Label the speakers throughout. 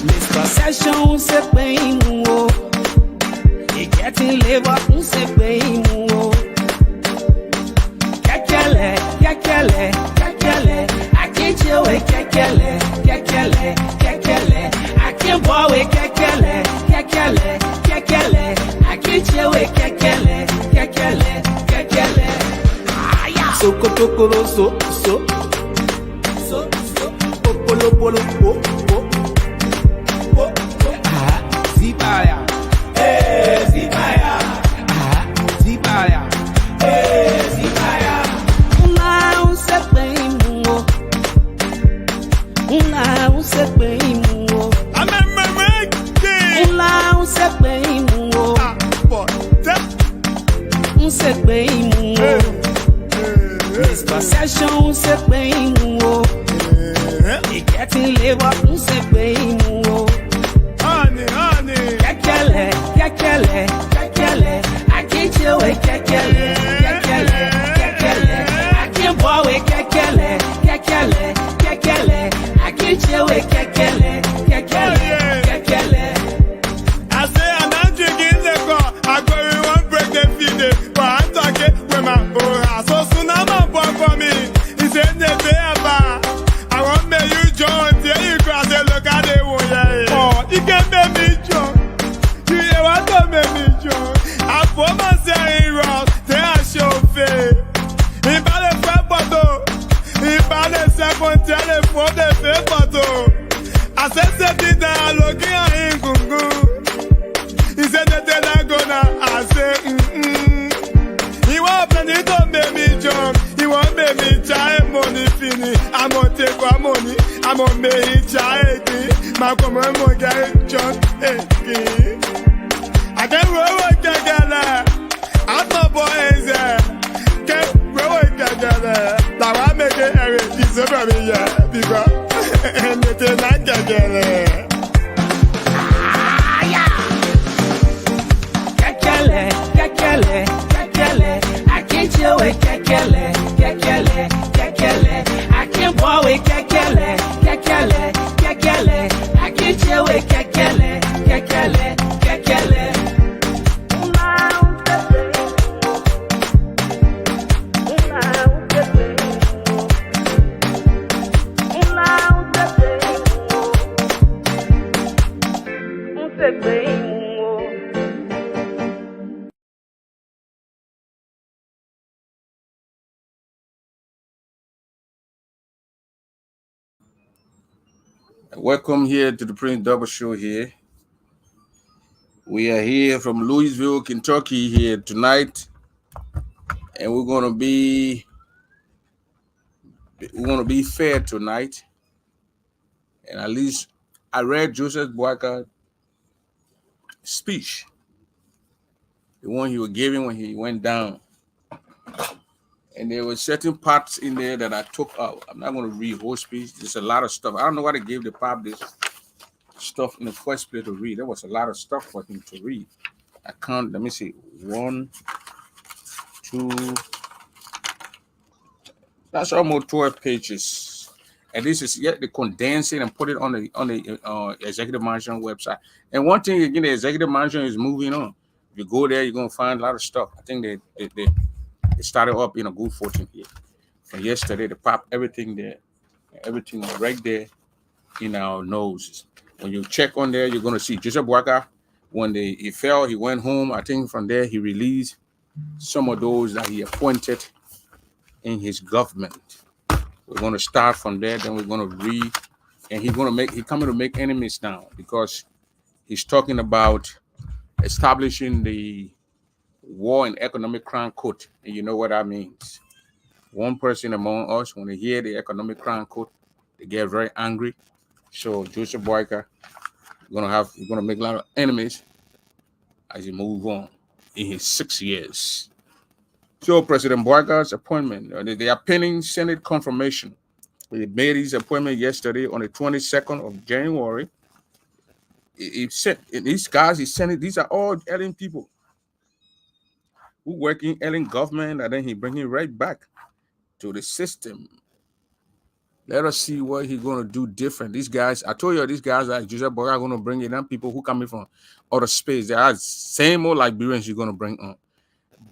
Speaker 1: Misconception se bem mo. E getting labor se bem mo. Kekele, kekele, kekele. I can't chill with kekele, kekele, kekele. I can't boy with kekele, kekele, kekele. I can't chill with kekele, kekele, kekele. So kotokoro so. Polo polo Zibaya, Zibaya, Zibaya, Zibaya. Não se bem mo, não se bem mo. Não se bem mo, se bem mo. Misconception se bem mo. E getting labor se bem mo. Kekele, kekele, kekele. I can't chill with kekele, kekele, kekele. I can't boy with kekele, kekele, kekele. I can't chill with kekele, kekele, kekele.
Speaker 2: I say I'm not drinking the car. I go in one break the feed. But I'm talking with my own. So soon I'm a boy for me. He said the paper. I want me you join. Tell you cross the look at the one. Oh, you can make me join. You hear what I make me join. I put myself in wrong. They are chauffeur. He bought a fat bottle. He bought a second telephone. The fake bottle. I said something that I look at him. He said that they're not gonna. I said, He want plenty to make me jump. He want make me try money finish. I'm gonna take my money. I'm gonna make it try again. My come on, my guy, jump again. I can't roll with Kagala. I'm not boys there. Can't roll with Kagala. Now I make it every piece of me, yeah. Because and it's not Kagala.
Speaker 1: Kekele, kekele, kekele. I can't chill with kekele, kekele, kekele. I can't boy with kekele, kekele, kekele. I can't chill with kekele, kekele, kekele.
Speaker 3: Welcome here to the Prince Double Show here. We are here from Louisville, Kentucky here tonight. And we're gonna be fair tonight. And at least I read Joseph Boyka's speech. The one he was giving when he went down. And there were certain parts in there that I took out. I'm not going to read whole speech. There's a lot of stuff. I don't know why they gave the pop this stuff in the first place to read. There was a lot of stuff for him to read. I count, let me see, 1, 2, that's almost 12 pages. And this is yet to condense it and put it on the Executive Mansion website. And one thing again, the Executive Mansion is moving on. If you go there, you're going to find a lot of stuff. I think they started up in a good fortune here. From yesterday, they popped everything there. Everything right there in our noses. When you check on there, you're going to see Joseph Boyka. When he fell, he went home. I think from there, he released some of those that he appointed in his government. We're going to start from there. Then we're going to read. And he's coming to make enemies now because he's talking about establishing the War and Economic Crime Court, and you know what that means. One person among us, when they hear the Economic Crime Court, they get very angry. So Joseph Boyka is gonna make a lot of enemies as he move on in his 6 years. So President Boyka's appointment, they are pending Senate confirmation. He made his appointment yesterday on the 22nd of January. He sent these guys. He sent it. These are all Ellen people who work in Ellen government, and then he bring it right back to the system. Let us see what he's gonna do different. These guys, I told you, these guys like Joseph Boy are gonna bring in them people who coming from outer space. They are same old Liberians you're gonna bring on.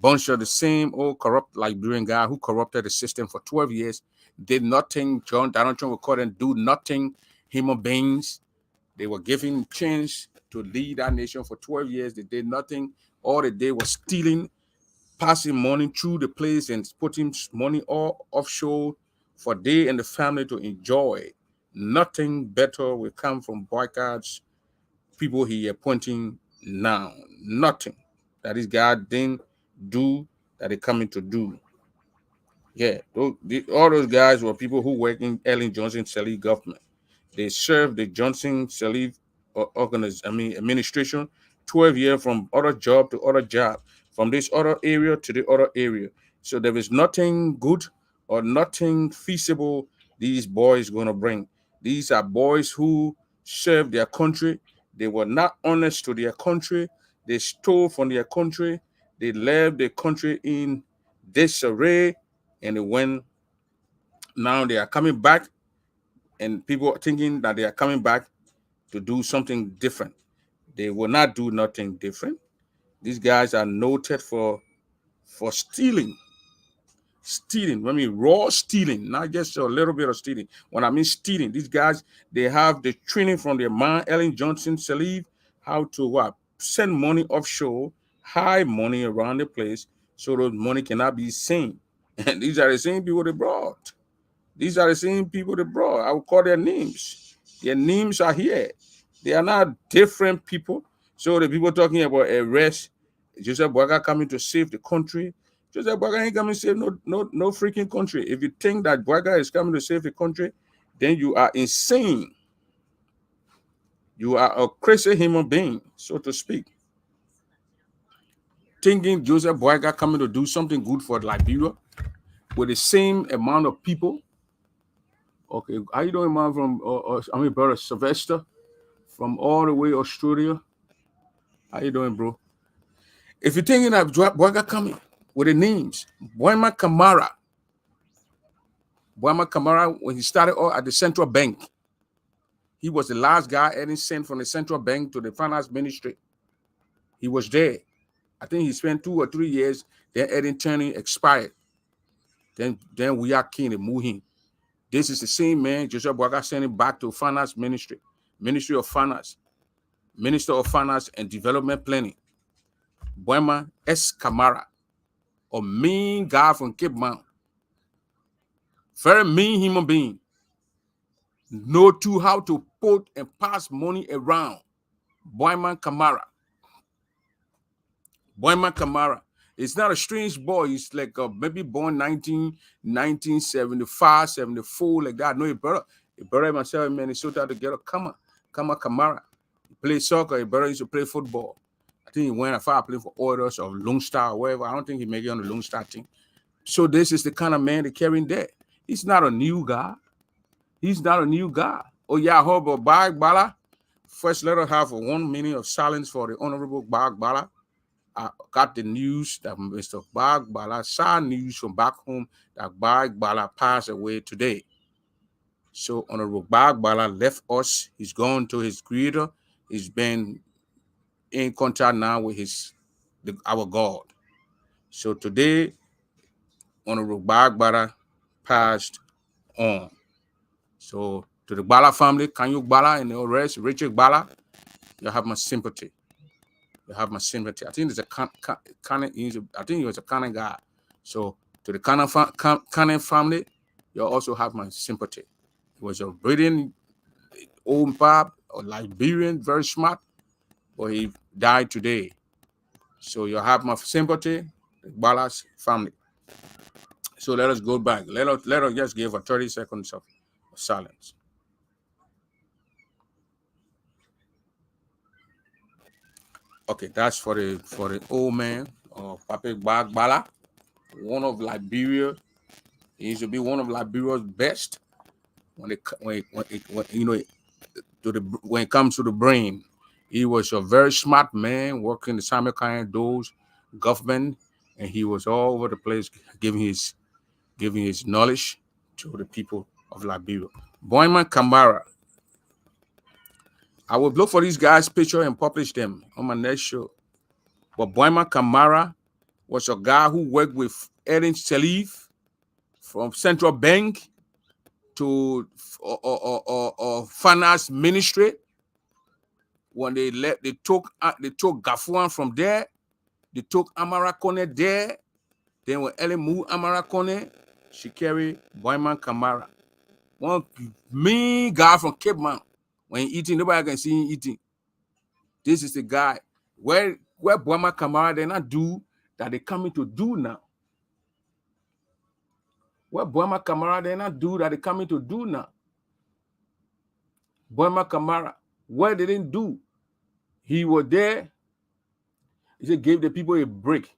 Speaker 3: Bunch of the same old corrupt Liberian guy who corrupted the system for 12 years, did nothing. Donald Trump would call them do nothing human beings. They were given chance to lead that nation for 12 years. They did nothing. All they did was stealing, passing money through the place and putting money all offshore for they and the family to enjoy. Nothing better will come from boycotts, people he appointing now. Nothing that this guy didn't do that they coming to do. Yeah, all those guys were people who work in Ellen Johnson Sirleaf government. They served the Johnson Sirleaf administration 12 years from other job to other job, from this other area to the other area. So there is nothing good or nothing feasible these boys gonna bring. These are boys who served their country. They were not honest to their country. They stole from their country. They left the country in disarray, and when now they are coming back, and people are thinking that they are coming back to do something different. They will not do nothing different. These guys are noted for stealing. I mean raw stealing, not just a little bit of stealing. When I mean stealing, these guys, they have the training from their man Ellen Johnson Sirleaf how to what send money offshore, hide money around the place so those money cannot be seen. And these are the same people they brought. These are the same people they brought. I will call their names. Their names are here. They are not different people. So the people talking about arrest Joseph Boaga coming to save the country. Joseph Boaga ain't coming to save no freaking country. If you think that Boaga is coming to save the country, then you are insane. You are a crazy human being, so to speak. Thinking Joseph Boaga coming to do something good for Liberia with the same amount of people. Okay, how you doing, man? From brother Sylvester from all the way Australia. How you doing, bro? If you're thinking of Boaga coming with the names, Boima Kamara, when he started at the central bank, he was the last guy Eddie sent from the central bank to the finance ministry. He was there. I think he spent 2 or 3 years. Then Eddie turning expired. Then we are king and move him. This is the same man Joseph Boaga sent him back to finance ministry, Ministry of Finance, Minister of Finance and Development Planning. Boima S. Kamara, a mean guy from Cape Mount. Very mean human being. Know to how to put and pass money around. Boima Kamara. It's not a strange boy. He's like maybe born 1975, 74, like that. I know your brother myself in Minnesota together. Kamara. He played soccer. His brother used to play football. I think he went as far playing for Oilers or Lone Star or whatever. I don't think he made it on the Lone Star team. So this is the kind of man they're carrying there. He's not a new guy. Oh yeah, I heard about Bag Bala. First, let us have 1 minute of silence for the Honorable Bag Bala. I got the news that Mr. Bag Bala, sad news from back home that Bag Bala passed away today. So Honorable Bag Bala left us. He's gone to his creator. He's been in contact now with our God. So today, Honorable Bag Bala passed on. So to the Bala family, Kanyu Bala and the rest, Richard Bala, you have my sympathy. I think there's I think he was a Canaan guy. So to the Canaan family, you also have my sympathy. He was a brilliant old pop, a Liberian, very smart, but he died today. So you have my sympathy, the Bala's family. So let us go back. Let us just give a 30 seconds of silence. Okay, that's for the old man, Pape Bag Bala, one of Liberia. He used to be one of Liberia's best when it comes to the brain. He was a very smart man working the Samarkand those government, and he was all over the place giving his knowledge to the people of Liberia. Boyman Kamara. I will look for these guys' picture and publish them on my next show. But Boyman Kamara was a guy who worked with Ellen Sirleaf from Central Bank to finance ministry. When they took Gafuan from there, they took Amara Kone there. Then when Ellen moved Amara Kone, she carried Boyman Kamara. One mean guy from Cape Mount. When he eating, nobody can see him eating. This is the guy where Boyman Kamara they not do that they coming to do now. Where Boyman Kamara they not do that they coming to do now. Boyman Kamara, what they didn't do, he was there. He said gave the people a break,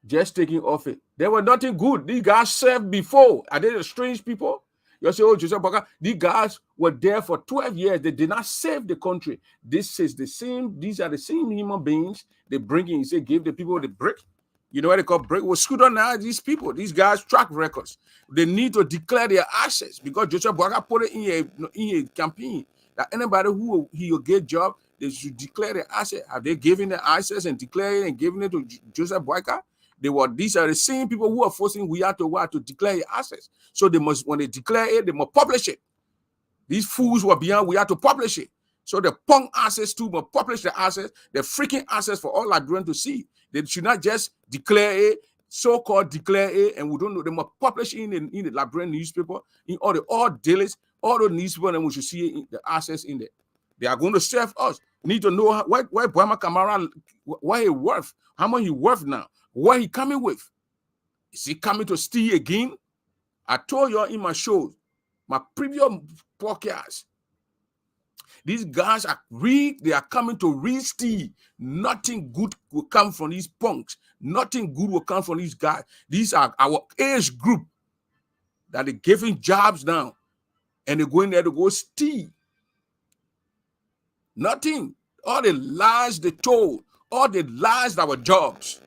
Speaker 3: just taking off it. They were nothing good. These guys served before. Are they the strange people? You say, oh, Joseph Boakai, these guys were there for 12 years. They did not save the country. This is the same. These are the same human beings. They bring in, he said, give the people the break. You know what they call break? Well, screwed on now, these people, these guys track records. They need to declare their assets because Joseph Boakai put it in a campaign that anybody who he will get job, they should declare their assets. Have they given their assets and declared it and given it to Joseph Boakai? These are the same people who are forcing to declare your assets. So they must, when they declare it, they must publish it. These fools were beyond we have to publish it. So the punk assets too must publish the assets, the freaking assets for all Liberians to see. They should not just declare it, so-called declare it, and we don't know. They must publish in the Liberian newspaper, in all dailies, all the newspapers, and we should see the assets in there. They are going to serve us. We need to know why Boyman Kamara, what he worth, how much he worth now. What he coming with? Is he coming to steal again? I told you in my shows, my previous podcast, these guys they are coming to re-steal. Nothing good will come from these punks. Nothing good will come from these guys. These are our age group that they're giving jobs now. And they're going there to go steal. Nothing. All the lies they told, all the lies that were jobs.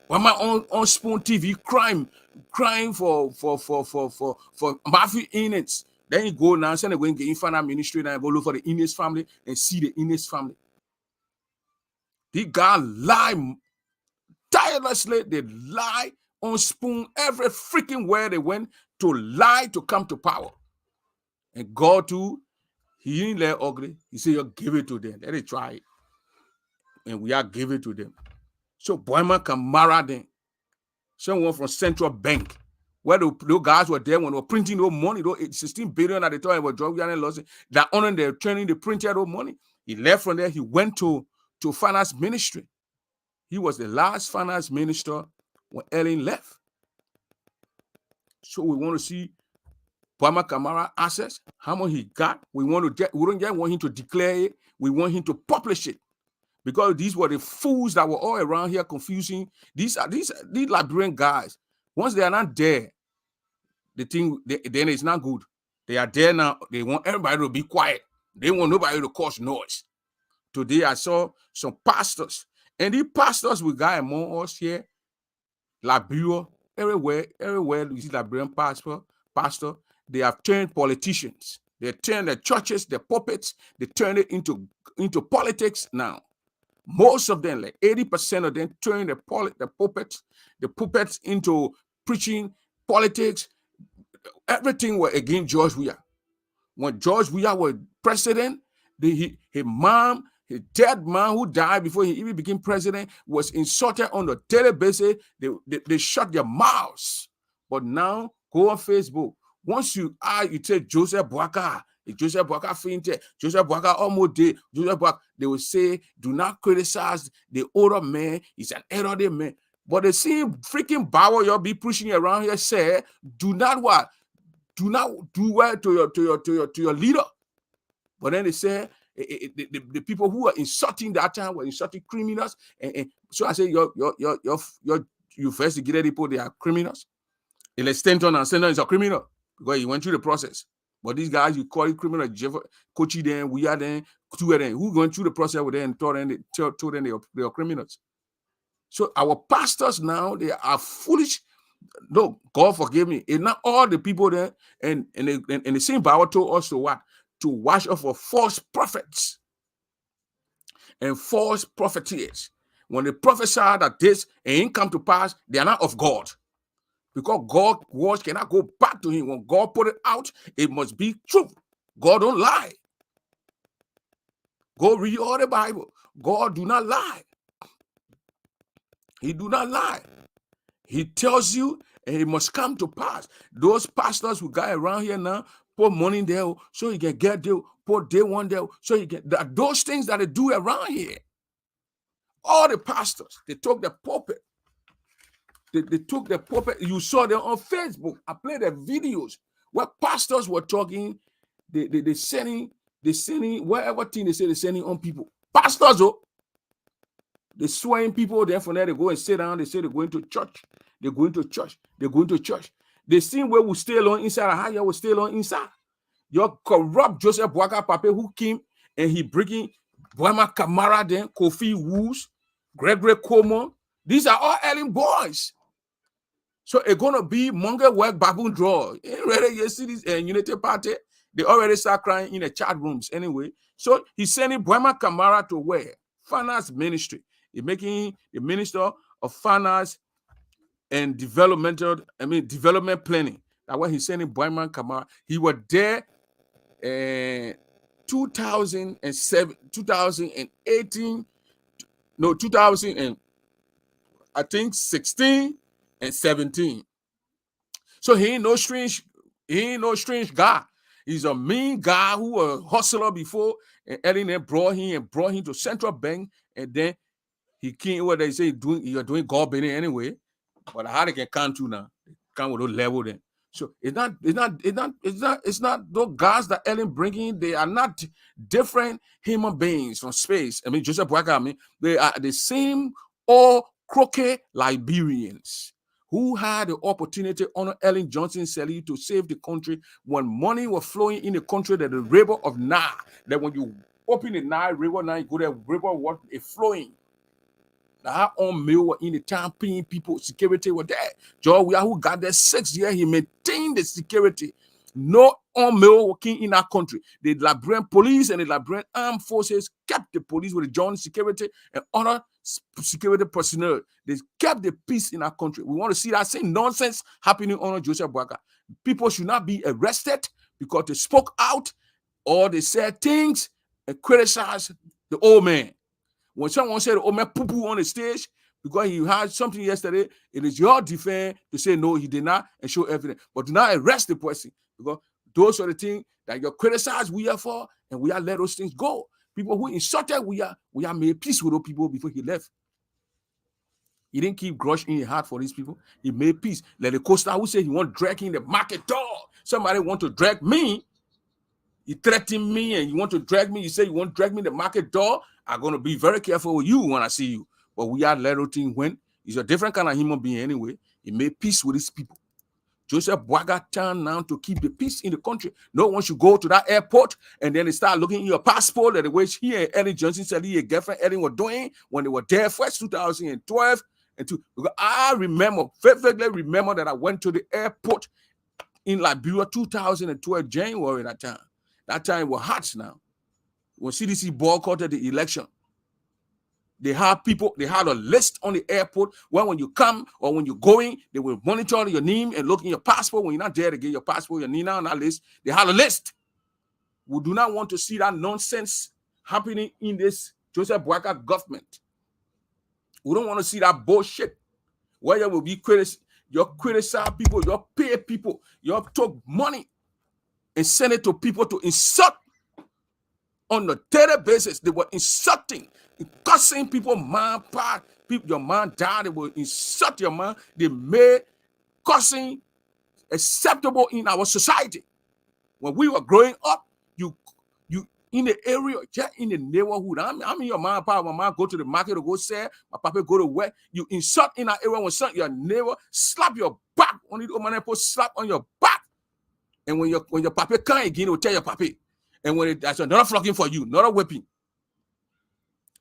Speaker 3: When my on Spoon TV crying for Matthew Innes, then you go now, send go and get infernal ministry and go look for the Innes family and see the Innes family. These guys lie tirelessly. They lie on Spoon every freaking where they went to lie to come to power. And God too, he didn't let ugly. He said, you give it to them. Let it try it. And we are giving it to them. So Boyman Kamara then, someone from Central Bank, where those guys were there when they were printing those money, those 16 billion at the time was drug and losses. That on they're turning the printed those money. He left from there. He went to finance ministry. He was the last finance minister when Ellen left. So we want to see Boyman Kamara assets, how much he got. We don't just want him to declare it. We want him to publish it. Because these were the fools that were all around here confusing. These Liberian guys. Once they are not there, then it's not good. They are there now. They want everybody to be quiet. They want nobody to cause noise. Today I saw some pastors. And these pastors we got among us here, Liberia, everywhere you see Liberian pastor, they have turned politicians. They turn the churches, the puppets, they turn it into politics now. Most of them, like 80% of them, turn the puppets into preaching, politics. Everything was against George Weah. When George Weah was president, his dead man who died before he even became president was insulted on a daily basis. They shut their mouths. But now, go on Facebook. Once you take Joseph Boakai, Joseph Boakai fainted, Joseph Boakai almost did, Joseph Boakai, they will say, do not criticize the older man, he's an elderly man. But the same freaking Bauer you'll be pushing around here say, do not what? Do not do well to your leader. But then they say, the people who are insulting that time were insulting criminals. And so I say, you investigated people, they are criminals. Stanton and Stanton is a criminal because he went through the process. But these guys, you call it criminal, coachy them, we are then, two of them. Who going through the process with them and told them they are criminals? So our pastors now, they are foolish. No, God forgive me. It's not all the people there, and the same Bible told us to what? To watch out for false prophets and false prophetess. When they prophesy that this ain't come to pass, they are not of God. Because God's words cannot go back to him. When God put it out, it must be truth. God don't lie. Go read all the Bible. God do not lie. He do not lie. He tells you, and it must come to pass. Those pastors who got around here now, put money there so you can get there, put day one there so you get those things that they do around here. All the pastors, they took the pulpit. They took the pulpit. You saw them on Facebook. I played the videos where pastors were talking. They sending whatever thing they say they're sending on people. Pastors, they swaying people. Then from there they go and sit down. They say they're going to church. They're going to church. They're going to church. They see where we stay alone inside and how you will stay alone inside. Your corrupt Joseph Boakai Pape who came and he bringing Boima Kamara, then Kofi Woos, Gregory Coleman. These are all Ellen boys. So it's gonna be Monger Work Baboon Draw. Already you see this Unity Party, they already start crying in the chat rooms anyway. So he's sending Boima Kamara to where? Finance Ministry. He's making the Minister of Finance and development planning. That's why he's sending Boima Kamara. He was there 2007, 2018, no, 2000 and I think 16 and 17. So he ain't no strange guy. He's a mean guy who was a hustler before, and Ellen brought him to Central Bank, and then he came where they say you're doing God bidding anyway. But how they can count to now? Come with those level then. So it's not those guys that Ellen bringing. They are not different human beings from space. I mean, Joseph Boakai, they are the same all crooked Liberians who had the opportunity under Ellen Johnson Sirleaf to save the country when money was flowing in the country that the river of Nile. That when you open the Nile River, now you go there, river what is flowing. Now, on mill were in the town, paying people, security were there. George Weah, who got there 6 years, he maintained the security. No on mill working in our country. The Liberian police and the Liberian armed forces kept the police with the joint security and other security personnel. They kept the peace in our country. We want to see that same nonsense happening on Joseph Boakai. People should not be arrested because they spoke out or they said things and criticized the old man. When someone said, "Oh, man, poo-poo on the stage," because he had something yesterday, it is your defense to say, no, he did not, and show evidence. But do not arrest the person, because those are the things that you criticize we are for, and we are let those things go. People who insulted we are made peace with those people before he left. He didn't keep grudge in his heart for these people. He made peace. Like the coaster who said he want to drag in the market door. Somebody want to drag me. He threatened me and you want to drag me. You say you want to drag me in the market door. I'm going to be very careful with you when I see you. But we are let thing when he's a different kind of human being anyway. He made peace with his people. Joseph Boakai turned now to keep the peace in the country. No one should go to that airport and then they start looking in your passport that the way he and Ellen Johnson said he girlfriend Ellen were doing when they were there first 2012. I vividly remember that I went to the airport in Liberia 2012 January that time. That time was hot now. When CDC boycotted the election, they had a list on the airport where when you come or when you're going, they will monitor your name and look in your passport. When you're not there to get your passport, your name on that list, they had a list. We do not want to see that nonsense happening in this Joseph Boakai government. We don't want to see that bullshit where you will be you criticize people, you pay people, you took money and send it to people to insult on a daily basis. They were insulting, cussing people, man, your man died, they will insult your man. They made cussing acceptable in our society. When we were growing up, you in the area, just in the neighborhood. I'm in your man, my man go to the market to go sell, my papa go to work. You insult in that area when your neighbor slap your back on it, slap on your back. And when your papi can't again, will tell your papi. And when that's another flocking for you, not a whipping.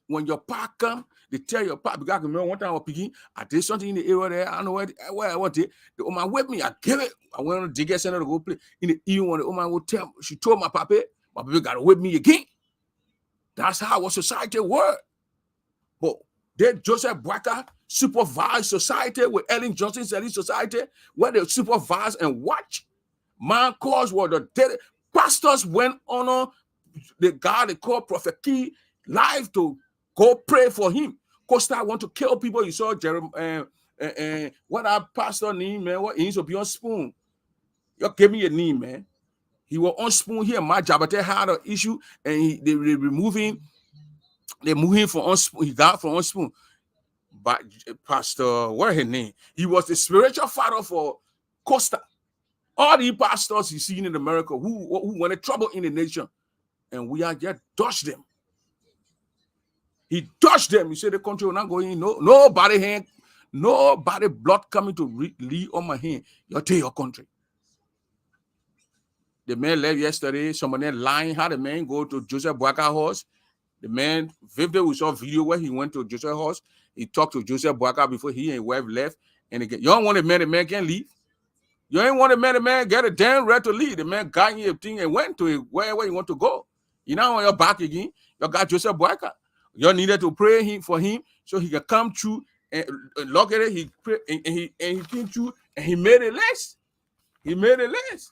Speaker 3: When your pa come, they tell your pa, because I remember one time I was picking, I did something in the area there, I don't know where I want it. The woman whipped me, I gave it. I went on the digger center to go play. In the evening when the woman would tell, she told my papi got to whip me again. That's how our society works. But did Joseph Boyka supervise society with Ellen Johnson Sirleaf society, where they supervise and watch? Man cause what the dead pastors went on the guy they call Prophet Key live to go pray for him. Costa want to kill people. You saw Jeremiah, what our pastor name, man? What he needs to be on Spoon. You give me a name, man. He was on Spoon here. My Jabate had an issue, and they remove him. They move him from on Spoon. He got from on Spoon. But Pastor, what his name? He was the spiritual father for Costa. All the pastors you see in America who wanted trouble in the nation, and we are just dodged them. He dodged them. He said the country will not go in. Nobody blood coming to lead on my hand. You take your country. The man left yesterday. Somebody lying. How the man go to Joseph Boyka house? The man, we saw a video where he went to Joseph house. He talked to Joseph Boyka before he and his wife left. And again, you don't want a man, the man can leave. You ain't want a man, the man get a damn right to leave. The man got you a thing and went to it wherever you want to go. You know, on your back again, you got Joseph Boyka. You needed to pray for him so he can come through and look at it. He prayed and he came through and he made a list. He made a list.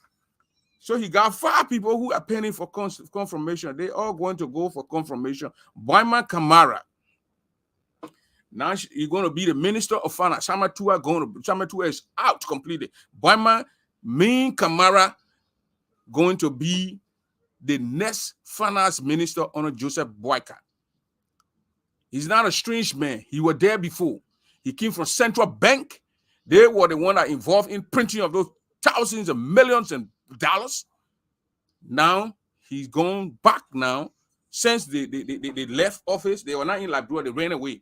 Speaker 3: So he got 5 people who are pending for confirmation. They all going to go for confirmation. Boyman Kamara. Now he's going to be the Minister of Finance. Samatua is out completely. Boyman Kamara going to be the next Finance Minister under Joseph Boyka. He's not a strange man. He was there before. He came from Central Bank. They were the one that involved in printing of those thousands of millions of dollars. Now he's gone back now. Since they left office, they were not in Liberia, they ran away.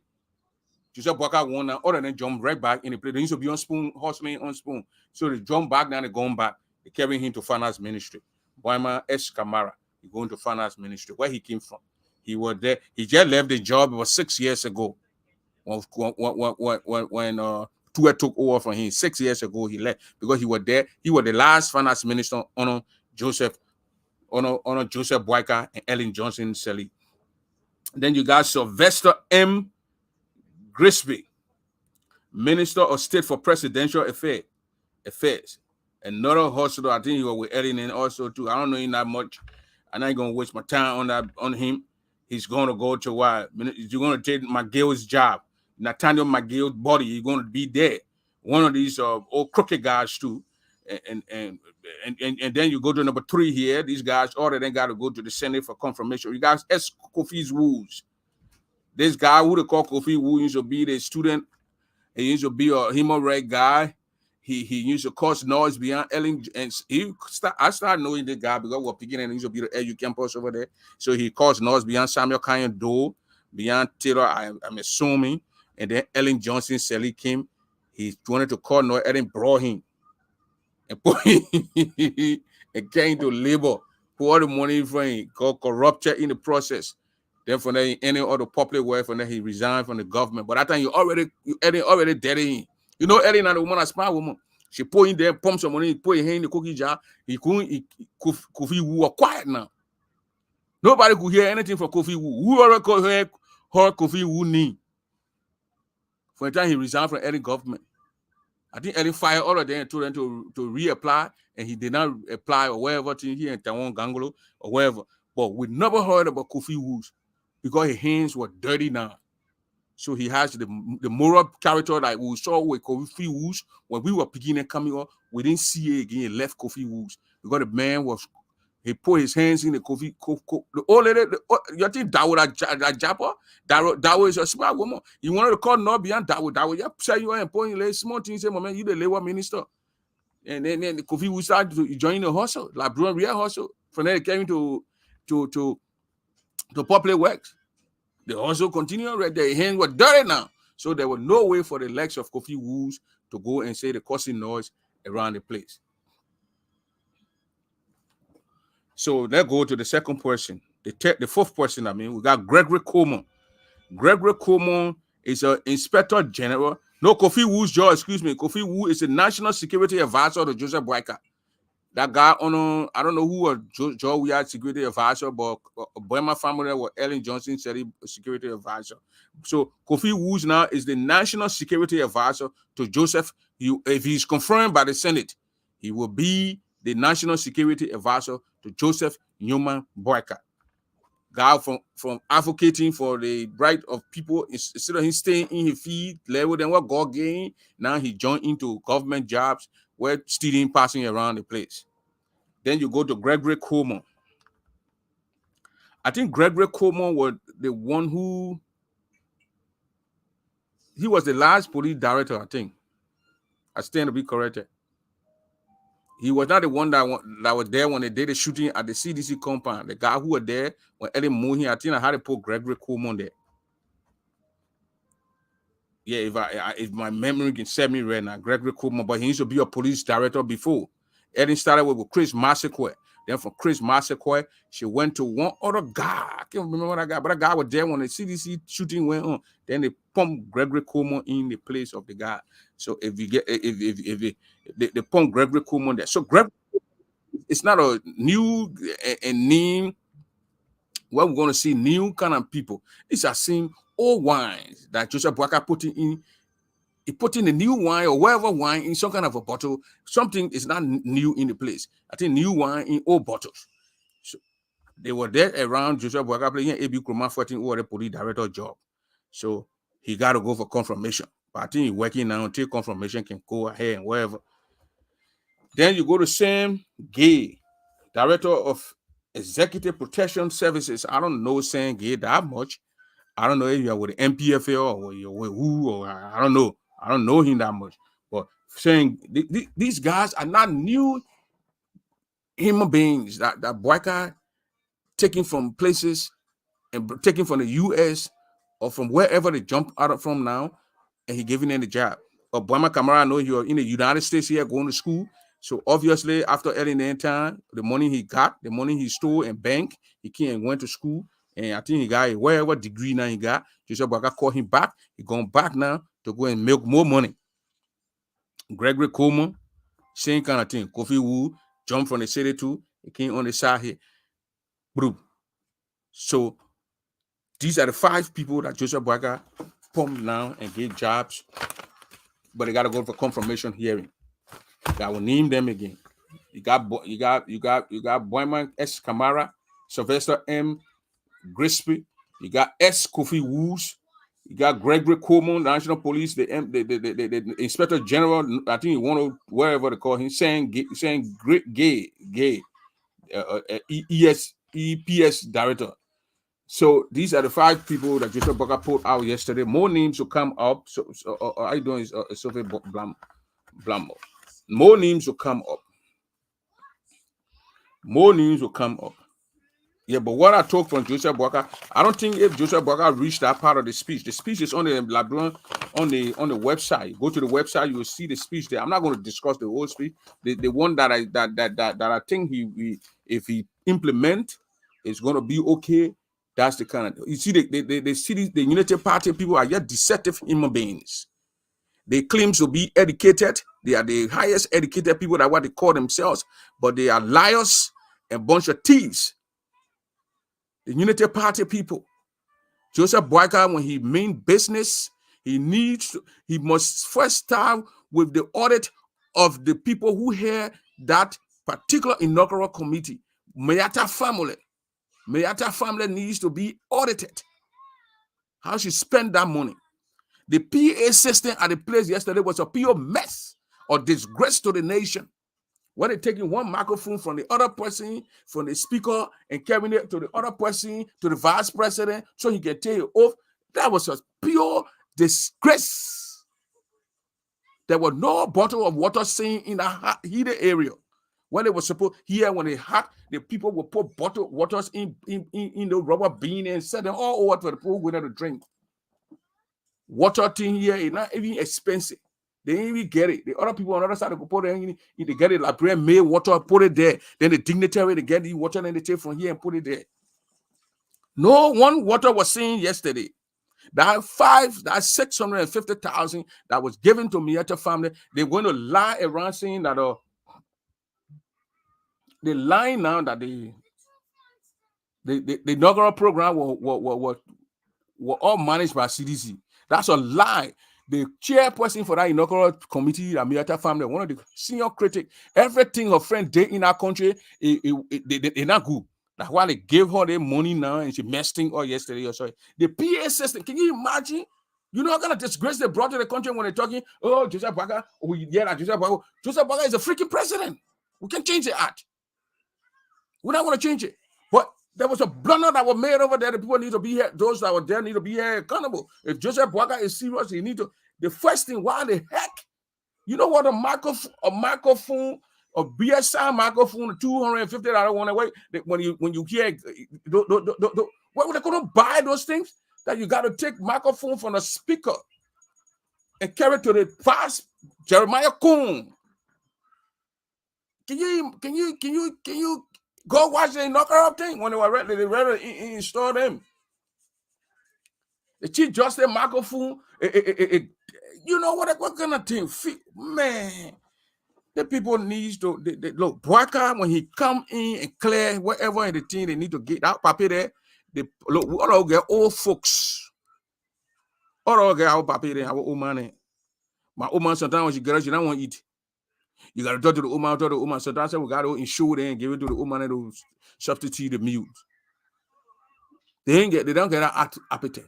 Speaker 3: Joseph Boyka won now, other than jump right back in the place. They used to be on Spoon, hustling on Spoon. So they jump back, now they're going back. They're carrying him to Finance Ministry. Boyman Kamara, he's going to Finance Ministry, where he came from. He was there. He just left the job. It was 6 years ago when Tua took over from him. 6 years ago, he left because he was there. He was the last Finance Minister on Joseph Boyka and Ellen Johnson Sirleaf. Then you got Sylvester M. Grisby, Minister of State for Presidential Affairs. Another hospital, I think he was with Ellen and also too. I don't know him that much. I'm not going to waste my time on him. He's going to go to what? You're going to take McGill's job. Nathaniel McGill's body. You're going to be there. One of these old crooked guys too. And then you go to number 3 here. These guys all then got to go to the Senate for confirmation. You guys, Kofi's rules. This guy who they call Kofi Wu used to be the student. He used to be a human rights guy. He used to cause noise beyond Ellen, and I started knowing this guy because we're picking and he used to be the LU campus over there. So he caused noise beyond Samuel Canyon Doe, beyond Taylor, I'm assuming. And then Ellen Johnson Sirleaf came. He wanted to call noise. Ellen brought him and put him and came to labor, put all the money for him, got corrupted in the process. Then from there, any other public work, from there he resigned from the government. But that time Ellen already dead in. You know, Ellen and the woman, a smart woman. She put in there, pump some money, put her hand in the cookie jar. Kofi Wu was quiet now. Nobody could hear anything from Kofi Wu. Who ever could hear Kofi Wu name? For the time he resigned from Ellen government. I think Ellen fired all of them and told them to reapply, and he did not apply or whatever thing here in Taiwan, Gangolo, or wherever. But we never heard about Kofi Wu because his hands were dirty now. So he has the moral character that we saw with Kofi Wu when we were beginning coming up. We didn't see it again. He left Kofi Wu because the man he put his hands in the Kofi. The old lady, you think Dawo Dawo is a smart woman. You wanted to call no beyond Dawo. You say you are important. Like small things. Say, man, you the labor minister. And then the Kofi Wu started to join the hustle, like Bruin real hustle. From there, he came to public works. They also continued, their hands were dirty now. So there was no way for the legs of Kofi Wu to go and say the causing noise around the place. So let's go to the second person. The fourth person, I mean, we got Gregory Coleman. Gregory Coleman is an inspector general. No, Kofi Wu's job, excuse me. Kofi Wu is a national security advisor to Joseph Boyka. That guy on, I don't know who was Joe we had security advisor, but Boyma family was Ellen Johnson said he security advisor. So Kofi Wu now is the national security advisor to Joseph. If he's confirmed by the Senate, he will be the national security advisor to Joseph Newman Boyka. Guy from advocating for the right of people, instead of him staying in his field level than what God gained, now he joined into government jobs where students passing around the place. Then you go to Gregory Coleman. I think Gregory Coleman was the one who, he was the last police director, I think. I stand to be corrected. He was not the one that was there when they did the shooting at the CDC compound. The guy who was there when Eddie Mooney, I think I had to put Gregory Coleman there. Yeah, if my memory can serve me right now, Gregory Coleman, but he used to be a police director before. Eddie started with Chris Massaquoi. Then from Chris Massaquoi, she went to one other guy. I can't remember that guy, but that guy was there when the CDC shooting went on. Then they pumped Gregory Coleman in the place of the guy. So if you get they pump Gregory Coleman there. So Gregory, it's not a new name. Where we're going to see new kind of people. These are same old wines that Joseph Boyka put in. He put in the new wine or whatever wine in some kind of a bottle. Something is not new in the place. I think new wine in old bottles. So they were there around Joseph Boyka playing AB Kroma 14 over the police director job. So he got to go for confirmation. But I think he's working now until confirmation can go ahead and whatever. Then you go to Sam Gay, director of Executive Protection Services. I don't know Sam Gay that much. I don't know if you're with the MPFL or you're with who, or I don't know. I don't know him that much. But saying these guys are not new human beings that Boyka taking from places and taking from the US or from wherever they jump out of from now, and he giving them the job. But Boyma Kamara, I know you're in the United States here going to school. So obviously, after early in time, the money he got, the money he stole in bank, he came and went to school. And I think he got whatever degree now he got. Joseph Boyka called him back. He gone back now to go and milk more money. Gregory Coleman, same kind of thing. Kofi Wu jumped from the city too. He came on the side here. Boom. So these are the 5 people that Joseph Boyka pumped now and gave jobs. But they got to go for confirmation hearing. I will name them again. You got Boyman S. Kamara, Sylvester M. Grisby. You got S. Kofi Woos. You got Gregory Coleman, the National Police, the Inspector General. I think you want to wherever they call him, saying gay, EPS director. So these are the 5 people that Joseph Boyka put out yesterday. More names will come up. So I doing is Sophie Blammo. More names will come up. More names will come up. Yeah, but what I talk from Joseph Boyka, I don't think if Joseph Boyka reached that part of the speech is on the on the website. Go to the website, you will see the speech there. I'm not going to discuss the whole speech. The one that I think if he implement is going to be okay. That's the kind of, you see the Unity Party people are yet deceptive human beings. They claim to be educated. They are the highest educated people that what they call themselves, but they are liars and bunch of thieves. The Unity Party people. Joseph Boyka, when he mean business, he must first start with the audit of the people who hear that particular inaugural committee. Mayata family needs to be audited. How she spend that money. The PA system at the place yesterday was a pure mess or disgrace to the nation. When they're taking one microphone from the other person, from the speaker, and carrying it to the other person, to the vice president, so he can tell you off, that was a pure disgrace. There was no bottle of water seen in a heated area. When they were supposed here, when they had, the people would put bottled waters in the rubber bean and set them all over for the poor winner to drink. Water thing here is not even expensive. They didn't even get it. The other people on the other side, they go put it, they get it, like brand made water, put it there. Then the dignitary, they get the water, and they take from here and put it there. No one water was seen yesterday. That 650,000 that was given to Mieta family, they're going to lie around saying that they lying now that the inaugural program were all managed by CDC. That's a lie. The chairperson for that inaugural committee, the Mieta family, one of the senior critics, everything her friend did in our country, they not good. That's why they gave her the money now and she messed things up yesterday or so. The PA system, can you imagine? You know what kind of disgrace they brought to the country when they're talking, oh, Joseph Boakai, oh, yeah, Joseph Boakai. Joseph Boakai is a freaking president. We can change the act. We're not going to change it. But there was a blunder that was made over there. The people need to be here. Those that were there need to be here accountable. If Joseph Boakai is serious, he need to. The first thing, why the heck? You know what a microphone, a BSI microphone, $250 one away. When you hear, what were they going to buy those things? That you got to take microphone from the speaker and carry it to the fast Jeremiah Coon. Can you go watch the knockout thing when they were ready? They ready install them. The Chief Justice microphone. You know what kind of thing? Man, the people need to look. Boakai, when he come in and clear whatever in the thing they need to get that paper there. They look, all get old folks. All get our paper there, our old man. My old man sometimes when she get out, she don't want to eat. You got to talk to the old man, Sometimes we got to insure them and give it to the old man to substitute the meals. They don't get that appetite.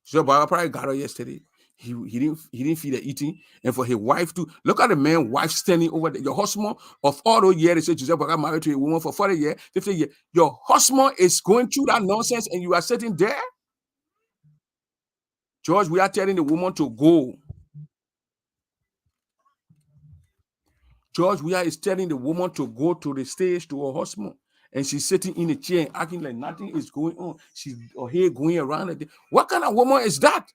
Speaker 3: So Boakai probably got her yesterday. He didn't feel the eating, and for his wife too. Look at the man, wife standing over there. Your husband of all those years, they say Joseph Boakai married to a woman for 40 years, 50 years. Your husband is going through that nonsense, and you are sitting there. George, we are telling the woman to go. George, we are telling the woman to go to the stage to her husband, and she's sitting in a chair and acting like nothing is going on. She's her hair going around. What kind of woman is that?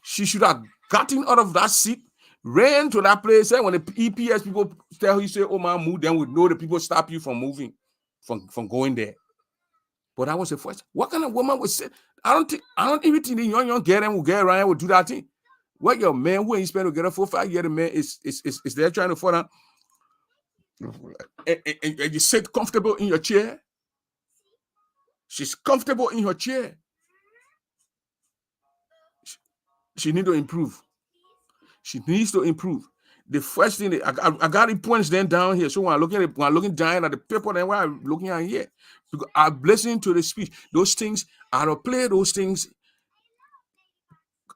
Speaker 3: She should have gotten out of that seat, ran to that place, and when the EPS people tell you, say, oh man, move, then we know the people stop you from moving, from going there. But that was the first. What kind of woman would say? I don't even think the young girl them will get around and will do that thing. What your man who ain't spent together 4 or 5 years, the man is there trying to fall down. And you sit comfortable in your chair. She's comfortable in her chair. She needs to improve. She needs to improve. The first thing I got the points then down here. So when I'm looking down at the paper, then while I'm looking at here, because I'm listening to the speech. Those things, I'll play those things.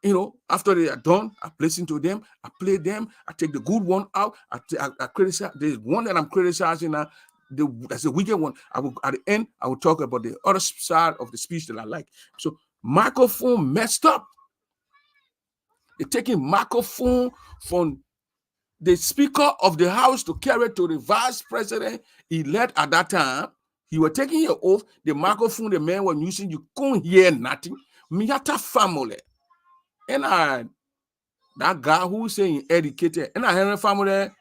Speaker 3: You know, after they are done, I listen to them. I play them. I take the good one out. I criticize the one that I'm criticizing now. That's the weekend one. I will at the end. I will talk about the other side of the speech that I like. So microphone messed up. They're taking microphone from the Speaker of the House to carry to the Vice President elect at that time. He was taking your oath. The microphone the man was using, you couldn't hear nothing. Miata family. And that guy who's saying educated, and I had a family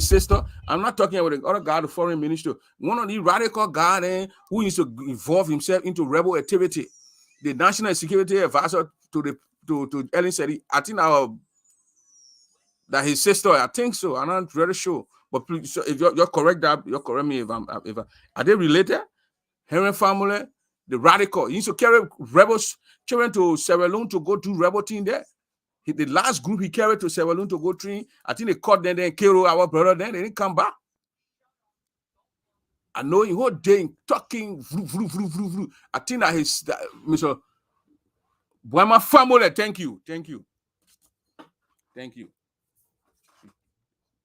Speaker 3: sister. I'm not talking about the other guy, the foreign minister. One of the radical guys who used to involve himself into rebel activity. The national security advisor to Ellen Sedi, I think that his sister, I think so. I'm not really sure. But please, so if you're correct, you're correct me if are they related? Henry family, the radical. He used to carry rebels children to Sierra Leone to go do rebel thing there. The last group he carried to Sierra Leone to go train, I think they caught them then killed our brother, then they didn't come back. I know he whole day talking. I think that Mr. Boima family, thank you.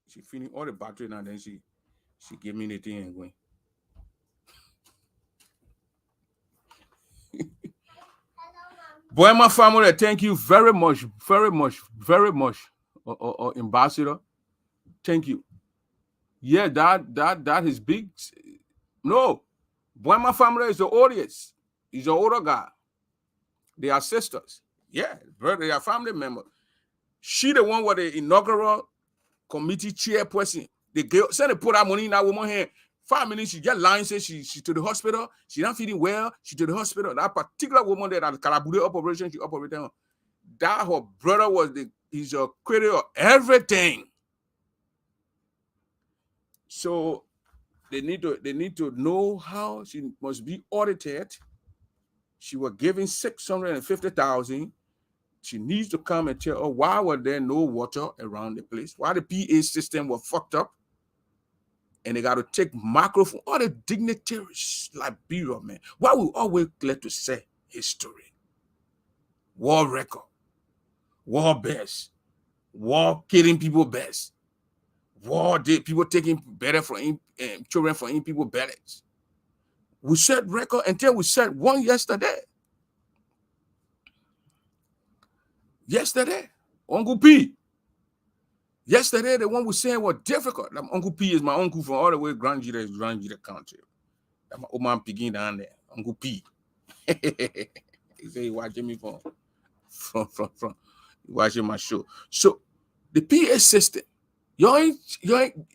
Speaker 3: She finished all the battery now, then she gave me the thing and going. Boima family, thank you very much, Ambassador. Thank you. Yeah, that is big. No, Boima family is the audience. He's an older guy. They are sisters. Yeah, brother, your family member. She the one with the inaugural committee chairperson. They send they put that money in that woman's hand. 5 minutes, she get lying, say she to the hospital. She not feeling well. She to the hospital. That particular woman that Kalabude operation she operated on. That her brother he's a critic of everything. So they need to know how she must be audited. She was given 650,000. She needs to come and tell her why were there no water around the place, why the PA system was fucked up. And they got to take microphone, all the dignitaries, Liberia, man. Why we always glad to say history, war record, war best, war killing people best, war people taking better from children from people bellets. We set record until we set one yesterday. Yesterday, Uncle P. Yesterday, the one was saying was difficult. Uncle P is my uncle from all the way Grand Gita County. That's my old man Piggy down there. Uncle P. He said he watching me from watching my show. So the PA system, you ain't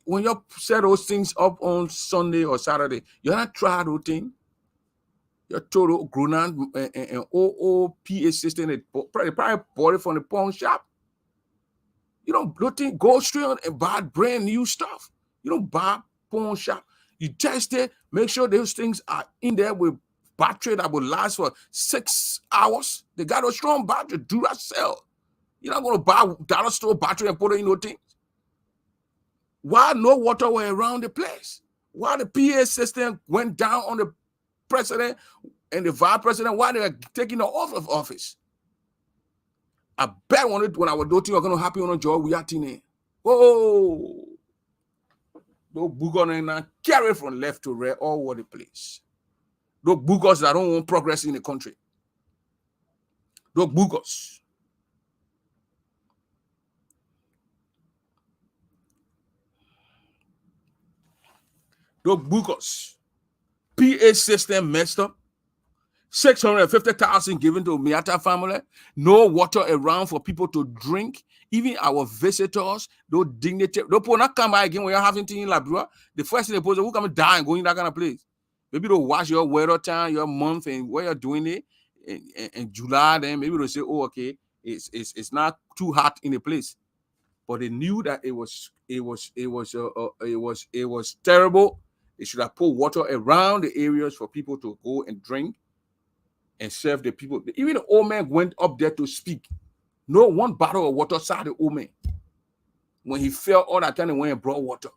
Speaker 3: when you set those things up on Sunday or Saturday, you're not trying those things. Your total Grunan and OO PA system, they probably bought it from the pawn shop. You don't go straight on and buy brand new stuff. You don't buy pawn shop. You test it, make sure those things are in there with battery that will last for 6 hours. They got a strong battery, do that sell. You're not going to buy dollar store battery and put it in those things. Why no water were around the place? Why the PA system went down on the president and the vice president, why they were taking the oath of office? I bet when I was doing you're going to happen on a job, we are teenage. Oh, those boogers now carry from left to right all over the place. Those boogers that don't want progress in the country. Those boogers. Those boogers. PA system messed up. 650,000 given to Miata family. No water around for people to drink. Even our visitors, those dignitaries, those people not come by again when you're having things in Liberia. The first thing they pose, who come and die and go in that kind of place? Maybe they'll watch your weather time, your month, and where you're doing it in July. Then maybe they'll say, "Oh, okay, it's not too hot in the place." But they knew that it was terrible. They should have put water around the areas for people to go and drink and serve the people. Even the old man went up there to speak. No one bottle of water saw the old man. When he fell all that time, he went and brought water.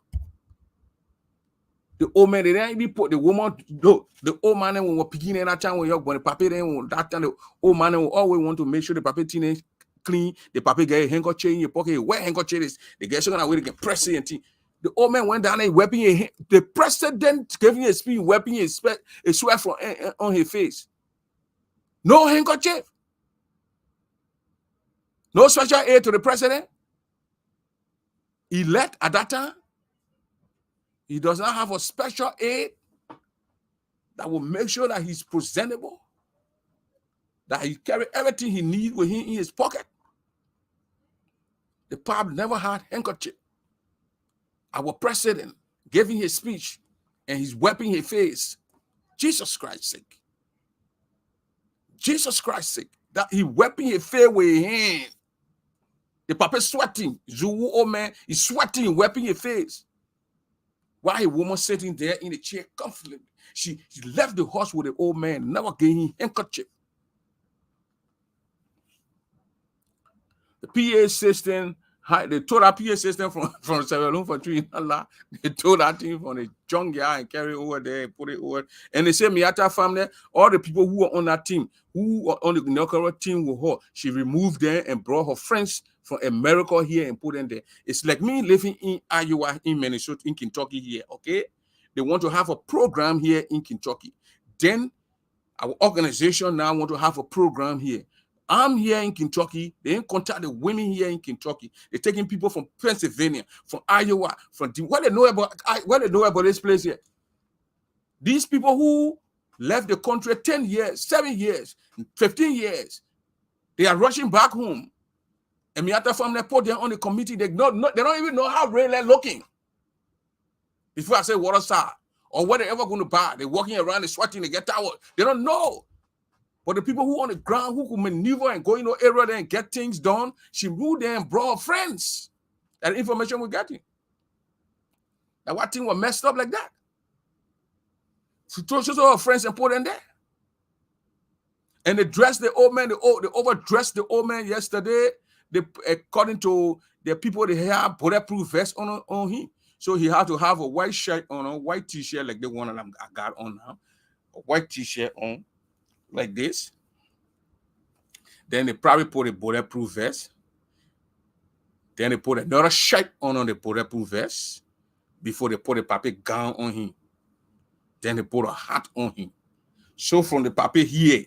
Speaker 3: The old man, they didn't even put the woman. No, the old man when we're picking in that time when the papi then that time the old man will always want to make sure the papi teenage clean. The papi get a handkerchief in your pocket. Where handkerchief is, they get something away, they can press it and thing. The old man went down and wiping his hand. The president gave him a speed, wiping his sweat from on his face. No handkerchief. No special aid to the president. Elect at that time. He does not have a special aid that will make sure that he's presentable, that he carry everything he needs with him in his pocket. The Pope never had handkerchief. Our president giving his speech and he's wiping his face. Jesus Christ's sake. Jesus Christ's sake. That he wiping his face with his hand. The Papa sweating. Zulu old man is sweating, wiping his face. Why a woman sitting there in the chair comfortably? She left the horse with the old man, never gave him handkerchief. The PA system, they told that PA system from Sierra Leone for 3 $3. They told that thing from the junkyard and carry it over there and put it over. And they say Miata family, all the people who were on that team, who were on the inaugural team with her, she removed them and brought her friends from America here and put them there. It's like me living in Iowa, in Minnesota, in Kentucky here, okay? They want to have a program here in Kentucky. Then our organization now want to have a program here. I'm here in Kentucky. They ain't contact the women here in Kentucky. They're taking people from Pennsylvania, from Iowa, what they know about this place here. These people who left the country 10 years, 7 years, 15 years, They are rushing back home. And Miata family put them on the committee. They don't even know how really looking. Before I say water star or what they're ever going to buy. They're walking around, they're sweating, they get towel. They don't know. But the people who on the ground, who could maneuver and go in the area there and get things done, she moved there and brought her friends. That information we're getting. That what thing was messed up like that. She told her friends and put them there. And they dressed the old man, they overdressed the old man yesterday. They, according to the people, they have bulletproof vest on him. So he had to have a white shirt on, a white t-shirt like the one that I got on now. A white t-shirt on, like this. Then they probably put a bulletproof vest. Then they put another shirt on the bulletproof vest before they put a paper gown on him. Then they put a hat on him. So from the paper here,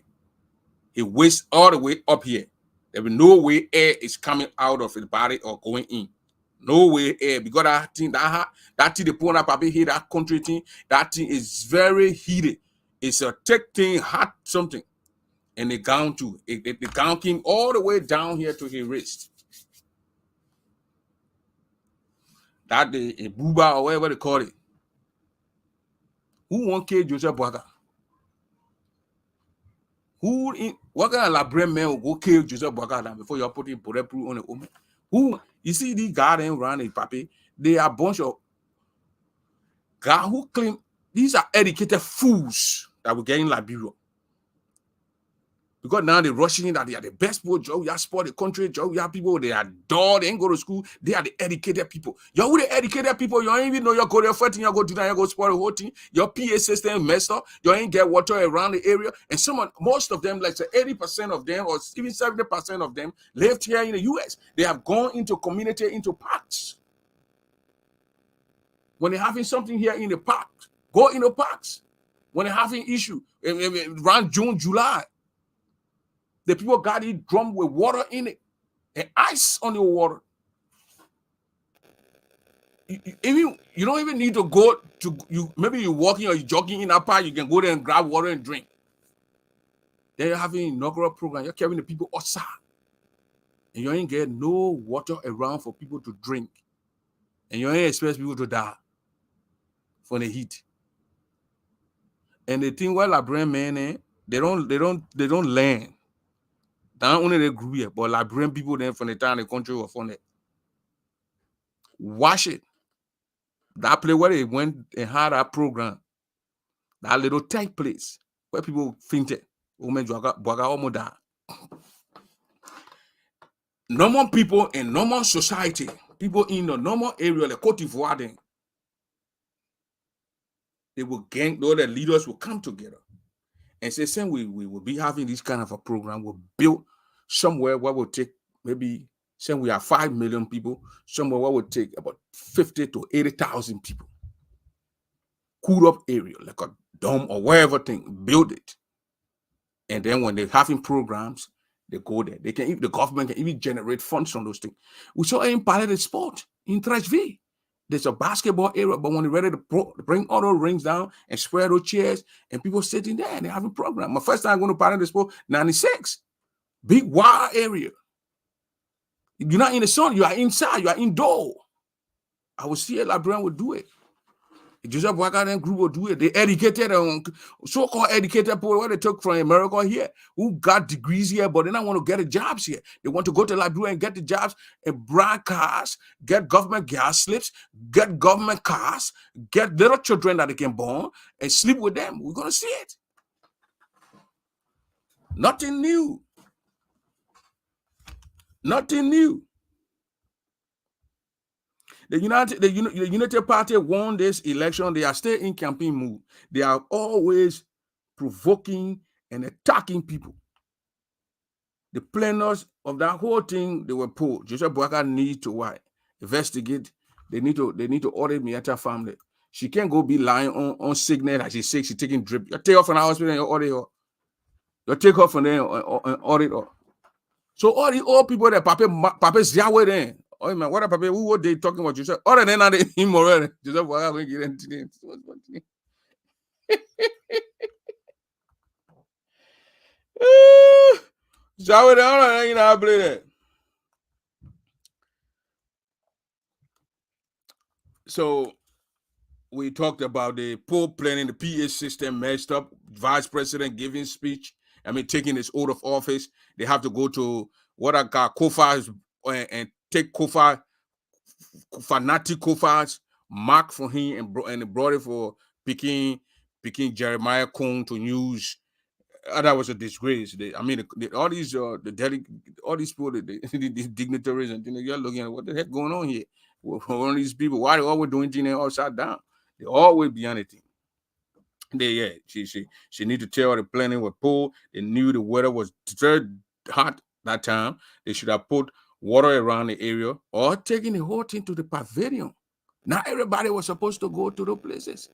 Speaker 3: he waist all the way up here. There will be no way air is coming out of his body or going in. No way air. Because that thing they put on that paper here, that country thing, that thing is very heated. It's a thick thing, hot something. And the gown too. The gown came all the way down here to his wrist. That the booba or whatever they call it. Who won't kill Joseph Boakai? What kind of Labrador man will go kill Joseph Boakai before you're putting bulletproof on the woman? Who you see these guys around the papi? They are a bunch of guys who claim these are educated fools that will get in Liberia. Because now they're rushing in that they are the best people, Joe. You have sport the country, Joe. You have people, they are dull, they ain't go to school. They are the educated people. You're with the educated people, you don't even know you're going to fighting, you go to that, you go sport the whole thing. Your PA system messed up, you ain't get water around the area. And most of them, like say 80% of them, or even 70% of them, lived here in the US. They have gone into community, into parks. When they're having something here in the park, go in the parks. When they're having issue around June, July. The people got it drum with water in it and ice on the water. You don't even need to go to maybe you're walking or you're jogging in that park, you can go there and grab water and drink. They're having an inaugural program, you're carrying the people outside. And you ain't get no water around for people to drink. And you ain't expect people to die from the heat. And the thing where Liberian men, they don't learn. Not only they grew here, but Liberian people then from the town, the country were from it. Watch it. That place where they went and had that program, that little tech place where people fainted. Normal people in normal society, people in the normal area, like Cote d'Ivoire, they will gang, all the leaders will come together. And say, same we will be having this kind of a program. We'll build somewhere where we'll take maybe, say we have 5 million people, somewhere where we'll take about 50 to 80,000 people. Cool up area, like a dome or wherever thing, build it. And then when they're having programs, they go there. The government can even generate funds from those things. We saw in Palais de Sport in Trashville. There's a basketball area, but when they're ready to bring all those rings down and square those chairs, and people sitting there and they're having a program. My first time going to Palais de Sport, 96. Big wild area. You're not in the sun, you are inside, you are indoor. I will see a Liberian will do it. Joseph Boakai and group will do it. They educated, so-called educated people where they took from America here, who got degrees here, but they don't want to get the jobs here. They want to go to Liberia and get the jobs and brand cars, get government gas slips, get government cars, get little children that they can born and sleep with them. We're going to see it. Nothing new. Nothing new. The United Party won this election. They are still in campaign mood. They are always provoking and attacking people. The planners of that whole thing, they were poor. Joseph Boakai need to investigate. They need to audit Miata family. She can't go be lying on sickness as she's sick. She's taking drip. You take her from the hospital and you audit her. You take her from there and audit her. So all the old people that Papa's Yahweh then. Oh man, what Papa? Who were they talking about? Joseph? Other than that, immoral. Joseph Boakai going to get into it. So with all that, you know, I play that. So we talked about the Pope planning the PA system messed up. Vice President giving speech. I mean, taking his oath of office. They have to go to what I got Kofa's and take Kofa fanatic Kofa's mark for him and brought it for picking Jeremiah Cone to use. That was a disgrace. I mean, all these all these people, the dignitaries and things. You're looking at what the heck going on here. All these people, why they always doing things upside down? They always be anything. She need to tell the planning was poor. They knew the weather was very hot that time. They should have put water around the area or taking the whole thing to the pavilion. Not everybody was supposed to go to the places.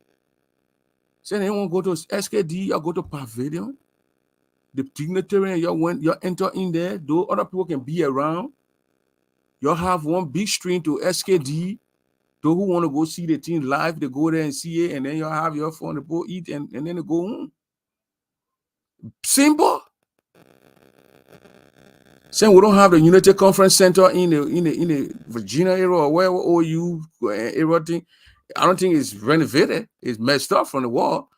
Speaker 3: So they won't go to SKD or go to pavilion. The dignitary, you enter in there, though other people can be around. You have one big stream to SKD. Those who want to go see the team live, they go there and see it, and then you have your phone to go eat and then they go home. Simple. Saying we don't have the United Conference Center in the Virginia area or wherever OU area thing. I don't think it's renovated. It's messed up from the wall.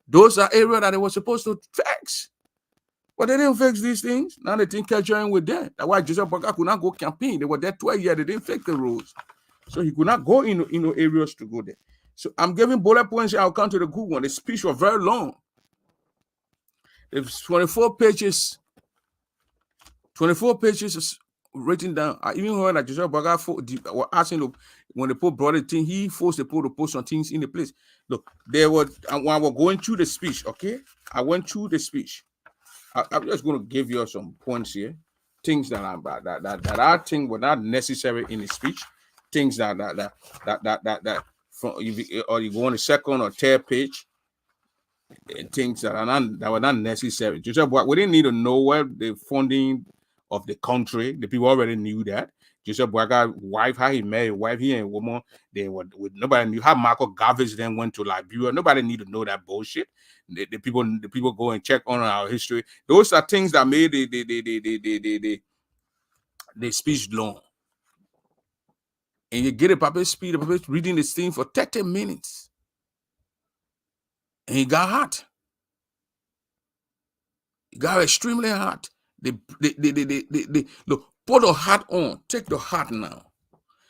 Speaker 3: Those are areas that they were supposed to fix. But they didn't fix these things. Now they think catching with them. That's why Joseph Boakai could not go campaign. They were there 12 years. They didn't fix the roads. So he could not go in areas to go there. So I'm giving bullet points. I'll come to the good one. The speech was very long. It's 24 pages. 24 pages is written down. I even heard that Joseph Boakai were asking when the Pope brought it in, he forced the Pope to put some things in the place. Look, there was when I was going through the speech, okay? I went through the speech. I'm just going to give you some points here. Things that I think were not necessary in the speech. Things that from or you go on the second or third page. Things that were not necessary. Joseph Boakai, we didn't need to know where the funding of the country. The people already knew that. Joseph Boakai wife, how he married wife, he and a woman, they were with nobody knew how Marco Garvey then went to Liberia. Nobody need to know that bullshit. The people go and check on our history. Those are things that made the speech long. And you get a paper speech, the paper reading this thing for 30 minutes. And he got hot. He got extremely hot. Look, put a hat on. Take the hat now.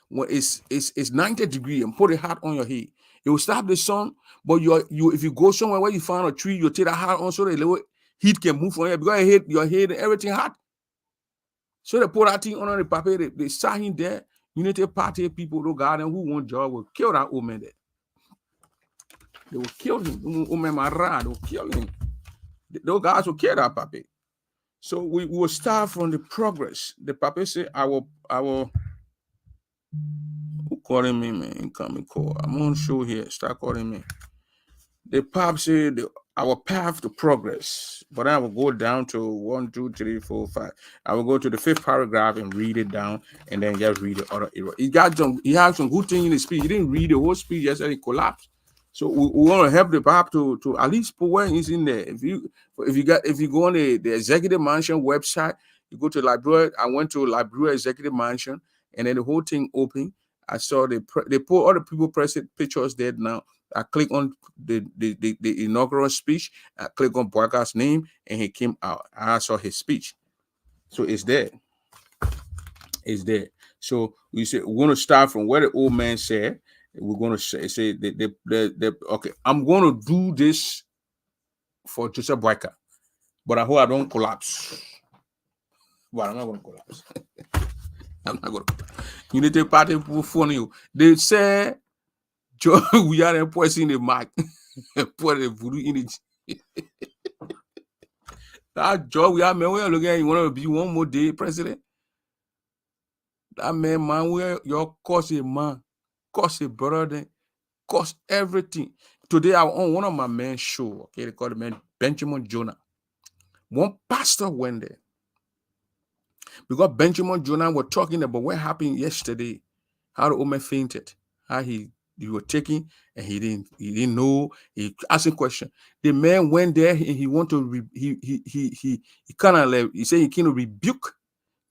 Speaker 3: When it's 90 degrees and put a hat on your head. It will stop the sun, but if you go somewhere where you find a tree, you take that hat on so the little heat can move from here because your head and everything hot. So they put that thing on the paper. They sat him there. Unity Party people, those guys who want job will kill that old man there. They will kill him. Old man Mara, they will kill him. Those guys will kill that paper. So we will start from the progress. The paper say, I will. Who calling me, man? Incoming call. I'm on show here. Start calling me. The pop said our path to progress. But I will go down to 1, 2, 3, 4, 5. I will go to the 5th paragraph and read it down, and then just read the other era. He had some good thing in the speech. He didn't read the whole speech, just said it collapsed. So we want to help the pop to at least put where he's in there. If you go on the Executive Mansion website, you go to Liberia. I went to Liberia Executive Mansion, and then the whole thing open. I saw they put all the people pressing pictures there now. I click on the inaugural speech. I click on Boakai's name, and he came out. I saw his speech. So it's there. It's there. So we say we're going to start from where the old man said. We're going to say okay. I'm going to do this for Joseph Boakai, but I hope I don't collapse. But I'm not going to collapse. I'm not going to. Unity Party people phone you. They say, Joe, we are poison the mic. Put a voodoo in it. That Joe, we are looking at you want to be one more day president. That man, where your cost a man, cost a brother, cost everything. Today I on one of my men's show. Okay, they call the man Benjamin Jonah. One pastor went there. Because Benjamin Jonah was talking about what happened yesterday, how the woman fainted, how he you were taking, and he didn't know. He asking question. The man went there and he want to he kind of like, he said he kind of rebuke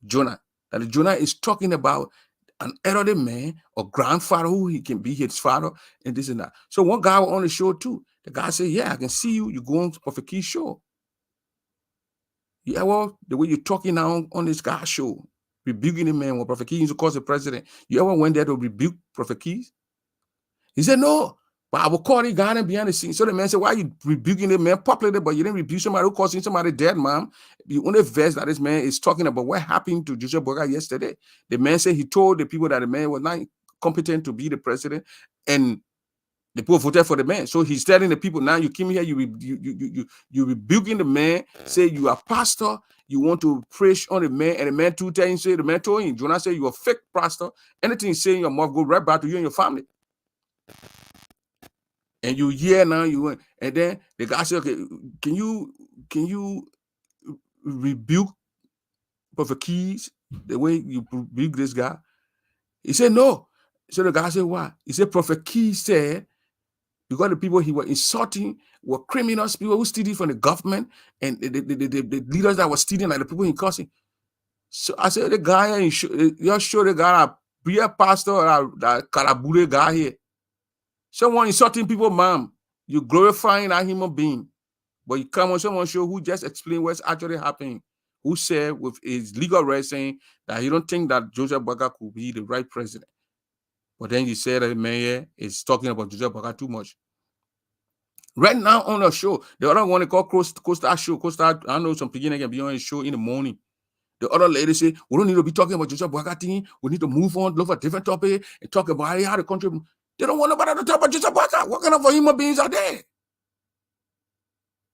Speaker 3: Jonah. That Jonah is talking about an elderly man or grandfather who he can be his father and this and that. So one guy was on the show too. The guy said, "Yeah, I can see you. You go on Prophet Key's show. Yeah, well, the way you're talking now on this guy's show, rebuking the man when Prophet Key used to call the president. You ever went there to rebuke Prophet Keys?" He said, "No, but I will call the guy behind the scenes." So the man said, "Why are you rebuking the man publicly, but you didn't rebuke somebody who causing somebody dead, ma'am?" The only verse that this man is talking about what happened to Joseph Boyka yesterday. The man said he told the people that the man was not competent to be the president, and the people voted for the man. So he's telling the people, now you came here, you rebuking the man, say you are pastor, you want to preach on the man, and the man too telling you, say the man told him, Jonah say you're a fake pastor. Anything you say in your mouth go right back to you and your family. And you hear now you went, and then the guy said, "Okay, can you rebuke Prophet Keys the way you rebuke this guy?" He said, "No." So the guy said, "Why?" He said, "Prophet Keys said because the people he was insulting were criminals, people who stealing from the government, and the leaders that were stealing, like the people he cussing." So I said, "The guy, you show the guy a beer pastor or that Karabure guy here. Someone insulting people, ma'am. You glorifying that human being. But you come on someone show who just explain what's actually happening, who said with his legal right saying that he don't think that Joseph Boyka could be the right president. But then you say that the mayor is talking about Joseph Boyka too much. Right now on the show, the other one they call Costa Show. Costa, I know some beginning can be on his show in the morning. The other lady say, "We don't need to be talking about Joseph Boyka thing. We need to move on, look for a different topic, and talk about how the country." They don't want nobody to talk about Joseph Boyka. What kind of human beings are there?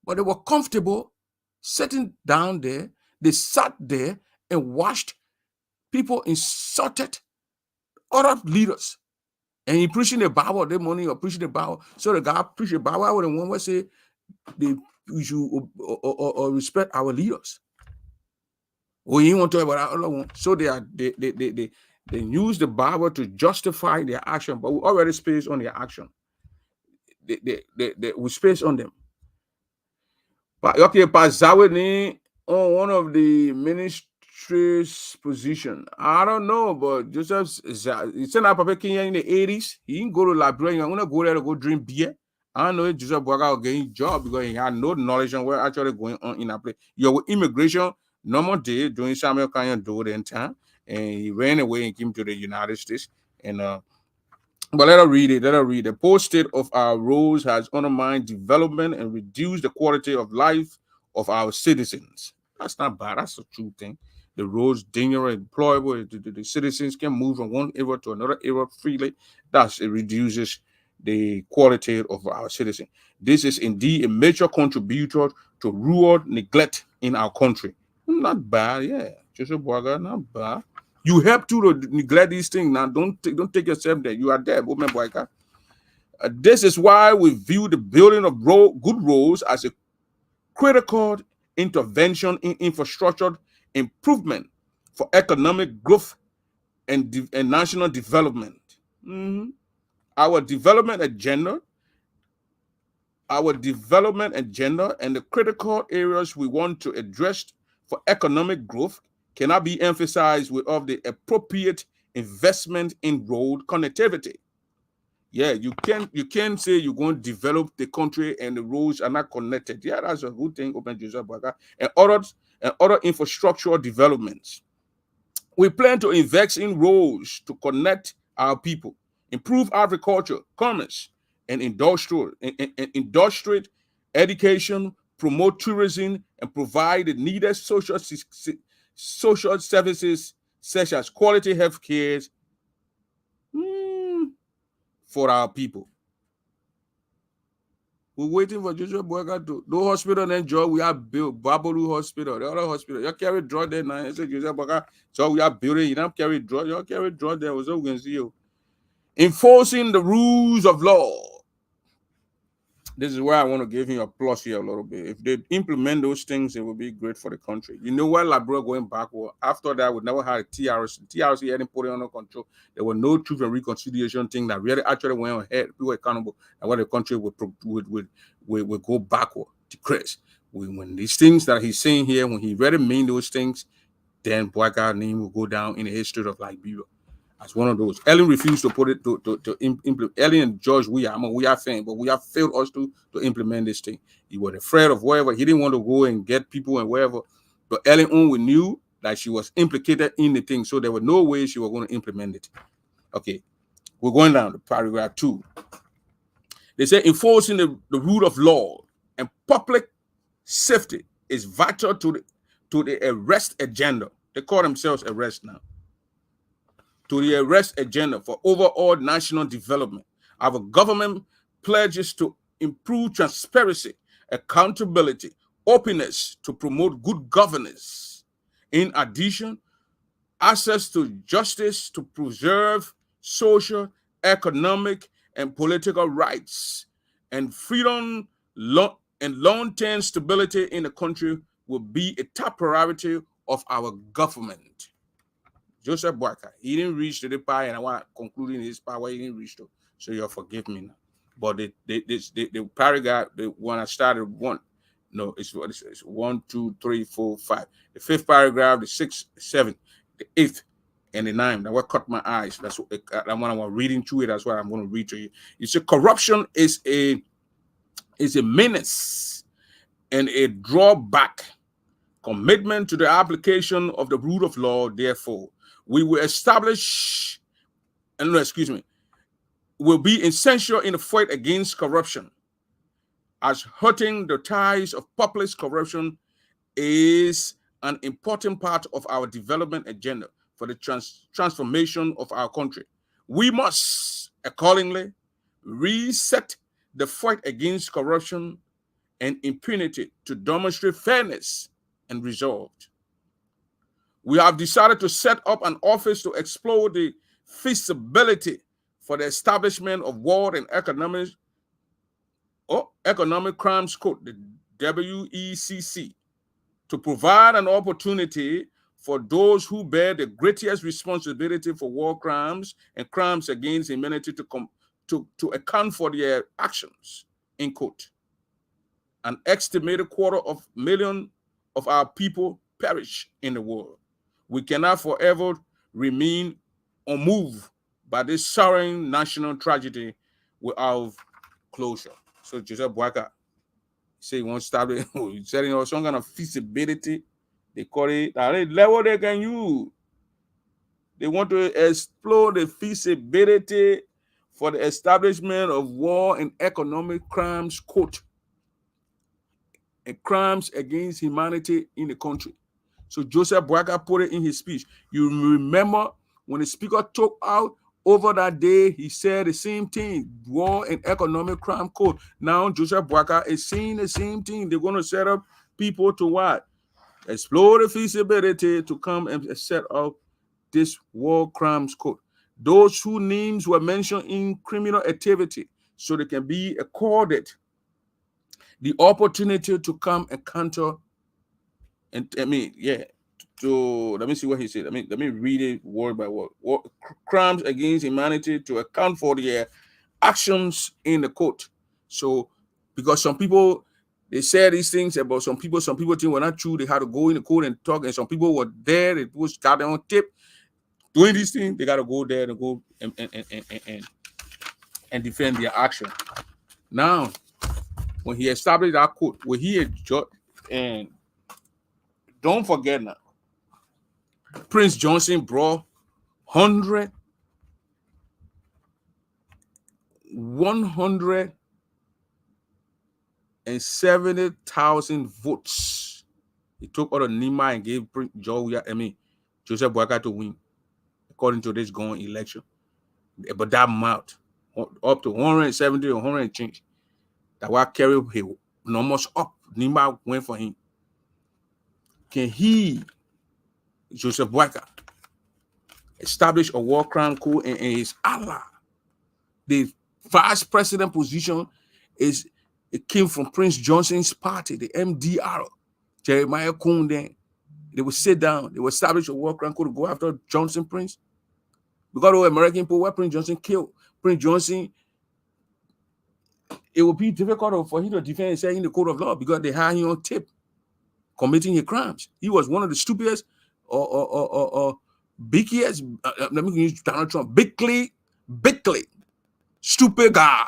Speaker 3: But they were comfortable sitting down there. They sat there and watched people insulted other leaders. And he preaching the Bible that morning or preaching the Bible. So the guy preached the Bible. I would one would say we should or respect our leaders. Or you want to talk about our other one. So they use the Bible to justify their action, but we already space on their action. We space on them. But okay, Pazawini on one of the ministry's position. I don't know, but Joseph he sent out Papa Kenya in the 80s. He didn't go to Liberia. I'm gonna go there to go drink beer. I don't know if Joseph Boyka will get a job because he had no knowledge on what actually going on in that place. Your immigration normal day during Samuel Canyon do the time, and he ran away and came to the United States. And but let us read it. The poor state of our roads has undermined development and reduced the quality of life of our citizens. That's not bad. That's a true thing. The roads dangerous, employable. The citizens can move from one area to another area freely. Thus, it reduces the quality of our citizens. This is indeed a major contributor to rural neglect in our country. Not bad, yeah. Joseph Boyka, not bad. You help to neglect these things now. Don't take yourself there. You are there, woman Boyka. This is why we view the building of good roads as a critical intervention in infrastructure improvement for economic growth and national development. Our development agenda and the critical areas we want to address for economic growth cannot be emphasized without the appropriate investment in road connectivity. Yeah, you can say you're going to develop the country and the roads are not connected. Yeah, that's a good thing, Open Joseph Boyka, and other infrastructural developments. We plan to invest in roads to connect our people, improve agriculture, commerce, and industrial education, promote tourism, and provide the needed social services such as quality health care for our people. We're waiting for Joseph Boyka to do hospital and job. We have built Babalu Hospital, the other hospital. You carry drug there now. I said Joseph Boyka, so we are building. You don't carry drug. You carry drug there. So we can see you enforcing the rules of law. This is where I want to give him a plus here a little bit. If they implement those things, it will be great for the country. You know what, Labrador going backward. After that, we never had a TRC. TRC hadn't put it under control. There were no truth and reconciliation thing that really actually went ahead. People were accountable, and what the country would go backward, decrease. When these things that he's saying here, when he really mean those things, then Black Guy name will go down in the history of Liberia as one of those. Ellen refused to put it to implement. Ellen and George, we are fan, but we have failed us to implement this thing. He was afraid of whatever. He didn't want to go and get people and wherever. But Ellen only knew that she was implicated in the thing, so there was no way she was going to implement it. Okay, we're going down to paragraph 2. They say enforcing the rule of law and public safety is vital to the arrest agenda. They call themselves arrest now. To the arrest agenda for overall national development. Our government pledges to improve transparency, accountability, openness to promote good governance. In addition, access to justice to preserve social, economic, and political rights and freedom and long-term stability in the country will be a top priority of our government. Joseph Boakai, he didn't reach to the part, and I want to conclude in his part where he didn't reach to. So you'll forgive me now. But the paragraph, when I started it's 1, 2, 3, 4, 5. The 5th paragraph, the 6th, 7th, the 8th, and the 9th. That what caught my eyes. That's what I was reading through it. That's what I'm going to read to you. You see, corruption is a menace and a drawback. Commitment to the application of the rule of law, therefore, will be essential in the fight against corruption, as hurting the ties of populist corruption is an important part of our development agenda for the transformation of our country. We must accordingly reset the fight against corruption and impunity to demonstrate fairness and resolve. We have decided to set up an office to explore the feasibility for the establishment of War and Economic Crimes Court, the WECC, to provide an opportunity for those who bear the greatest responsibility for war crimes and crimes against humanity to account for their actions, in quote. An estimated 250,000 of our people perish in the war. We cannot forever remain unmoved by this sorrowing national tragedy without closure. So Joseph Boakai say he wants to start it. He's setting some kind of feasibility. They call it at level they can use. They want to explore the feasibility for the establishment of War and Economic Crimes Court and crimes against humanity in the country. So Joseph Boakai put it in his speech. You remember when the speaker took out over that day, he said the same thing, War and Economic Crime Code. Now Joseph Boakai is saying the same thing. They're going to set up people to what? Explore the feasibility to come and set up this War Crimes Code. Those whose names were mentioned in criminal activity, so they can be accorded the opportunity to come and counter. And let me see what he said. Let me read it word by word. Crimes against humanity to account for their actions in the court. So, because some people, they said these things about some people think were not true. They had to go in the court and talk, and some people were there. It was got them on tip doing these things. They got to go there and go and defend their action. Now, when he established that court, when he had and don't forget now, Prince Johnson brought 170,000 votes. He took out of Nima and gave Joseph Boakai to win, according to this going election. But that amount, up to 170 or 100 and change, that was carried him almost up. Nima went for him. Can he, Joseph Boakai, establish a war crime court and his ally? The vice president position is It came from Prince Johnson's party, the MDR. Jeremiah Coon then. They would sit down, they would establish a war crime code to go after Johnson Prince. Because of American people, where Prince Johnson killed Prince Johnson, it would be difficult for him to defend himself in the court of law because they had him on tape committing his crimes. He was one of the stupidest bickiest, let me use Donald Trump, Bickley, stupid guy.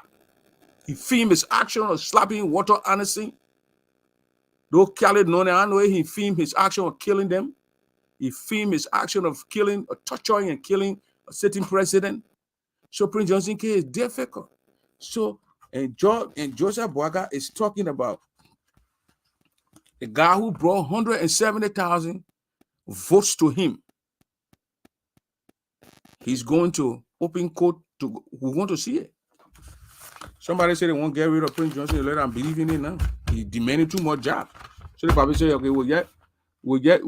Speaker 3: He filmed his action of slapping Walter Anderson. Though Khaled Noneh, he filmed his action of killing them. He filmed his action of killing, torturing and killing a sitting president. So Prince Johnson case is difficult. So, and Joseph Boaga is talking about the guy who brought 170,000 votes to him. He's going to open court to, we want to see it. Somebody said they won't get rid of Prince Johnson. Let them believe in it now. He demanded too much job. So the probably say, okay, we'll get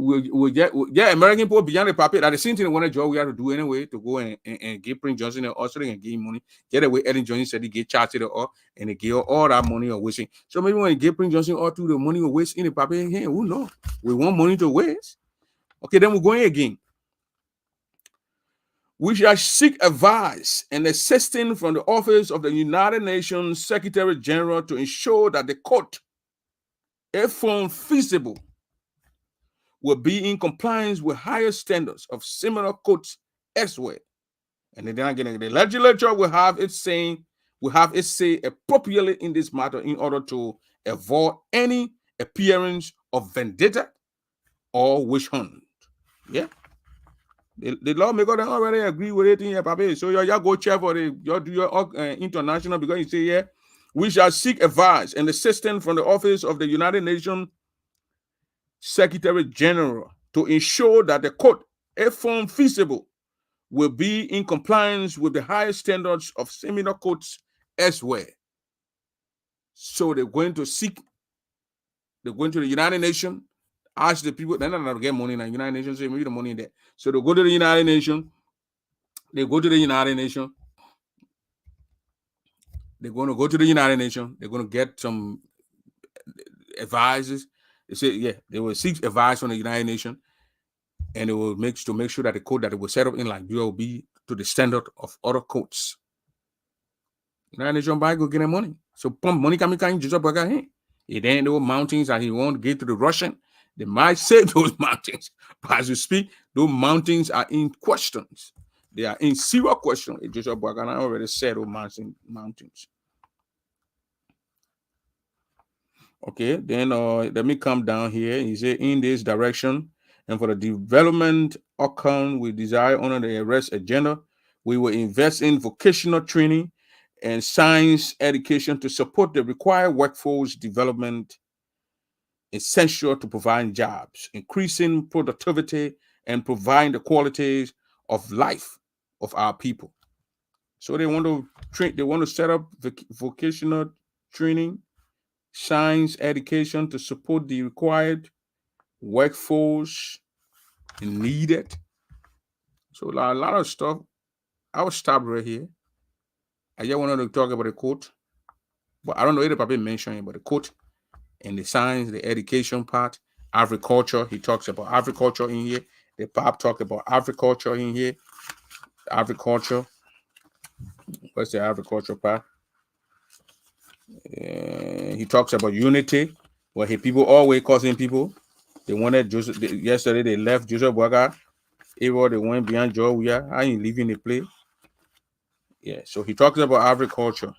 Speaker 3: American people beyond the puppet. At the same thing, they want a job we have to do anyway to go and give Prince Johnson and also they can give him money. Get away. Ellen Johnson said he get charged all and they give all that money or wasting. So maybe when you give Prince Johnson all to the money or waste in the puppet, hey, who knows? We want money to waste. Okay, then we're going again. We shall seek advice and assistance from the office of the United Nations Secretary General to ensure that the court, if found feasible, will be in compliance with higher standards of similar courts elsewhere. And then again, the legislature will have its say appropriately in this matter in order to avoid any appearance of vendetta or witch hunt. Yeah. The lawmaker don't already agree with it in your paper. So y'all go check for the your international because you say, yeah, we shall seek advice and assistance from the office of the United Nations Secretary General to ensure that the court, if found feasible, will be in compliance with the highest standards of similar courts elsewhere. So they're going to the United Nations. Ask the people, they're not going to get money in the United Nations, so maybe the money in there. So they go to the United Nations. They go to the United Nations. They're going to go to the United Nations. They're going to get some advisors. They say, yeah, they will seek advice from the United Nations, and it will make sure that the code that it will set up in Liberia will be to the standard of other courts. United Nations buy go get their money. So pump money coming just up back here. It ain't those mountains that he won't get to the Russian. They might save those mountains, but as you speak, those mountains are in questions. They are in serious question. Joshua Boagana already said those mountains. Okay, then let me come down here. He said, in this direction, and for the development outcome we desire under the arrest agenda, we will invest in vocational training and science education to support the required workforce development essential to provide jobs, increasing productivity, and providing the qualities of life of our people. So they want to train. They want to set up vocational training, science education to support the required workforce needed. So a lot of stuff. I will stop right here. I just wanted to talk about the quote, but I don't know if the paper mentioned about the quote. And the science, the education part, agriculture. He talks about agriculture in here. The Pop talked about agriculture in here. Agriculture. What's the agriculture part? He talks about unity, where people always causing people. They wanted Joseph. Yesterday they left Joseph Boaga. Everyone they went beyond Georgia. How you leaving the play? Yeah. So he talks about agriculture.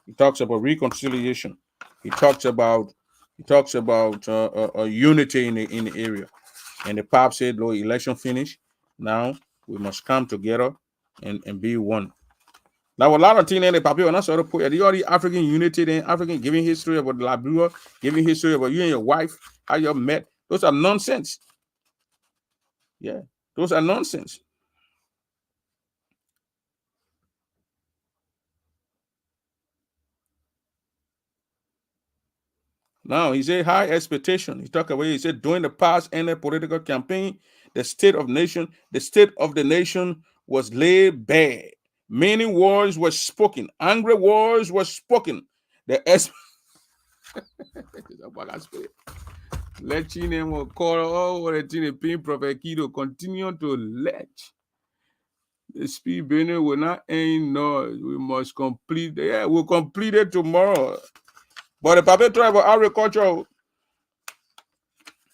Speaker 3: He talks about reconciliation. He talks about unity in the area, and the Pope said, "Lord, election finished. Now we must come together and be one." Now a lot of things in the paper, and that's sort of put the African unity, then African giving history about Liberia, giving history about you and your wife, how you met. Those are nonsense. Yeah, those are nonsense. Now, he said high expectation. He talked about, he said, during the past and the political campaign, the state of the nation was laid bare. Many words were spoken. Angry words were spoken. The S. Let Chine call all what the Chine pin Prophet Kido continue to let the speed burning will not end. No, we must complete. Yeah, we'll complete it tomorrow. But the Papa talk about agriculture.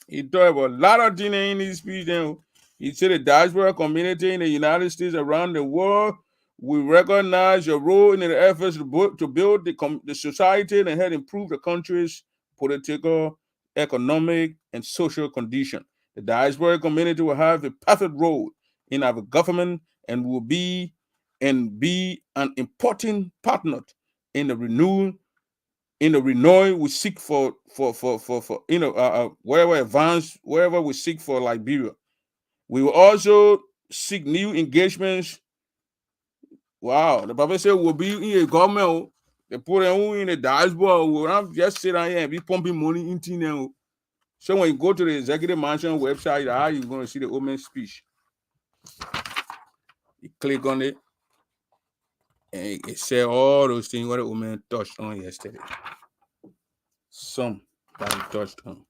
Speaker 3: He talked about a lot of things in his speech. Then he said the diaspora community in the United States around the world, we recognize your role in the efforts to build the society and help improve the country's political, economic, and social condition. The diaspora community will have a perfect role in our government and will be an important partner in the renewal. In the renewal, we seek for wherever advance, wherever we seek for Liberia. We will also seek new engagements. Wow, the Bible said we'll be in a government. They put in the diaspora. We'll not just sit down here and be pumping money into them. So when you go to the Executive Mansion website, how you going to see the open speech? You click on it, and it says all those things what the woman touched on yesterday. Some that he touched on.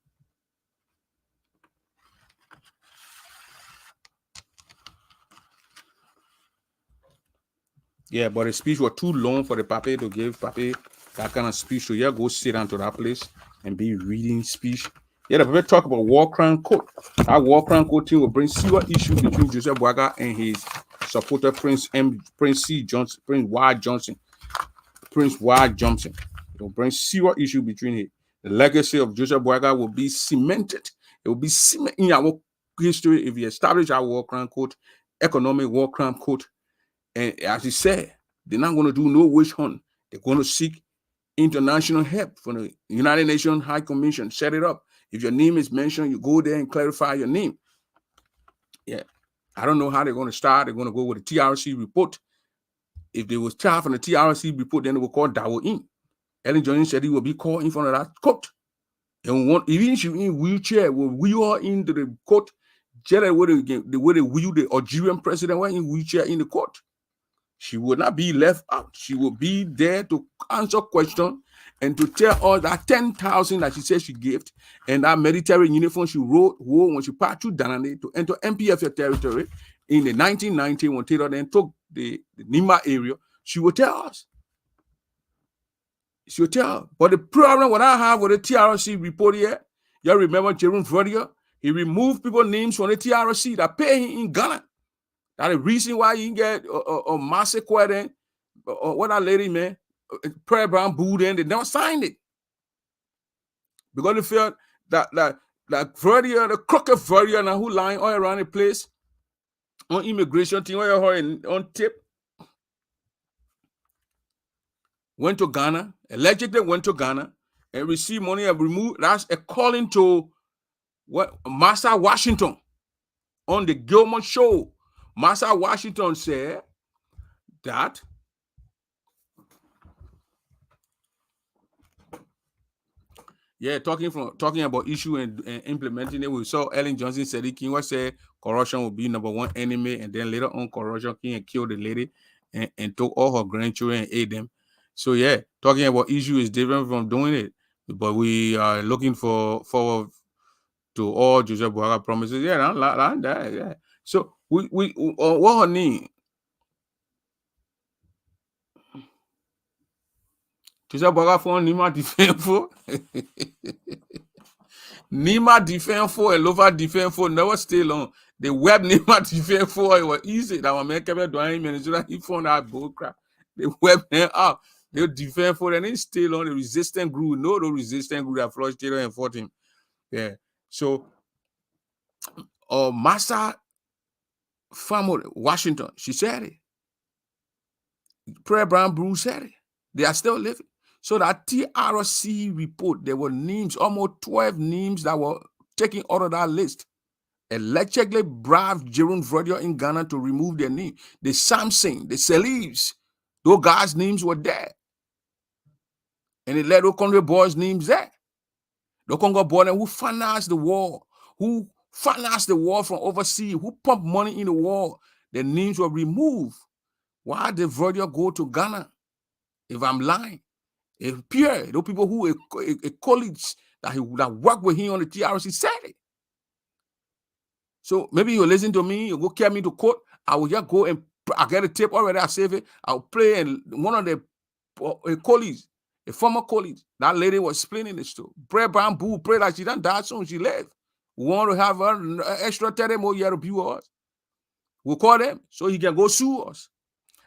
Speaker 3: Yeah, but the speech was too long for the Papa to give Papa that kind of speech. So yeah, go sit down to that place and be reading speech. Yeah, the Papa talk about war crime court. That war crime court team will bring serious issue between Joseph Boaga and his supporter Prince Ward Johnson. It will bring serious issue between it. The legacy of Joseph Boaga will be cemented. It will be cemented in our history if we establish our war crime court, economic war crime court. And as he said, they're not going to do no witch hunt. They're going to seek international help from the United Nations High Commission. Set it up. If your name is mentioned, you go there and clarify your name. Yeah. I don't know how they're going to start. They're going to go with the TRC report. If they was charged from the TRC report, then they will call Dawo in. Ellen Johnson said he will be called in front of that court. And even if you in wheelchair, will wheel her into the court, just the way they wheel the Algerian president went in wheelchair in the court. She will not be left out. She will be there to answer questions and to tell us that 10,000 that she said she gave and that military uniform she wore when she passed through Danane to enter MPF territory in the 1990 when Taylor then took the Nima area. She will tell us. She will tell. But the problem what I have with the TRC report here, you remember Jerome Verdier? He removed people's names from the TRC that pay him in Ghana. That's the reason why you get a massacre then, what that lady, man, Prayer Brown Boo then, they never signed it. Because they felt that Verdier, the crooked Verdier, now who lying all around the place, on immigration thing, on tip, went to Ghana, allegedly went to Ghana, and received money and removed. That's a calling to what Master Washington on the Gilmore show. Master Washington said that talking about issue and implementing it. We saw Ellen Johnson said King was said corruption will be number one enemy, and then later on corruption came and killed the lady and took all her grandchildren and ate them. So yeah, talking about issue is different from doing it. But we are looking forward to all Joseph Boaga promises. Yeah, like that. Yeah. So we what her name? Joseph Boaga for Nima defend for Nima defend for and Lover defend for never stay long. The web Nima defend for it was easy. That one man kept doing Venezuela. He found that bull crap. The web them out. They defend for and then stay long. The resistance grew. No, the resistance grew that flushed Taylor and fought him. Yeah. So Master Family Washington, she said it. Prayer Brown Bruce said it. They are still living. So that TRC report, there were names, almost 12 names that were taken out of that list. Allegedly bribed Jerome Verdier in Ghana to remove their name. The Samson, the Salives, those guys' names were there. And they let those Congo boys' names there. The Congo boys who financed the war, who financed the war from overseas, who pumped money in the war, their names were removed. Why did Verdier go to Ghana? If I'm lying. A peer, those people who a colleagues that work with him on the TRC said it. So maybe you listen to me, you go carry me to court. I will just go and I get a tape already. I save it. I'll play, and one of the colleagues, a former colleague, that lady was explaining this to. Pray bamboo, pray that she done died soon. She left. We want to have an extra 30 more years to be with us. We'll call them so he can go sue us.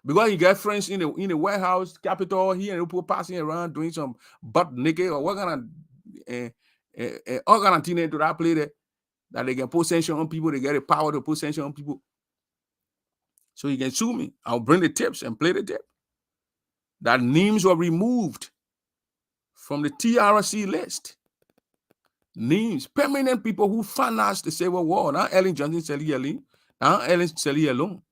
Speaker 3: Because he got friends in the warehouse, Capitol, he and people passing around doing some butt naked or what kind of organ into that play there that they can put sanction on people, they get the power to put sanction on people. So he can sue me. I'll bring the tips and play the tip. That names were removed from the TRC list. Names, permanent people who financed the Civil War. Now Ellen Johnson Sirleaf, now Ellen Sirleaf alone.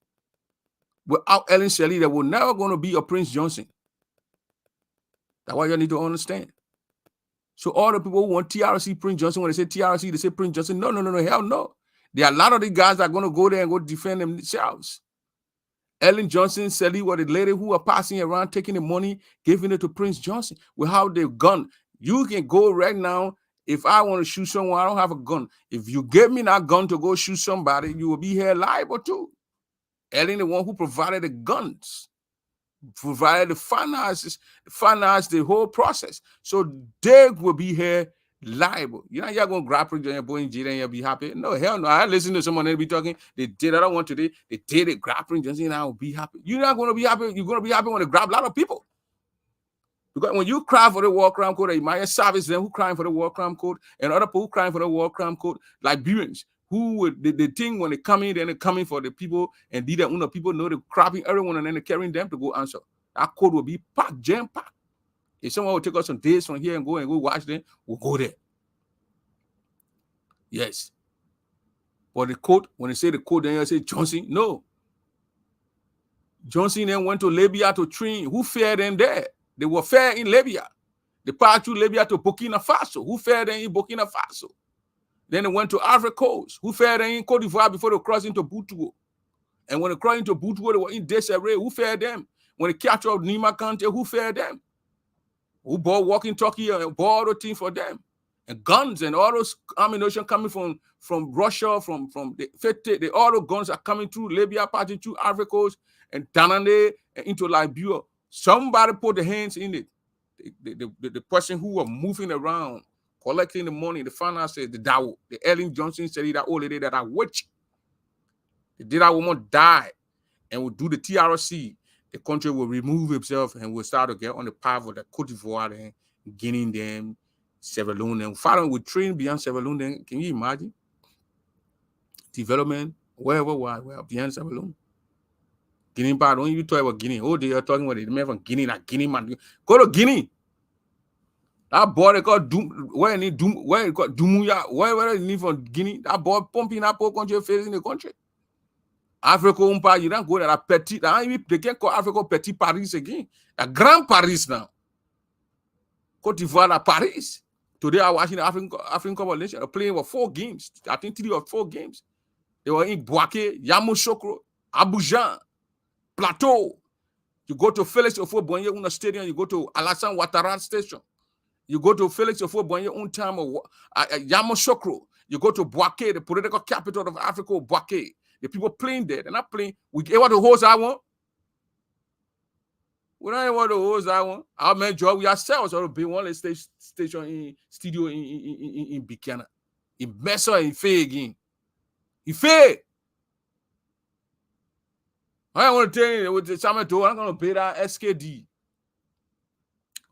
Speaker 3: Without Ellen Sirleaf, there was never going to be a Prince Johnson. That's what you need to understand. So all the people who want TRC Prince Johnson, when they say TRC, they say Prince Johnson. No, hell no. There are a lot of the guys that are going to go there and go defend themselves. Ellen Johnson Sirleaf was the lady who are passing around, taking the money, giving it to Prince Johnson without the gun. You can go right now. If I want to shoot someone, I don't have a gun. If you give me that gun to go shoot somebody, you will be here liable too. Ellen, the one who provided the guns, provided the finances, financed the whole process. So they will be here liable. You're not going to grab Prince Johnson, boy in jail, and you'll be happy. No, hell no. I listen to someone that be talking. They did. I don't want today. They did it. Grab Prince Johnson, and I will be happy. You're not going to be happy. You're going to be happy when they grab a lot of people. Because when you cry for the war crime code, Maya Savage, them who crying for the war crime code, and other people who crying for the war crime code, Liberians, who would the thing when they come in, then they coming for the people, and the people know they're crapping everyone, and then they're carrying them to go answer. That code will be packed, jam packed. If someone will take us some days from here and go watch them, we'll go there. Yes. But the code, when they say the code, then you say Johnson. No. Johnson then went to Libya to train. Who fared them there? They were fair in Libya. They passed through Libya to Burkina Faso. Who fared them in Burkina Faso? Then they went to Ivory Coast. Who fared them in Cote d'Ivoire before they crossed into Boutougo? And when they crossed into Boutougo, they were in Desiree. Who fared them? When they captured Nima Kante, who fared them? Who bought walkie-talkie and bought all the things for them? And guns and all those ammunition coming from Russia, from the all the guns are coming through Libya, passing through Ivory Coast and Tanane and into Liberia. Somebody put the hands in it. The person who was moving around, collecting the money, the finances, the Ellen Johnson said that old lady that I watch. The day that woman died and will do the TRC, the country will remove itself and will start to get on the path of the Cote d'Ivoire and Guinea them, Sierra Leone. And following with train beyond Sierra Leone, can you imagine? Development, wherever beyond Sierra Leone. Guinea, but don't you talk about Guinea. Oh, they are talking about the man from Guinea, not Guinea, man. Go to Guinea. That boy they got where it got Dumuya, where they need from Guinea. That boy pumping that poor country facing the country. Africa, you don't go to that petit. They can't call Africa Petit Paris again. A Grand Paris now. Cote d'Ivoire, Paris. Today I was watching the African Cup of Nations. They're playing with 4 games. I think 3 or 4 games. They were in Bouaké, Yamoussoukro, Abidjan, Plateau. You go to Felix Ofoe-Boigny Una Stadium. You go to Alassane Ouattara Station. You go to Felix Ofoe-Boigny Time or Yamoussoukro. You go to Bouaké, the political capital of Africa, Bouaké. The people playing there. They're not playing. We what the host I want. We don't want the host I want. Our main job, we ourselves ought to be one station in studio in Bikana. In Mesa, in Faye again. In Faye. I want to tell you, with the summer tour, I'm going to pay that SKD.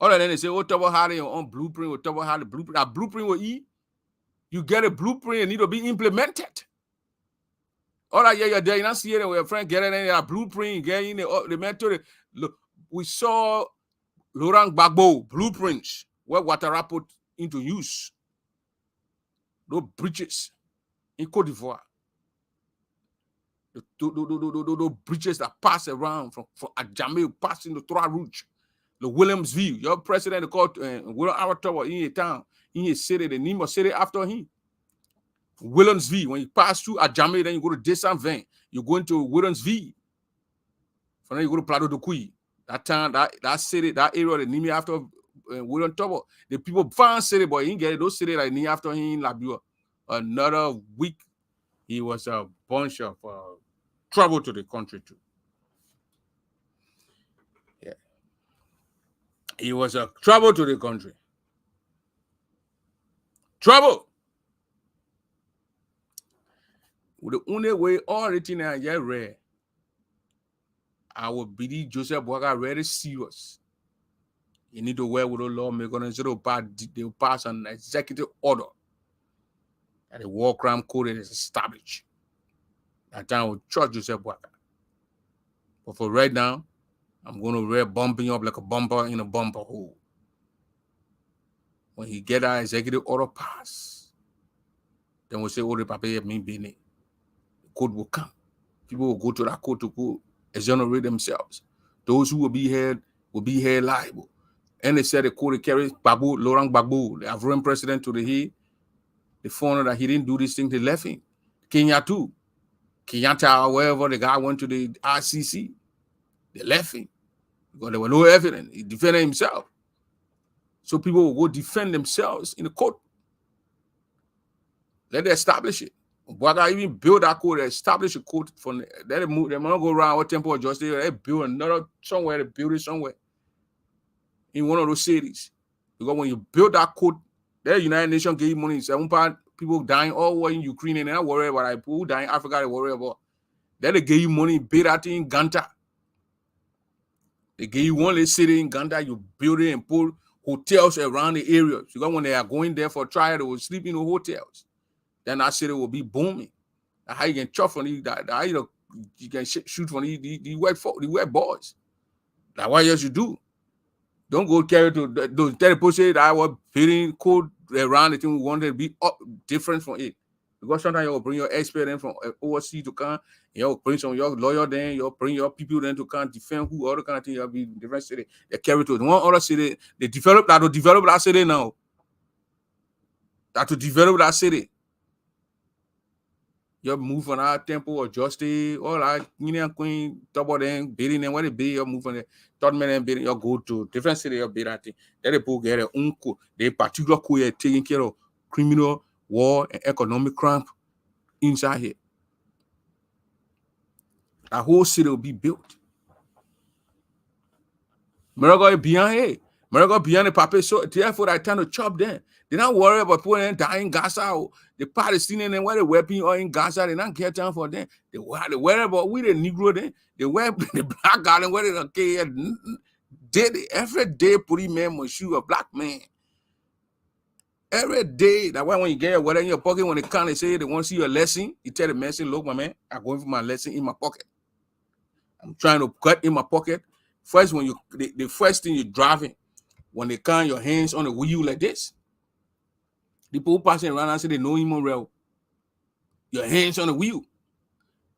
Speaker 3: Other than they say, oh, double had your own blueprint, or double had the blueprint. That blueprint will eat. You get a blueprint, it need to be implemented. All right, you're there. You not see it where your friend get it in a blueprint, get in the method. Look, we saw Laurent Gbagbo blueprints where Ouattara put into use. Those bridges in Cote d'Ivoire. Those bridges that pass around from Adjamé, passing the Trois Rouges, the Williamsville. Your president called William Aratoa in a town, in a city, the name of city after him. Williamsville. When you pass through Adjamé, then you go to Desaint-Vin. You go into Williamsville. From then you go to Plateau de Couille. That town, that city, that area, the name after William Tubbo. The people found city, but he didn't get it. Those city like after him in Labua. Another week, he was a bunch of trouble to the country too. Yeah. He was a trouble to the country. Trouble. The only way all the things I get read, I will believe Joseph Boakai very serious. You need to work with the lawmaker and they will pass an executive order that the war crime code is established. That time will charge Joseph Boakai. But for right now, I'm going to read bumping up like a bumper in a bumper hole. When he get that executive order passed, then we'll say, oh, the paper me being it. The code will come. People will go to that court to go exonerate themselves. Those who will be held liable. And they said the court carries Laurent Gbagbo, the Ivorian president, to the head. They found that he didn't do this thing, they left him. Kenya too. Kenyatta, wherever the guy went to the RCC, they left him. Because there was no evidence. He defended himself. So people will go defend themselves in the court. Let them establish it. But I even build that court, establish a court for them. Let them move. They might not go around what temple of justice. They build another somewhere. They build it somewhere in one of those cities. Because when you build that court, the United Nations gave you money. 7 part people dying all over in Ukraine, and they're not worried about it. People dying in Africa, they worry about. Then they gave you money, build that thing in Ganta. They gave you one little city in Ganta, you build it and put hotels around the area. Because when they are going there for trial, they will sleep in the hotels. Then that city will be booming. That's how you can chop from these, how you can shoot from the white boys. That's what else you do. Don't go carry to those people say that I was building code around the thing we wanted to be different from it. Because sometimes you'll bring your expert in from overseas to come, you'll bring some of your lawyer then, you'll bring your people then to come defend who other kind of thing, you'll be in different city. They carry to one other city, they develop that city now. That to develop that city. You move on our temple or justice, all that, queen, double them, bidding them, what they be, you move on the third man and bidding, you go to different city, you bid that thing. Then they both get their own code. They particular code taking care of criminal, war, and economic crime inside here. That whole city will be built. Miracle beyond here. Miracle beyond the paper, so therefore I tend to chop them. They don't worry about people dying in Gaza. The Palestinians and where they weapon or in Gaza, they don't care time for them. They worry about we the Negro then. They wear the black guy and where they don't care. Every day, put man must shoot a black man. Every day, that why when you get whatever in your pocket, when they come, they say they want to see your lesson. You tell the man, look, my man, I'm going for my lesson in my pocket. I'm trying to cut in my pocket. First, when the first thing you're driving, when they count your hands on the wheel like this, the people passing around and say they know him on rail. Your hands on the wheel.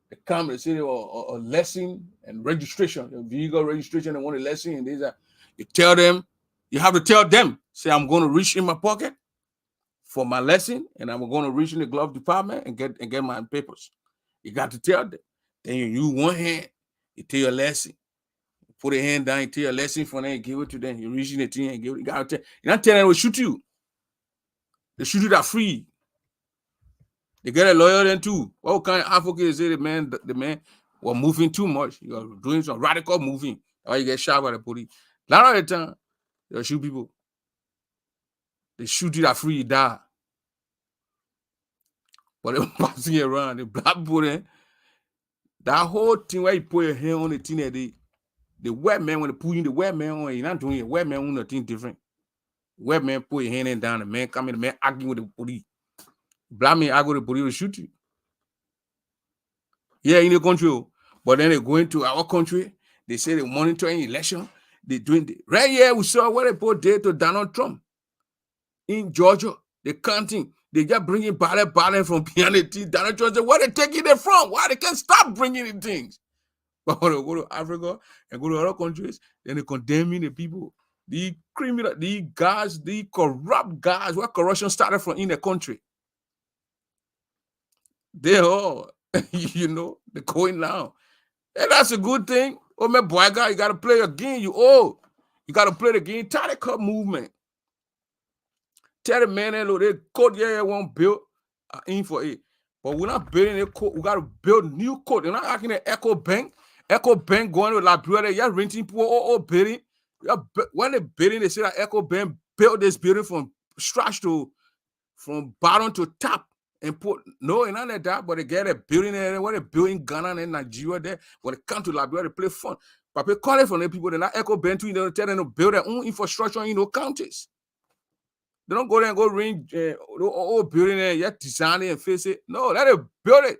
Speaker 3: They come and say a lesson and registration, your vehicle registration, and want a lesson, and these are you tell them, you have to tell them, say I'm going to reach in my pocket for my lesson, and I'm going to reach in the glove department and get my papers. You got to tell them. Then you use one hand, you tell your lesson. Put a hand down, you tell your lesson for them, give it to them. You reach in the thing and give it. You got to tell. You're not telling them to shoot you. They shoot you that free. They get a lawyer then too. What kind of advocate say the man was moving too much? You're doing some radical moving. Or you get shot by the police. A lot of the time, they'll shoot people. They shoot you that free, you die. But they're passing around, the black people then. That whole thing where you put your hand on the thing that the white man, when they put in the white man on, you're not doing it. White man on nothing different. White man put your hand in down, the man come in, the man arguing with the police. Black man argue with the police will shoot you. Yeah, in the country. But then they go into our country, they say they're monitoring election. They're doing the right here. We saw what they put there to Donald Trump in Georgia. They're counting. They just bringing ballot from behind the team. Donald Trump said, where they taking it from? Why they can't stop bringing the things? But when they go to Africa and go to other countries, then they're condemning the people. The criminal, the guys, the corrupt guys, where corruption started from in the country. They all, they're going now. And that's a good thing. Oh, my boy, guy, you got to play your game. You owe. You got to play the game. Tie the cup movement. Tell the man that look, they court, yeah, won't build in for it. But we're not building a court. We got to build new court. They're not acting the Echo Bank. Echo Bank going to Liberia. You're renting people all building. When they're building, they say that Echo Bank built this building from scratch from bottom to top. And put no, and none of that, but they get a building there. When they building Ghana and Nigeria there, when they come to Liberia, they play fun. But they call it from the people, they're not Echo Bank, tell them to build their own infrastructure in counties. They don't go there and go ring building there, yet design it and face it. No, let it build it.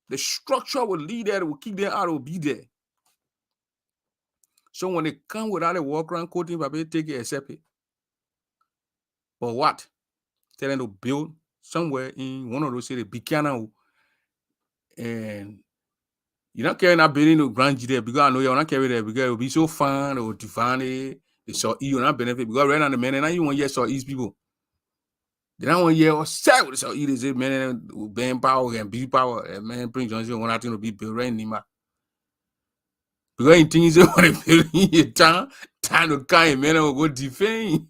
Speaker 3: The structure will lead there, will keep them out, will be there. So when they come without a walk around coating, they take it, accept it. But what? Tell them to build somewhere in one of those cities, Bikana, and you're not carrying that building to Grand G there because I know you're not carrying there because it will be so fun or divine. They saw you not benefit because right now the men and you want to saw East people. They don't want to hear set with the East men band power and be power and man Prince Johnson want to be built right Nima. Because in things they want to build in your time to kind men will go defend.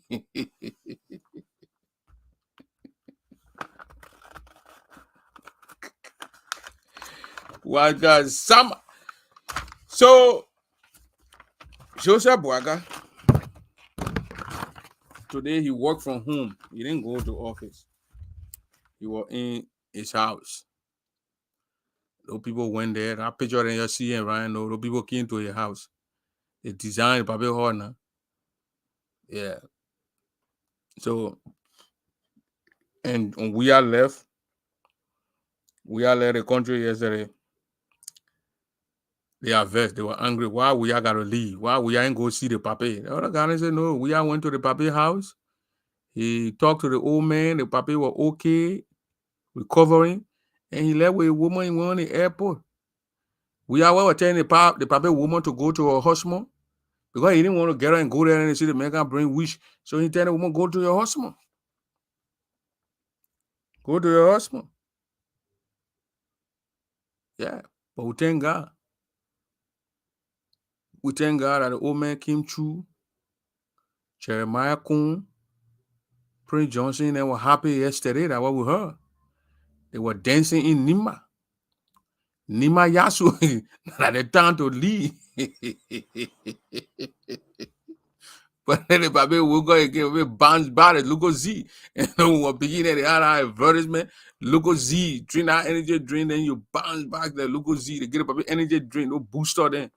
Speaker 3: What does some so Joseph Boaga today he worked from home. He didn't go to office. He was in his house. Those people went there. That picture that you see right now, those people came to his house. They designed the Pape Hall now. Yeah. So and we are left the country yesterday. They are vexed. They were angry. Why we are gotta leave? Why we ain't go see the Pape? The other guy said, no, we are went to the Pape house. He talked to the old man. The Pape was okay, recovering, and he left with a woman in the airport. We were telling the Pape woman to go to her husband because he didn't want to get her and go there and see the man can bring wish. So he told the woman, go to your husband. Go to your husband. Yeah, but we thank God. We thank God that the old man came through. Jeremiah Kuhn, Prince Johnson, they were happy yesterday. That's what we heard. They were dancing in Nima. Nima Yasu. At the time to leave. But then the Baby will go again, we bounce back at Lugo Z. And then we'll begin at the other advertisement. Lugo Z, drink that energy drink, then you bounce back the Lugo Z. They get a Baby energy drink, no booster then.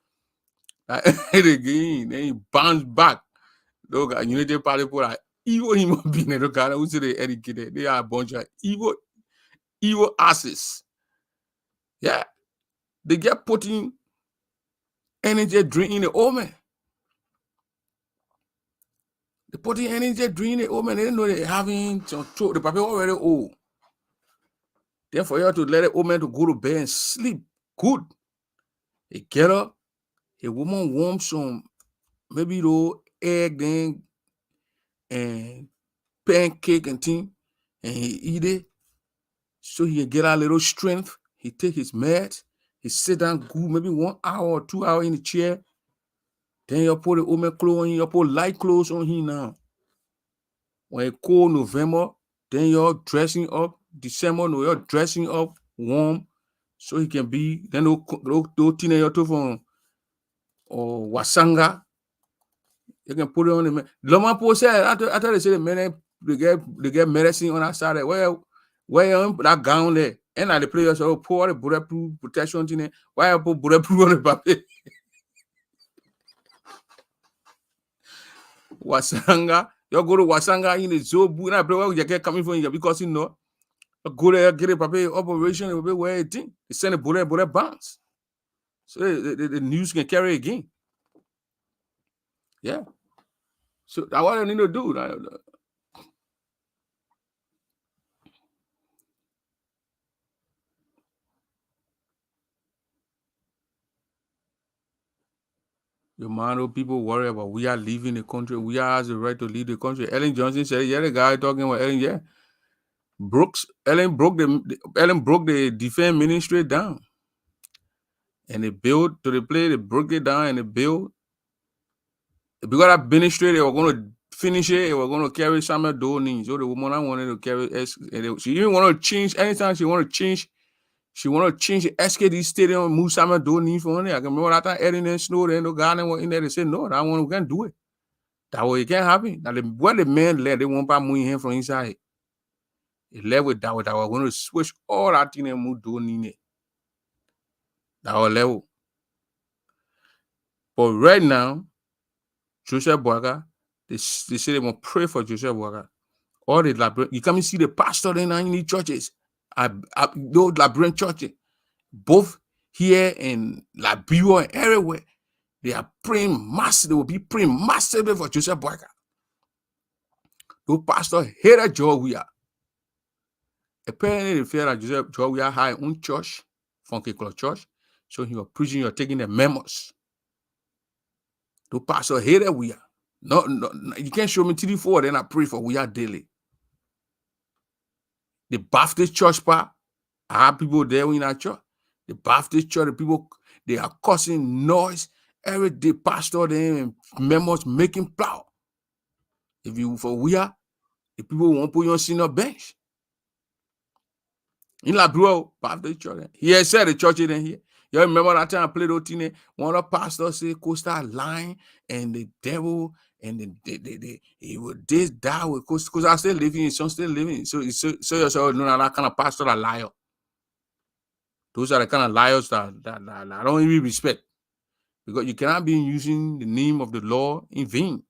Speaker 3: Again, then you bounce back. Look, Unity Party people are evil human beings. Look at who's they educated. They are a bunch of evil asses. Yeah. They get putting energy drink in the omen. They putting energy drink in the omen. They didn't know they're having some throat. The people already old. Therefore, you have to let the omen to go to bed and sleep good. They get up. A woman warm some maybe though egg then and pancake and thing, and he eat it so he can get a little strength. He take his mat, he sit down good, maybe 1 hour or 2 hours in the chair. Then you put the omen clothes on him, you put light clothes on him now. When it's cold November, then you're dressing up. December, no, you're dressing up warm so he can be. Then those teenagers from Wasanga, you can put it on the Loma Post said after they say the men they get medicine on that side. Where that gown there, and the players pour the bulletproof protection in there. Why I put bulletproof on the paper? Wasanga, you go to Wasanga in the Zobu, and I play where you get coming from here because you know go there get a paper operation where it thing. They send a bullet bounce. So the news can carry again. Yeah. So that's what I need to do. Your man, people worry about we are leaving the country. We are has the right to leave the country. Ellen Johnson said, yeah, the guy talking about Ellen, yeah. Ellen broke the defense ministry down. And they built to the play, they broke it down and they built Because that ministry, they were going to finish it. They were going to carry Samuel Doe name. So the woman wanted to carry she didn't want to change anytime she wanted to change. She wanted to change the SKD Stadium and move Samuel Doe name for it. I can remember that time Eddie and Snow, and the garden were in there. They said, no, that one we can't do it. That way it can't happen. Now what the man led, they won't buy moving him from inside. He left with that. That was going to switch all that thing and move Doe name. That was level. But right now, Joseph Boaga, they say they want to pray for Joseph Boaga. All the Liberian, you come and see the pastor in the churches, those Liberian churches, both here in Liberia and everywhere, they are praying massive. They will be praying massively for Joseph Boaga. Those pastors hated George Weah. Apparently, they feel that George Weah had his own church, Funky Club Church, so he was preaching, you're taking the memos. Those pastors hated Weah. No, you can't show me 3-4, then I pray for Weah daily. The Baptist church part, I have people there in that church. The Baptist church, the people, they are causing noise. Every day, pastor, them members making plow. If you for Weah, the people won't put you on senior bench. In Liberia, Baptist church, he has said the church in here. You remember that time I played Otine? One of the pastors said Costa lying and the devil and he would this die with because I still living, his son still living. So yourself know that kind of pastor a liar. Those are the kind of liars that I don't even respect. Because you cannot be using the name of the Lord in vain.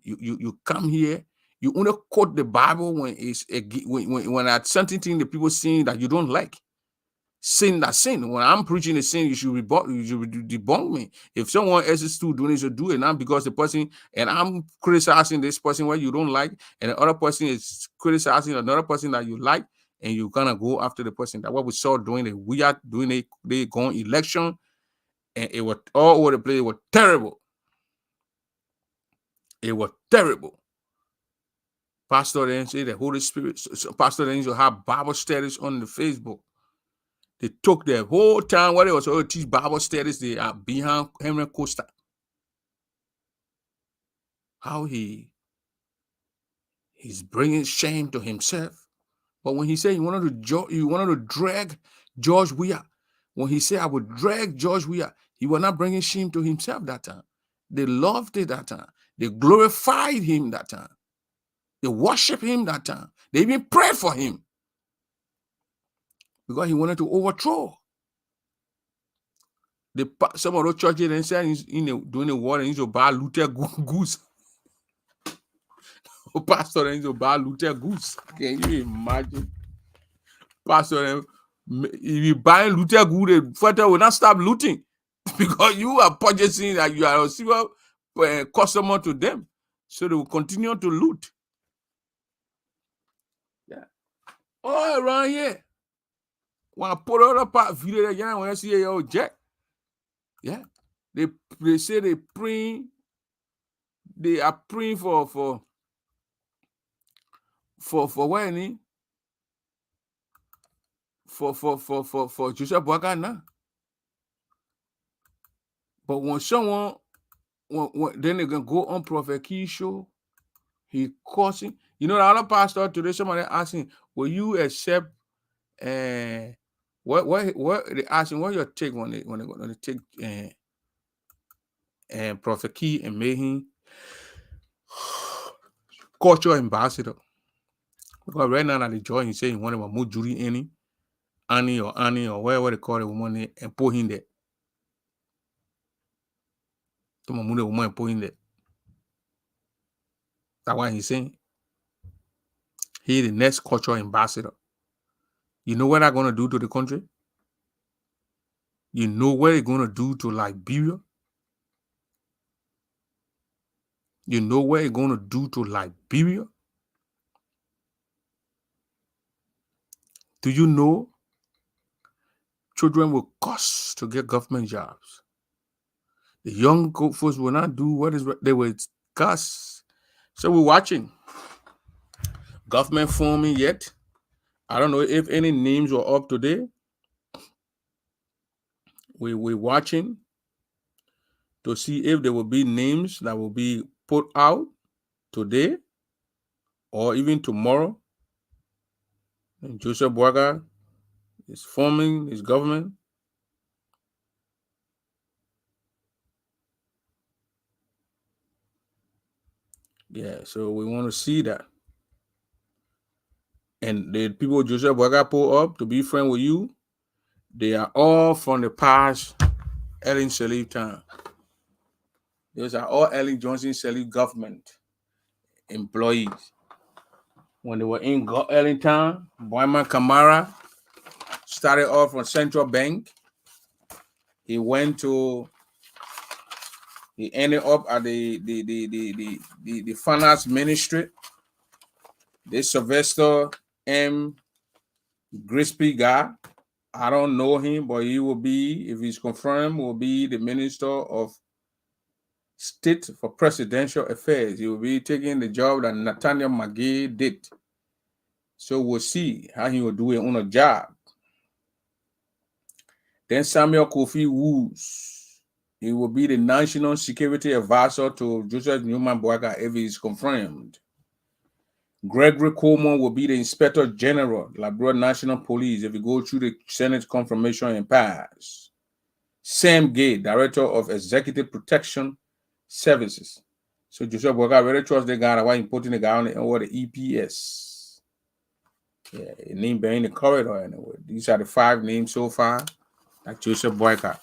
Speaker 3: You come here, you only quote the Bible when it's when at certain thing the people saying that you don't like. Sin that sin. When I'm preaching a sin, you should debunk me. If someone else is still doing it, you should do it. Not because the person, and I'm criticizing this person where you don't like, and the other person is criticizing another person that you like, and you're gonna go after the person. That's what we saw doing it. We are doing it, they going election, and it was all over the place. It was terrible. It was terrible. Pastor then say the Holy Spirit, Pastor then you have Bible studies on the Facebook. They took the whole time where they was all teach Bible studies. They are behind Henry Costa. How he's bringing shame to himself. But when he said he wanted to drag George Weah, when he said I would drag George Weah, he was not bringing shame to himself that time. They loved it that time. They glorified him that time. They worshiped him that time. They even prayed for him. Because he wanted to overthrow. Some of those churches then said doing the war and he's to buy Luther goose. Pastor then he's to buy Luther goose. Can you imagine? Pastor, if you buy Luther goose, the fighter will not stop looting because you are purchasing that you are a silver customer to them, so they will continue to loot. Yeah, all around here. When I put out a part video again, when I see your Jack, yeah, they say they are praying for what any for Joseph Boaga now. But when someone then they can go on Prophet Key show, he causing, you know, the other pastor today, somebody asking, will you accept what they asking, what your take when they take Prophet Key and make him cultural ambassador? Because right now at the joy, he say he wanted to move Judy Annie or whatever they call the woman and put him there. To move the woman and put him there. That's why he's saying he's the next cultural ambassador. You know what they're going to do to the country? You know what they're going to do to Liberia? You know what they're going to do to Liberia? Do you know children will cost to get government jobs? The young folks will not do what is they will cost. So we're watching. Government forming yet. I don't know if any names were up today. We're watching. to see if there will be names that will be put out today or even tomorrow. And Joseph Boaga is forming his government. Yeah, so we want to see that. And the people Joseph Boaga pull up to be friend with you, they are all from the past Ellen Sirleaf time. Those are all Ellen Johnson Sirleaf government employees. When they were in Ellington, Boyman Kamara started off from Central Bank. He ended up at the finance ministry. This Sylvester M. Grisby guy, I don't know him, but he will be, if he's confirmed, will be the Minister of State for Presidential Affairs. He will be taking the job that Nathaniel McGee did. So we'll see how he will do it on a job. Then Samuel Kofi Woods, he will be the National Security Advisor to Joseph Newman Boaga if he is confirmed. Gregory Coleman will be the Inspector General, Labrador National Police, if he go through the Senate confirmation and pass. Sam Gay, Director of Executive Protection Services. So Joseph Boaga really trust the guy why he putting the guy on the EPS. Yeah, a name bearing the corridor anyway. These are the 5 names so far that Joseph Boaga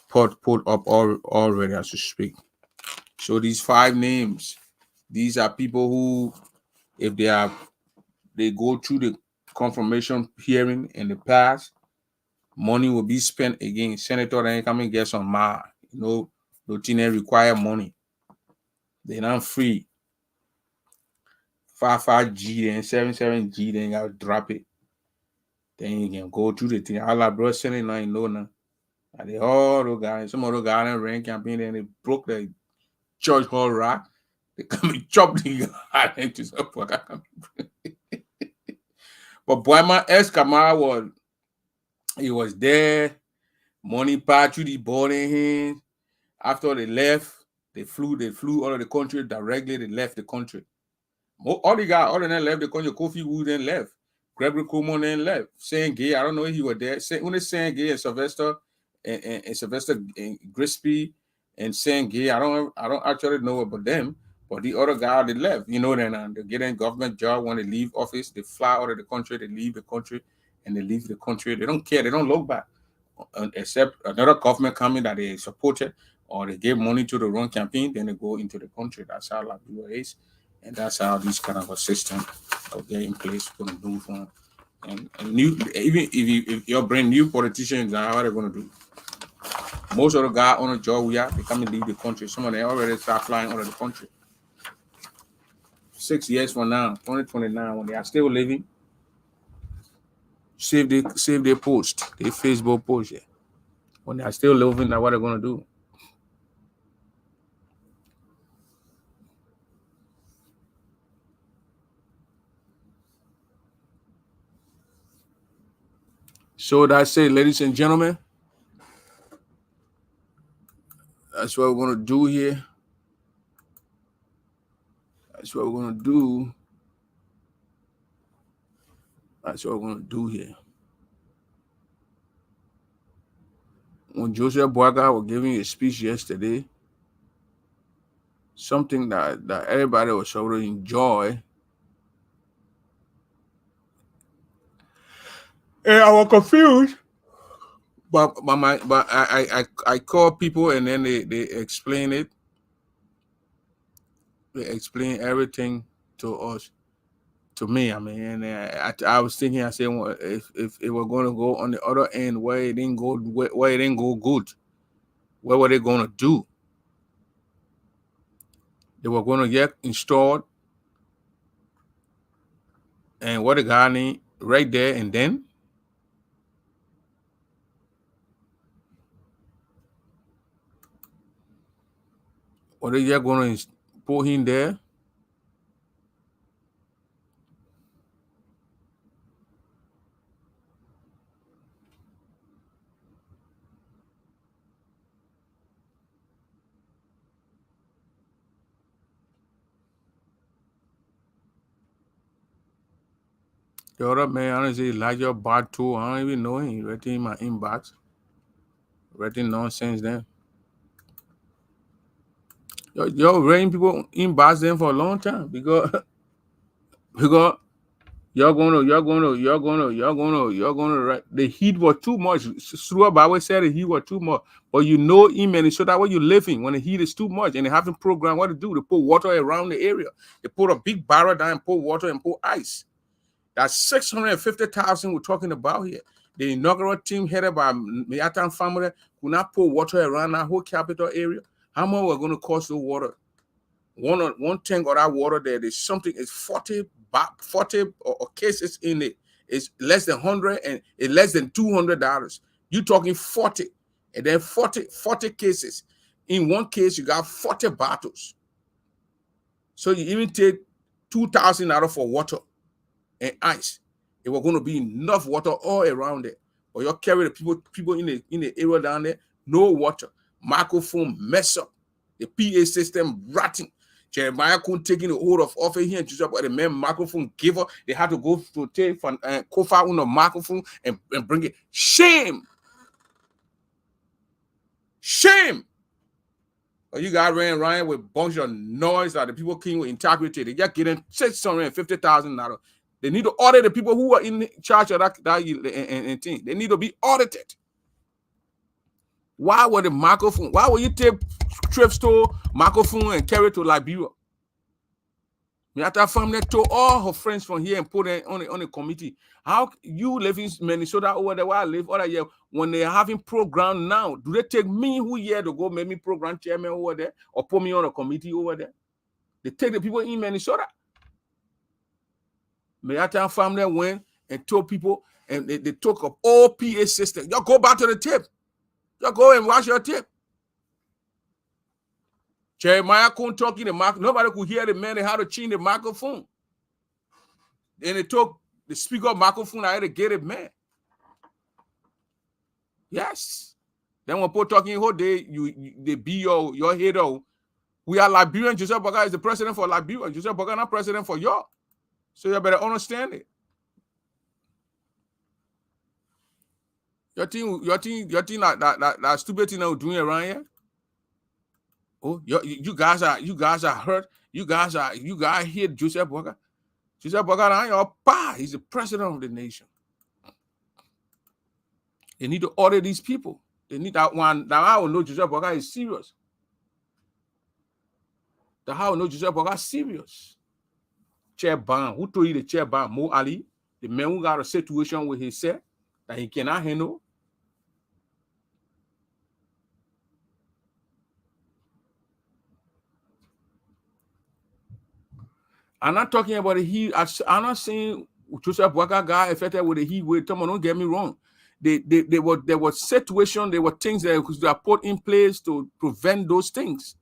Speaker 3: put up already as we speak. So these 5 names, these are people who, if they go through the confirmation hearing in the past, money will be spent again. Senator then come and get some ma. No thing require money. They're not free. 55G then 77G, then you gotta drop it. Then you can go through the thing. All our bro Senate now you know now. And they all those guys, some other guys ran campaign and they broke the George Hall rock. They come and chop the guy into some. But Boyman S. Kamara was there. Money passed through the boarding him. After they left, they flew out of the country directly. They left the country. All the guys, all of them left the country. Kofi Wood then left. Gregory Coleman then left. Saying Gay, I don't know if he was there. Only Saying Gay and Sylvester and Sylvester Grisby and Saying Gay. I don't actually know about them. But the other guy, they left. You know, then they get in government job when they leave office. They fly out of the country. They leave the country, and they leave the country. They don't care. They don't look back, except another government coming that they supported or they gave money to the wrong campaign. Then they go into the country. That's how Liberia is, and that's how this kind of a system will get in place going to do for. And new, even if you're brand new politicians, how are they going to do? Most of the guys on the job they come and leave the country. Some of them already start flying out of the country. 6 years from now, 2029, when they are still living, save their post, their Facebook post. Yeah. When they are still living, that's what they're gonna do. So that's it, ladies and gentlemen. That's what we're gonna do here. That's what we're gonna do. That's what we're gonna do here. When Joseph Boaga was giving a speech yesterday, something that everybody was sort of enjoy. And I was confused. But I call people and then they explain it. They explain everything to us, to me. I mean, and I was thinking, I said, well, if it were going to go on the other end where it didn't go good, what were they going to do? They were going to get installed, and what the guy need right there and then. Or they just going to put him there. The other man, honestly, Elijah Bartow, I don't even know him. He writing in my inbox. Writing nonsense then. Yo, writing people inbox them for a long time because because you're gonna write. The heat was too much. Sruwa Bawe said the heat was too much. But you know in Minnesota where you living, when the heat is too much and they haven't programmed what to do, they put water around the area. They put a big barrel down and pour water and pour ice. That's 650,000 we're talking about here. The inaugural team headed by Mayatan family could not pour water around that whole capital area. How much we're going to cost the water? One tank of that water there, there's something, it's 40 cases in it. It's less than 100 and it's less than $200. You're talking 40 and then 40 cases. In one case, you got 40 bottles. So you even take $2,000 for water and ice. It was going to be enough water all around it. Or you carry the people in the area down there, no water. Microphone mess up. The PA system rotting. Jeremiah couldn't take in the hold of office here in Joseph, but the man microphone giver. They had to go to take from Kofa on the microphone and bring it. Shame. Shame. But you guys ran around with a bunch of noise that the people came with integrity. They just getting $650,000. They need to audit the people who are in charge of that thing. They need to be audited. Why would the microphone? Why would you take thrift store microphone and carry it to Liberia? Miata family told all her friends from here and put it on a committee. How you live in Minnesota over there where I live other year when they're having program now? Do they take me who here to go make me program chairman over there or put me on a committee over there? They take the people in Minnesota. Miata family went and told people and they took up all PA system. Y'all go back to the tip. Y'all go and wash your tip. Jeremiah couldn't talk in the mic. Nobody could hear the man. They had to change the microphone. Then they took the speaker microphone. I had to get it, man. Yes. Then when people talking whole day, they be your hero. We are Liberian. Joseph Boakai is the president for Liberia. Joseph Boakai not president for y'all. So you better understand it. Your team that stupid thing that doing around here. Oh, you guys are hurt. You guys hate Joseph Boakai. Joseph Boakai, your pa, he's the president of the nation. They need to order these people. They need that one. Now I will know Joseph Boakai is serious. The how will know Joseph Boakai is serious. Chair ban. Who told you the chair ban? Mo Ali, the man who got a situation with his set that he cannot handle. I'm not talking about the heat. I'm not saying Joseph Boakai got affected with the heat wave. Come on, don't get me wrong. There were situations, there were things that were put in place to prevent those things.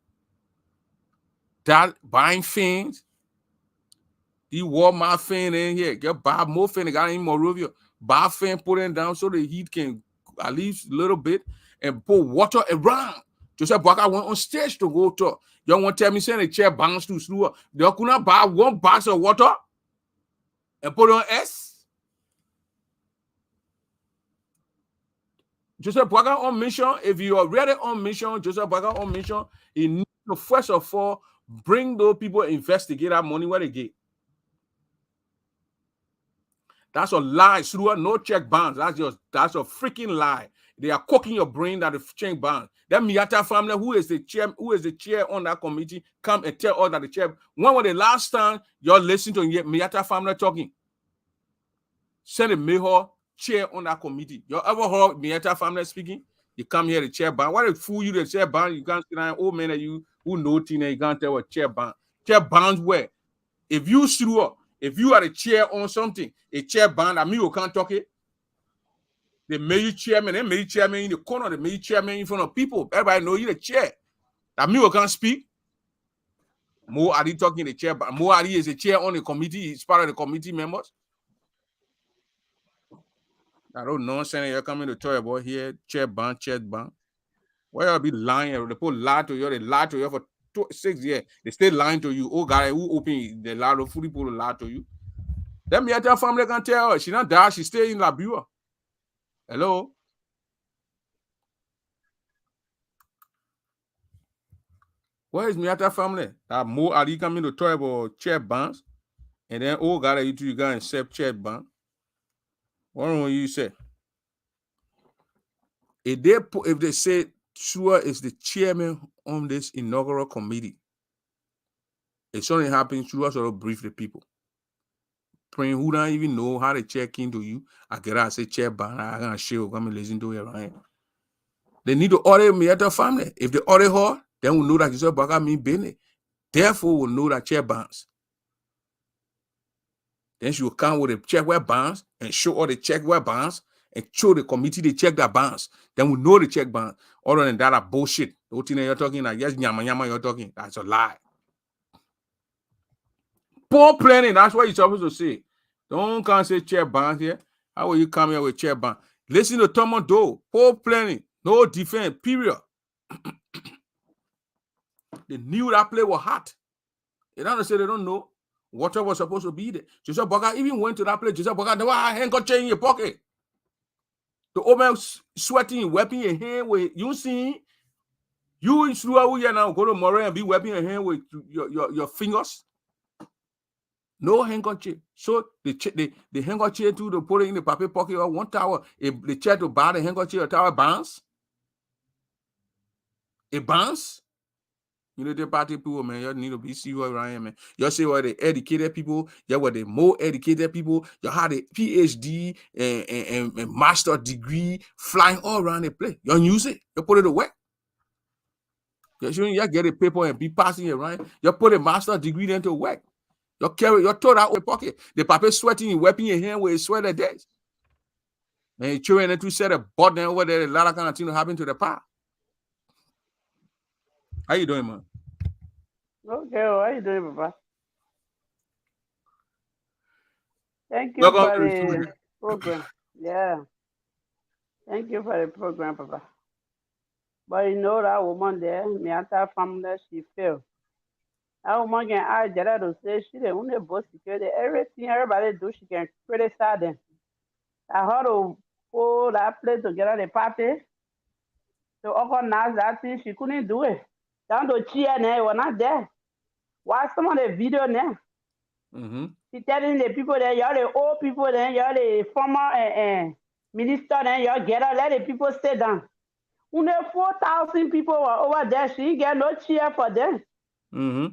Speaker 3: That buying things, the Walmart fan in here, get buy more fan, they got in Morovia, buy fan, put it down so the heat can at least a little bit and put water around. Joseph Boakai went on stage to go talk. You want to tell me saying the chair bounced too slow? They could not buy one box of water and put it on S. Joseph Boakai on mission. If you are really on mission, Joseph Boakai on mission, he needs to first of all bring those people investigate that money where they get. That's a lie. Through no check bounds. That's a freaking lie. They are cooking your brain that the check bounds. That Miata family, who is the chair on that committee, come and tell all that the chair. When was the last time y'all listened to Miata family talking? Send a mayor chair on that committee. You ever heard Miata family speaking? You come here, the chair bound. Why they fool you, the chair bound? You can't sit down, old man that you who know teen, you can't tell what chair bound. Chair bounds where? If you screw up, if you are the chair on something, a chair bound, I mean you can't talk it. The mayor chairman, the mayor chairman in the corner, the mayor chairman in front of people. Everybody know you the chair. That mean you can't speak. Mo Ali talking the chair, but Mo Ali is a chair on the committee. He's part of the committee members. I don't know. Saying you're coming to talk about here, chair ban. Why you be lying? They put lie to you. They lie to you for 6 years. They still lying to you. Oh God, who open the lie to people lie to you? That Miata family can tell her. She not die. She stay in Liberia. Hello? Where is Miata family? That Mo Ali coming to talk about check bonds. And then, oh, God, you guys accept check bond. What will you say? If they say Sure is the chairman on this inaugural committee, if something happens, Sure sort of brief the people. Praying who don't even know how to check into you. I get out, say check bond. I'm gonna show come and listen to it right. They need to audit Miata family. If they audit her, then we know that it's about me business. Therefore, we'll know that check bonds. Then she will come with a check where bonds and show all the check where bonds and show the committee they check the bonds. Then we know the check bonds. Other than that, are bullshit. The whole thing that you're talking, like yes, nyama you're talking. That's a lie. Poor planning. That's what you're supposed to say. Don't come say check bonds here. How will you come here with check bonds? Listen to Thomas Doe. Poor planning. No defense. Period. They knew that play was hot. They don't say they don't know. Water was supposed to be there. Joseph Boga even went to that place. Joseph Boga, never had handkerchief in your pocket. The old man sweating, wiping your hand with, you see, you in Slua, you now go to Moray and be wiping your hand with your fingers. No handkerchief. So the handkerchief to put it in the paper pocket of 1 tower. If they try to buy the handkerchief, a tower bounce. It bounce. You know, the party people, man, you need to be see what I am, man. You see what the educated people, you were the more educated people, you had a PhD and master degree flying all around the place. You use it, you put it away. You get a paper and be passing it around. You put a master degree into work. You carry your throw out of the pocket. The paper sweating, you wiping your hand with a sweater days. And you chewing it to set a button over there, a lot of kind of thing to happen to the pot. How you doing, man?
Speaker 4: Okay, how you doing, Papa? Thank you
Speaker 3: Welcome
Speaker 4: for
Speaker 3: to the
Speaker 4: the
Speaker 3: studio.
Speaker 4: program. Yeah, thank you for the program, Papa. But you know that woman there, Miata family, she failed. That woman can ask Jada to say she the only boss security. Everything everybody do, she can criticize them. I heard to pull that place together, the party, to organize that thing. She couldn't do it. Down to cheer now, we're not there. Watch some of the video now.
Speaker 3: Mm-hmm.
Speaker 4: She telling the people that you're the old people, then you're the former minister, then you're get up, let the people stay down. Only 4,000 people were over there. She didn't get no cheer for them.
Speaker 3: Mm-hmm.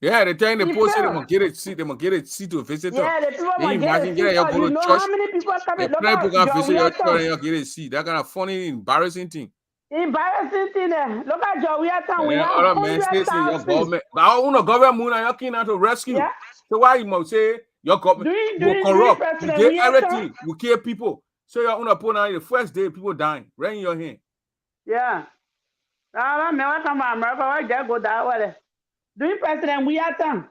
Speaker 3: Yeah, the time they
Speaker 4: She
Speaker 3: posted, they
Speaker 4: failed.
Speaker 3: must get a seat. They must get a seat to visit her.
Speaker 4: Yeah, the people
Speaker 3: Then
Speaker 4: must get a
Speaker 3: imagine,
Speaker 4: seat.
Speaker 3: you go
Speaker 4: You
Speaker 3: to
Speaker 4: know
Speaker 3: church.
Speaker 4: how many people coming?
Speaker 3: And
Speaker 4: Look
Speaker 3: people
Speaker 4: at
Speaker 3: can
Speaker 4: John
Speaker 3: visit your church and
Speaker 4: Weirton.
Speaker 3: you get a seat. That kind of funny, embarrassing thing.
Speaker 4: Embarrassing thing there. Look at John Weirton.
Speaker 3: And
Speaker 4: We
Speaker 3: then
Speaker 4: have
Speaker 3: other men say your
Speaker 4: 100,000.
Speaker 3: government. But I want a government moon and you cannot to rescue.
Speaker 4: Yeah.
Speaker 3: So why you must say your government
Speaker 4: During
Speaker 3: corrupt? You
Speaker 4: President
Speaker 3: get
Speaker 4: Weirton.
Speaker 3: everything. You kill people. So you're gonna put on the first day people dying. Right in your hand.
Speaker 4: Yeah. I remember come from America. I just go that way. During President Weirton.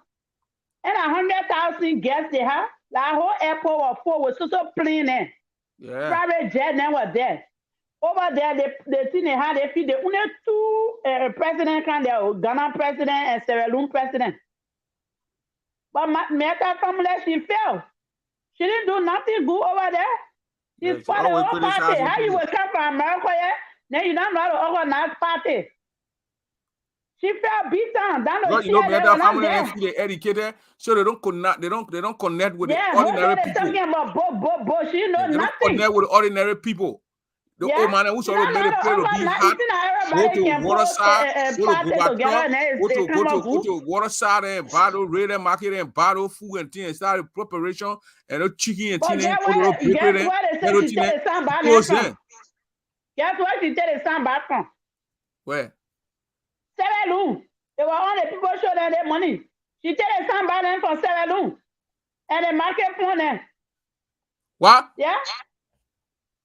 Speaker 4: And 100,000 guests they have. The whole airport was full with so plane there.
Speaker 3: Yeah.
Speaker 4: Private jet then was there. Over there, the thing they had, they feed the only 2 presidents kind of Ghana president and Sierra Leone president. But Meta family, she failed. She didn't do nothing good over there. She
Speaker 3: Yeah, she
Speaker 4: spoiled the
Speaker 3: always
Speaker 4: whole party.
Speaker 3: criticizing
Speaker 4: How you
Speaker 3: people.
Speaker 4: will come from America, yeah? Then you don't know how to organize party. She felt beat down.
Speaker 3: Because you know, Miata family and they educated, so they don't connect. They don't connect with
Speaker 4: Yeah,
Speaker 3: the
Speaker 4: whole
Speaker 3: ordinary
Speaker 4: day they
Speaker 3: people.
Speaker 4: talking about bo. She know
Speaker 3: They don't
Speaker 4: nothing.
Speaker 3: connect with the ordinary people. The
Speaker 4: Yeah.
Speaker 3: old man who's
Speaker 4: You
Speaker 3: already
Speaker 4: don't
Speaker 3: made
Speaker 4: know
Speaker 3: a play to
Speaker 4: how
Speaker 3: be
Speaker 4: to
Speaker 3: hot. Go
Speaker 4: everybody
Speaker 3: to
Speaker 4: can
Speaker 3: Waterside,
Speaker 4: post
Speaker 3: go to
Speaker 4: party together
Speaker 3: Gubatron,
Speaker 4: and
Speaker 3: go
Speaker 4: they come up
Speaker 3: to Waterside and battle, raid and market and battle food and things. Start preparation and the chicken and
Speaker 4: But
Speaker 3: thing.
Speaker 4: guess
Speaker 3: Go to
Speaker 4: what
Speaker 3: the bakery
Speaker 4: they
Speaker 3: and
Speaker 4: say she tell the son back
Speaker 3: close
Speaker 4: from?
Speaker 3: in.
Speaker 4: Guess what she tell the son back from?
Speaker 3: Where?
Speaker 4: Sierra Leone. They were all the people show them their money. She tell the son back them from Sierra Leone. And the market phone them.
Speaker 3: What?
Speaker 4: Yeah?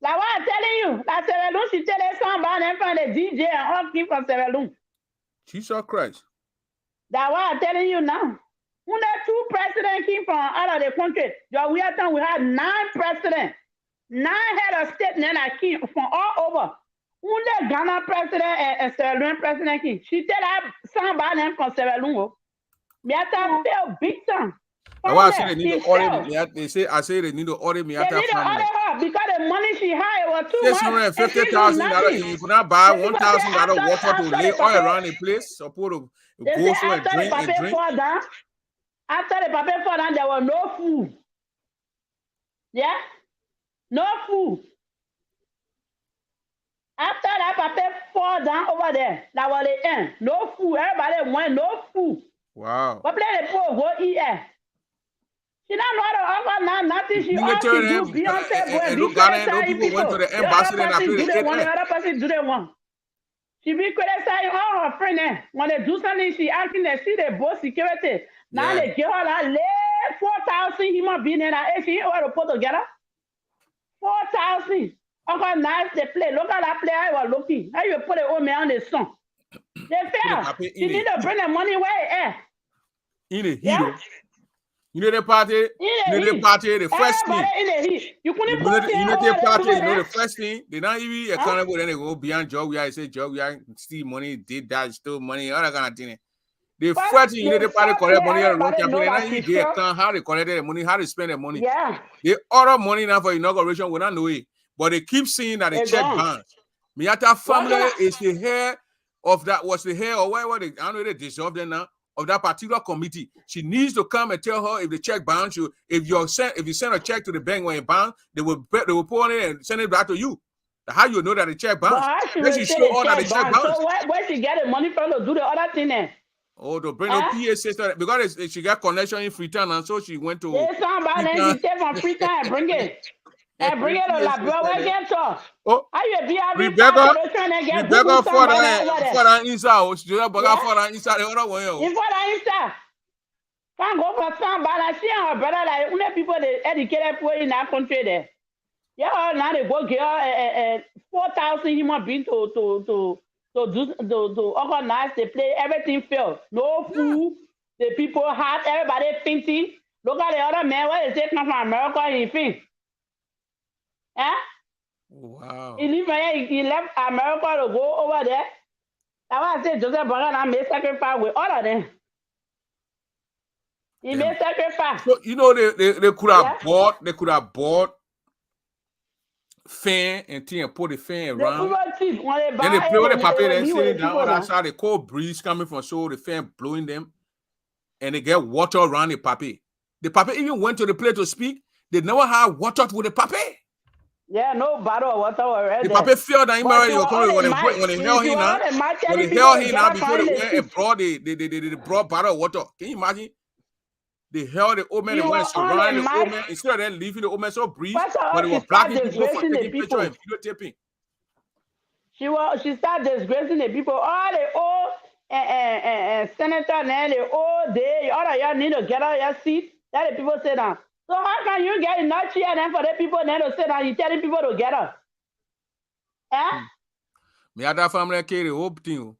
Speaker 4: Like what I'm telling you, like Sierra Leone, she tell the son back them from the DJ and all people from Sierra Leone.
Speaker 3: Jesus Christ.
Speaker 4: That's what I'm telling you now. When the 2 presidents came from out of the country, we had 9 presidents, 9 head of state then that came from all over. When the Ghana president and Sierra Leone president came, she tell that somebody from Sierra Leone, Miata fell big time.
Speaker 3: That's why I say they need
Speaker 4: He
Speaker 3: to audit
Speaker 4: failed.
Speaker 3: me. They say I say they need to audit me
Speaker 4: They
Speaker 3: after
Speaker 4: need to
Speaker 3: family.
Speaker 4: order her because the money she had was too much. And she do
Speaker 3: $650,000. You could not buy
Speaker 4: The people say
Speaker 3: $1,000 water to
Speaker 4: after
Speaker 3: lay
Speaker 4: the
Speaker 3: all
Speaker 4: papa,
Speaker 3: around the place. Support to
Speaker 4: they
Speaker 3: go
Speaker 4: say
Speaker 3: through and
Speaker 4: after the
Speaker 3: drink and
Speaker 4: papa
Speaker 3: drink.
Speaker 4: fall down, there was no food. Yeah? No food. After that papa fall down over there, that was the end. No food. Everybody went, no food.
Speaker 3: Wow.
Speaker 4: But play the poor go eat. She don't know how to offer now nothing. She all she
Speaker 3: Military
Speaker 4: do Beyonce go and be
Speaker 3: look at it. Those
Speaker 4: criticizing
Speaker 3: people went to
Speaker 4: people.
Speaker 3: the embassy
Speaker 4: The
Speaker 3: and
Speaker 4: other
Speaker 3: I
Speaker 4: person do
Speaker 3: played
Speaker 4: they
Speaker 3: the
Speaker 4: want, the
Speaker 3: 8.
Speaker 4: other person do they want. She be criticizing all her friends. When they do something, she asking they see the both security. Now
Speaker 3: Yeah.
Speaker 4: they give her that lay 4,000 human beings in that she ain't to put together. 4,000. Okay, nice they play. Look at that player I was looking. How you put the old man on the song? They fail. She need to bring the money where
Speaker 3: In the heat.
Speaker 4: Yeah?
Speaker 3: You know the party?
Speaker 4: In
Speaker 3: You
Speaker 4: the
Speaker 3: know the
Speaker 4: heat.
Speaker 3: party, the first thing.
Speaker 4: Everybody in the heat. You
Speaker 3: The
Speaker 4: couldn't
Speaker 3: minute,
Speaker 4: put
Speaker 3: you
Speaker 4: them
Speaker 3: know
Speaker 4: over
Speaker 3: the
Speaker 4: the
Speaker 3: party,
Speaker 4: people
Speaker 3: you know the
Speaker 4: there.
Speaker 3: first thing. They not even accountable. Then they go beyond job. We are say job. We are steal money, did that, stole money, all that kind of thing. The
Speaker 4: But
Speaker 3: first thing you know
Speaker 4: the
Speaker 3: the party
Speaker 4: first
Speaker 3: collect
Speaker 4: thing
Speaker 3: money and run
Speaker 4: everybody
Speaker 3: campaign.
Speaker 4: know
Speaker 3: They not
Speaker 4: that
Speaker 3: even
Speaker 4: she
Speaker 3: get
Speaker 4: failed.
Speaker 3: account how they collected the money, how they spend the money.
Speaker 4: Yeah.
Speaker 3: They order money now for inauguration. We don't know it, but they keep saying that the
Speaker 4: They
Speaker 3: check
Speaker 4: gone.
Speaker 3: bounce. Miata family
Speaker 4: What
Speaker 3: is the hair of that. Was the hair or whatever they? I don't know they dissolved them now. Of that particular committee, she needs to come and tell her if the check bounce you. If you send a check to the bank when it bounce, they will put on it and send it back to you. How you know that the check
Speaker 4: But
Speaker 3: bounce?
Speaker 4: how she
Speaker 3: Then
Speaker 4: will
Speaker 3: she
Speaker 4: say
Speaker 3: show
Speaker 4: the
Speaker 3: all that the
Speaker 4: check
Speaker 3: check
Speaker 4: bounce?
Speaker 3: bounce.
Speaker 4: So where she get the money from to do the other thing then?
Speaker 3: Oh, to bring up PA system because she got connection in Freetown, and so she went to.
Speaker 4: There's somebody then she take from Freetown and bring it. And bring it to La Bro, get to.
Speaker 3: Oh,
Speaker 4: How you be having
Speaker 3: Rebecca
Speaker 4: trying to get
Speaker 3: for
Speaker 4: Google somebody
Speaker 3: that
Speaker 4: over there?
Speaker 3: for that inside. She just
Speaker 4: Yeah?
Speaker 3: for that inside the other way.
Speaker 4: If what I inside. Can't go for somebody. She and her brother like only people they educated for in that country there. Yeah, now they go get 4,000 human beings to organize. They play everything failed. No food. The people hot. Everybody fainting. Look at the other man. Where is it come from America? He faint. Eh?
Speaker 3: Wow.
Speaker 4: He left America to go over there. That's why I said Joseph Biden made sacrifice with all of them. He made sacrifice.
Speaker 3: So you know they could have bought fan and thing and put the fan around. Then they play with the paper and sitting down outside the cold breeze coming from so the fan blowing them, and they get water around the paper. The paper even went to the place to speak. They never had water with the paper.
Speaker 4: Yeah, no bottle of water already.
Speaker 3: The paper fell down. When they held him now, before they went and brought they brought bottle of water. Can you imagine? They held the old man and went surrounding the old man instead of them leaving the old man so brief, but they were blocking people from taking picture and videotaping.
Speaker 4: She started disgracing the people. All the old senator and the old day, all of y'all need to get out your seat. Let the people sit down. So how can you get enough chair then for the people then to sit down? You telling people to get up? Eh?
Speaker 3: Me had that family carry the whole thing.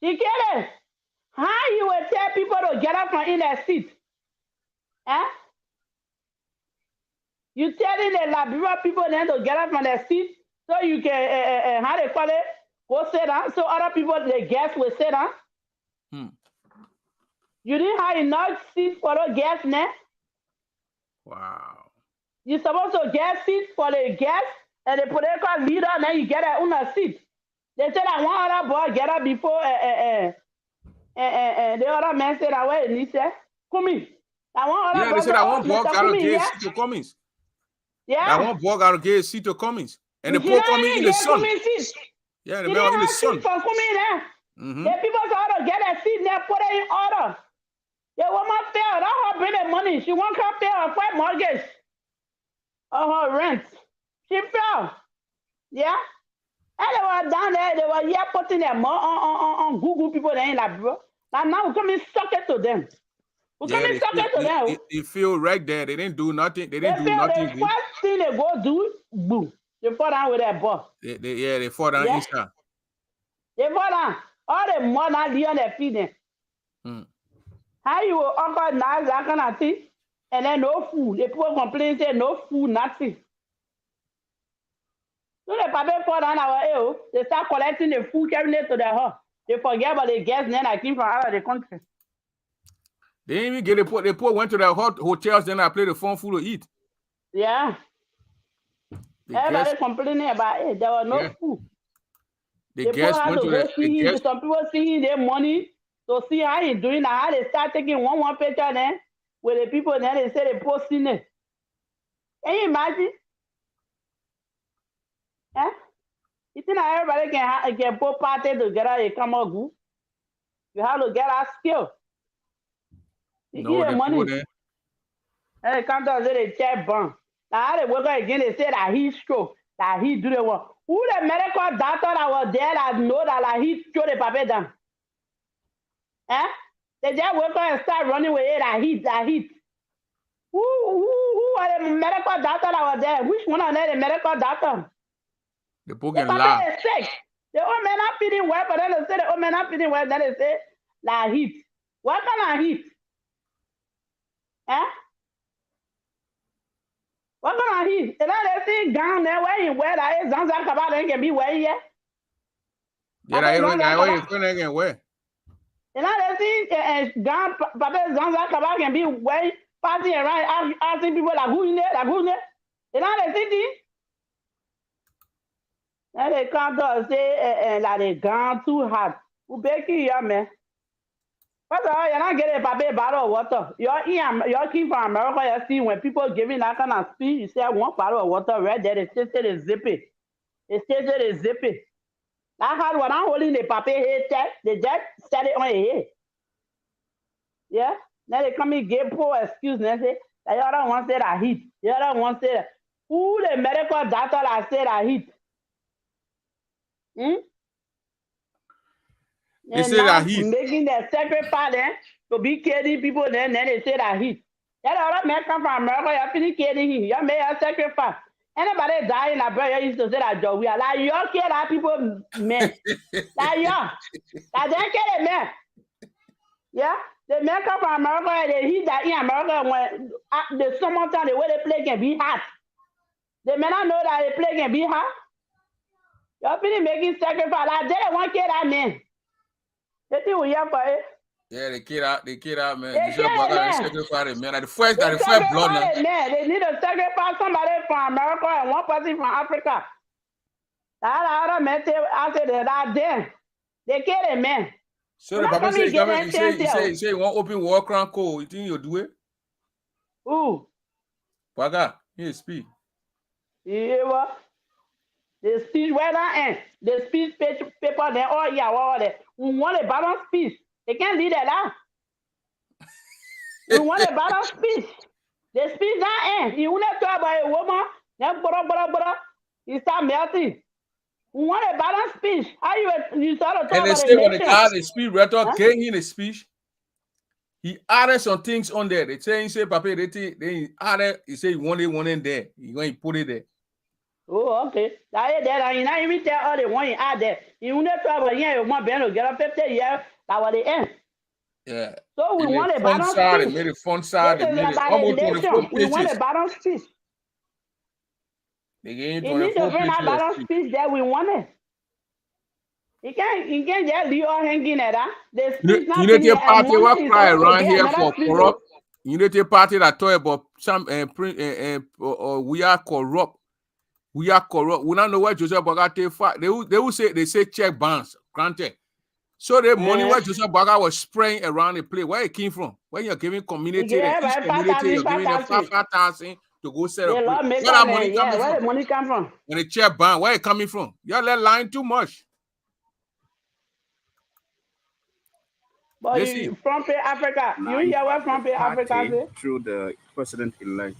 Speaker 4: She get it. How you will tell people to get up from in their seat? Eh? You telling the Liberia people then to get up from their seat so you can, how they call it, go sit down so other people, the guests will sit down? You didn't have enough seats for the guests now?
Speaker 3: Wow.
Speaker 4: You're supposed to get seats for the guests and the political leader, and then you get a own seat. They said that one other boy get up before the other man said that way, and he said, come in.
Speaker 3: Yeah, they said that one boy got to get seat to Cummings.
Speaker 4: Yeah.
Speaker 3: That one boy got to get seat to Cummings. And the poor Cummings in the sun. Yeah, the man in the sun.
Speaker 4: For the people ought to get a seat there, put it in order. The woman failed. That her bring the money. She won't come pay her flight mortgage or her rent. She fell. Yeah. And they were down there. They were here putting their money on Google people there in Liberia. Now we come and suck it to them.
Speaker 3: They feel right there. They didn't do nothing. They didn't do nothing.
Speaker 4: The first thing they go do, boom. They fall down with that ball.
Speaker 3: They fall down inside.
Speaker 4: They fall down. All the money now leave on their feet then. How you will organize that kind of thing, and then no food. The people complain, say no food, nothing. So the people fall down our they start collecting the food, carrying it to their house. They forget about the guests then that came from out of the country.
Speaker 3: They didn't even get the poor. The poor went to the hot hotels, then I played the fun food to eat.
Speaker 4: Yeah. Everybody complaining about it. There was no food.
Speaker 3: The
Speaker 4: poor
Speaker 3: guests
Speaker 4: had
Speaker 3: went
Speaker 4: to
Speaker 3: to
Speaker 4: go see him. Some people see their money to see how he's doing that. How they start taking one picture then with the people, then they say they posting it. Can you imagine? Eh? You think that everybody can put party together and come out good? You have to get that skill. You
Speaker 3: No,
Speaker 4: get the money.
Speaker 3: There.
Speaker 4: And they come to us and they check bank. Now how they work out again, they say that he stroke, that he do the one. Who the medical doctor that was there that know that like, he throw the paper down? Eh? They just work out and start running with it, that heat. Who are the medical doctor that was there? Which one of them the medical doctor?
Speaker 3: The book and lie.
Speaker 4: Sick. The old man not feeling well, but then they say the old man not feeling well, then they say like heat. What kind of heat? Eh? What kind of heat? And then they see down there where you wear that is Zanzan Kabal and can be where you are.
Speaker 3: Yeah, I ain't where.
Speaker 4: And then they see down Papa Zanzan Kabal can be where passing around asking people like who in there, like who in there. And then they see this. And they come to us say like they gone too hard. Who baking you, man? First of all, you're not getting a bottle of water. You're king from America, you see when people giving that kind of speech, you say one bottle of water right there, they still say they zip it. They still say they zip it. That hard when I'm holding the paper head test, they just set it on your head. Yeah? Now they come and give poor excuse and they say, the other one said I heat. The other one said, who the medical doctor that said I heat?
Speaker 3: They say that heat.
Speaker 4: Making the sacrifice then to be killing people, then they say that heat. That other man come from America, you're feeling killing him. You made a sacrifice. Anybody die in a brother used to say that job. We are like, you kill that people, men. Like, yeah. Like, they kill a man. Yeah? The men come from America and they heat that in America when the summertime, the way they play can be hot. The men don't know that the play can be hot. You're feeling making sacrifice. Like, they don't want to kill that man. They think we have for it.
Speaker 3: Yeah, they kid out, man.
Speaker 4: They
Speaker 3: sacrifice man. Like the first blood now.
Speaker 4: Man. They need to sacrifice somebody from America and one person from Africa. That other man say, I said that there. They kill a man.
Speaker 3: So the Papa say you want open war crown code. You think you'll do it?
Speaker 4: Who?
Speaker 3: Baga, here speak.
Speaker 4: Yeah, what? The speech where that end. The speech paper there, oh yeah, all that. We want a balanced speech. They can't leave that out. We want a balanced speech. The speech that end. You want to talk about a woman, then you start melting. We want a balanced speech. How you start to talk about
Speaker 3: and they say when the guy, the speech rhetoric gave him the speech, he added some things on there. They say, Papa, they added, he said, he wanted one in there. He going to put it there.
Speaker 4: Oh, okay. That is that. You not even tell all the one you add there. You want to talk about here, you want to get up 50 years, that was the end.
Speaker 3: Yeah.
Speaker 4: So we want a balanced speech.
Speaker 3: They made it fun side. They made it almost 24 pages.
Speaker 4: We want a balanced speech.
Speaker 3: They gave
Speaker 4: you need to bring a balanced speech that we want it. You can't just leave all hanging at that.
Speaker 3: Unity Party will cry around here for corrupt. Unity Party that talk about some we are corrupt. We are corrupt. We don't know where Joseph Boaga fight. They will say check balance, granted. So the money where Joseph Boaga was spraying around the place, where it came from? When you're giving community, you're giving them 5,000 to go set up. Where the
Speaker 4: money come from?
Speaker 3: When the check balance, where it coming from? Y'all lying too much.
Speaker 4: But from Africa, you hear what from Africa
Speaker 5: through the president-elect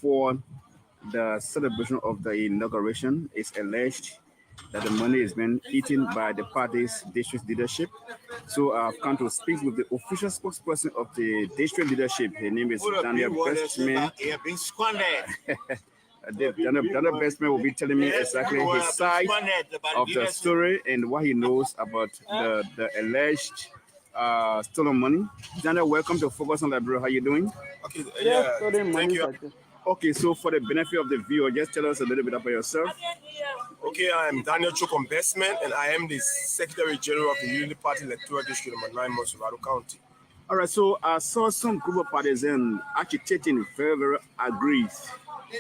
Speaker 5: for the celebration of the inauguration is alleged that the money is being eaten by the party's district leadership. So I've come to speak with the official spokesperson of the district leadership. Her name is Daniel Bestman. Daniel Bestman will be telling me exactly his side of the story and what he knows about the alleged stolen money. Daniel, welcome to Focus on Liberia. How you doing?
Speaker 2: Okay,
Speaker 4: thank you.
Speaker 5: Okay, so for the benefit of the viewer, just tell us a little bit about yourself.
Speaker 2: Okay, I'm Daniel Chokom Bestman, and I am the Secretary General of the Unity Party Electoral District number 9, Mosovado County.
Speaker 5: All right, so I saw some group of partisans agitating very agreed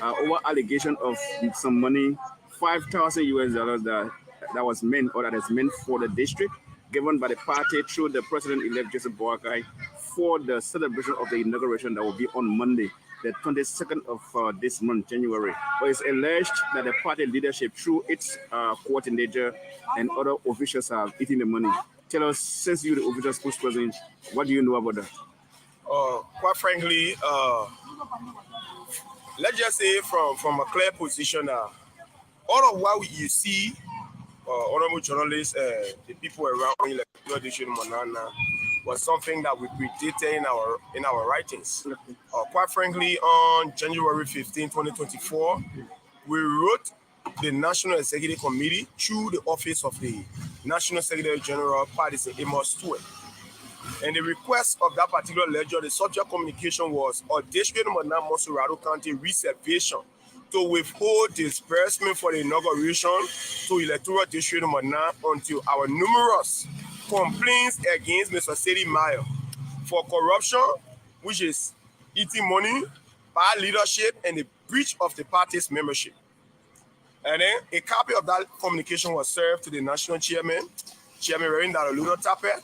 Speaker 5: over allegation of some money, 5,000 US dollars that was meant or that is meant for the district, given by the party through the president-elect Joseph Boakai for the celebration of the inauguration that will be on Monday, the 22nd of this month, January. But it's alleged that the party leadership, through its coordinator and other officials, have eaten the money. Tell us, since you're the official spokesperson, what do you know about that?
Speaker 2: Quite frankly, let's just say from a clear position, all of what you see, honorable journalists, the people around Electoral District Manana, was something that we predicted in our writings. Quite frankly, on January 15, 2024, we wrote the National Executive Committee through the office of the National Secretary General, Partisan Amos Stewart. And the request of that particular ledger, the subject communication was a District Manana Monserrado County reservation to withhold disbursement for the inauguration to Electoral District Manana until our numerous complaints against Mr. Sadie Meyer for corruption, which is eating money, bad leadership, and the breach of the party's membership. And then a copy of that communication was served to the national chairman, Reverend Ludo Tapet.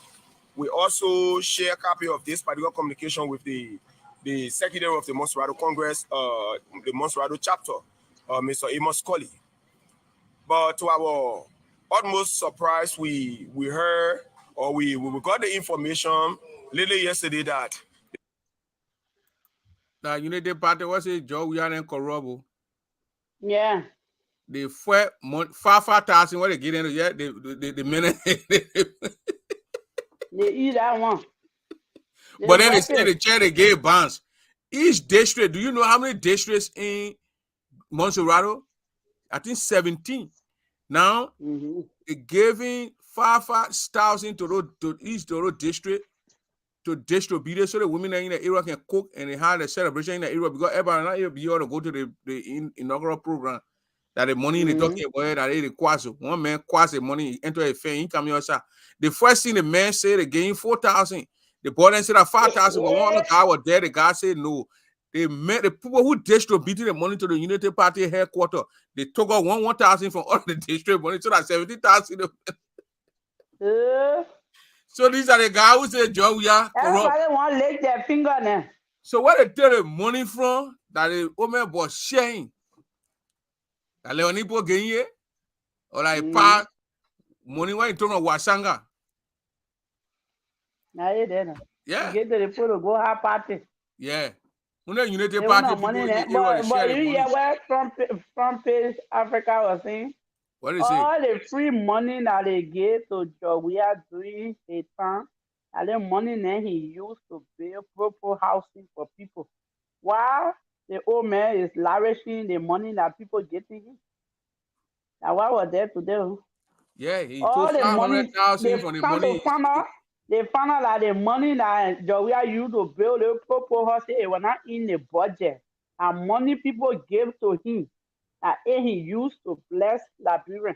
Speaker 2: We also share a copy of this particular communication with the secretary of the Monserrado Congress, the Monserrado chapter, Mr. Amos Colley. But to our utmost surprise, we heard, or we got the information literally yesterday that
Speaker 3: the Unity Party was a Joe Wian and Korobo.
Speaker 4: Yeah.
Speaker 3: The 5,000 what they get into, yeah, the minute.
Speaker 4: They eat that one.
Speaker 3: But then they say the chair they gave bonds. Each district, do you know how many districts in Monserrado? I think 17. Now, they giving 5,000 to each district to distribute it so the women in the area can cook and they have a celebration in the area because everybody not able to go to the inaugural program. That the money they talking about that they require. One man quasi the money into a fair income yourself. The first thing the man said they gave 4,000. The boy then said that 5,000, but one guy was there. The guy said no. They met the people who distributed the money to the Unity Party headquarters. They took out 1,000 from all the district money, so that 70,000. So these are the guys who say Joe, we are corrupt.
Speaker 4: Everybody want to lick their finger now.
Speaker 3: So where they take the money from that the woman was sharing? That Leonipo Genye or like part money when you turn on Wasanga.
Speaker 4: Now you there.
Speaker 3: Yeah.
Speaker 4: You get to the photo, go have party.
Speaker 3: Yeah. When the Unity
Speaker 4: They
Speaker 3: Party
Speaker 4: want
Speaker 3: people,
Speaker 4: money there. But you hear where Front Page Africa was saying?
Speaker 3: What is
Speaker 4: all the free money that they gave to Joe, we are doing a time, and the money that he used to build proper housing for people. While the old man is lavishing the money that people get to him. Now, what was there today?
Speaker 3: Yeah, he
Speaker 4: all
Speaker 3: took
Speaker 4: the money,
Speaker 3: 500,000 from the money.
Speaker 4: They found out that the money that Joe used to build the proper house, it was not in the budget. And money people gave to him, that he used to bless Liberia.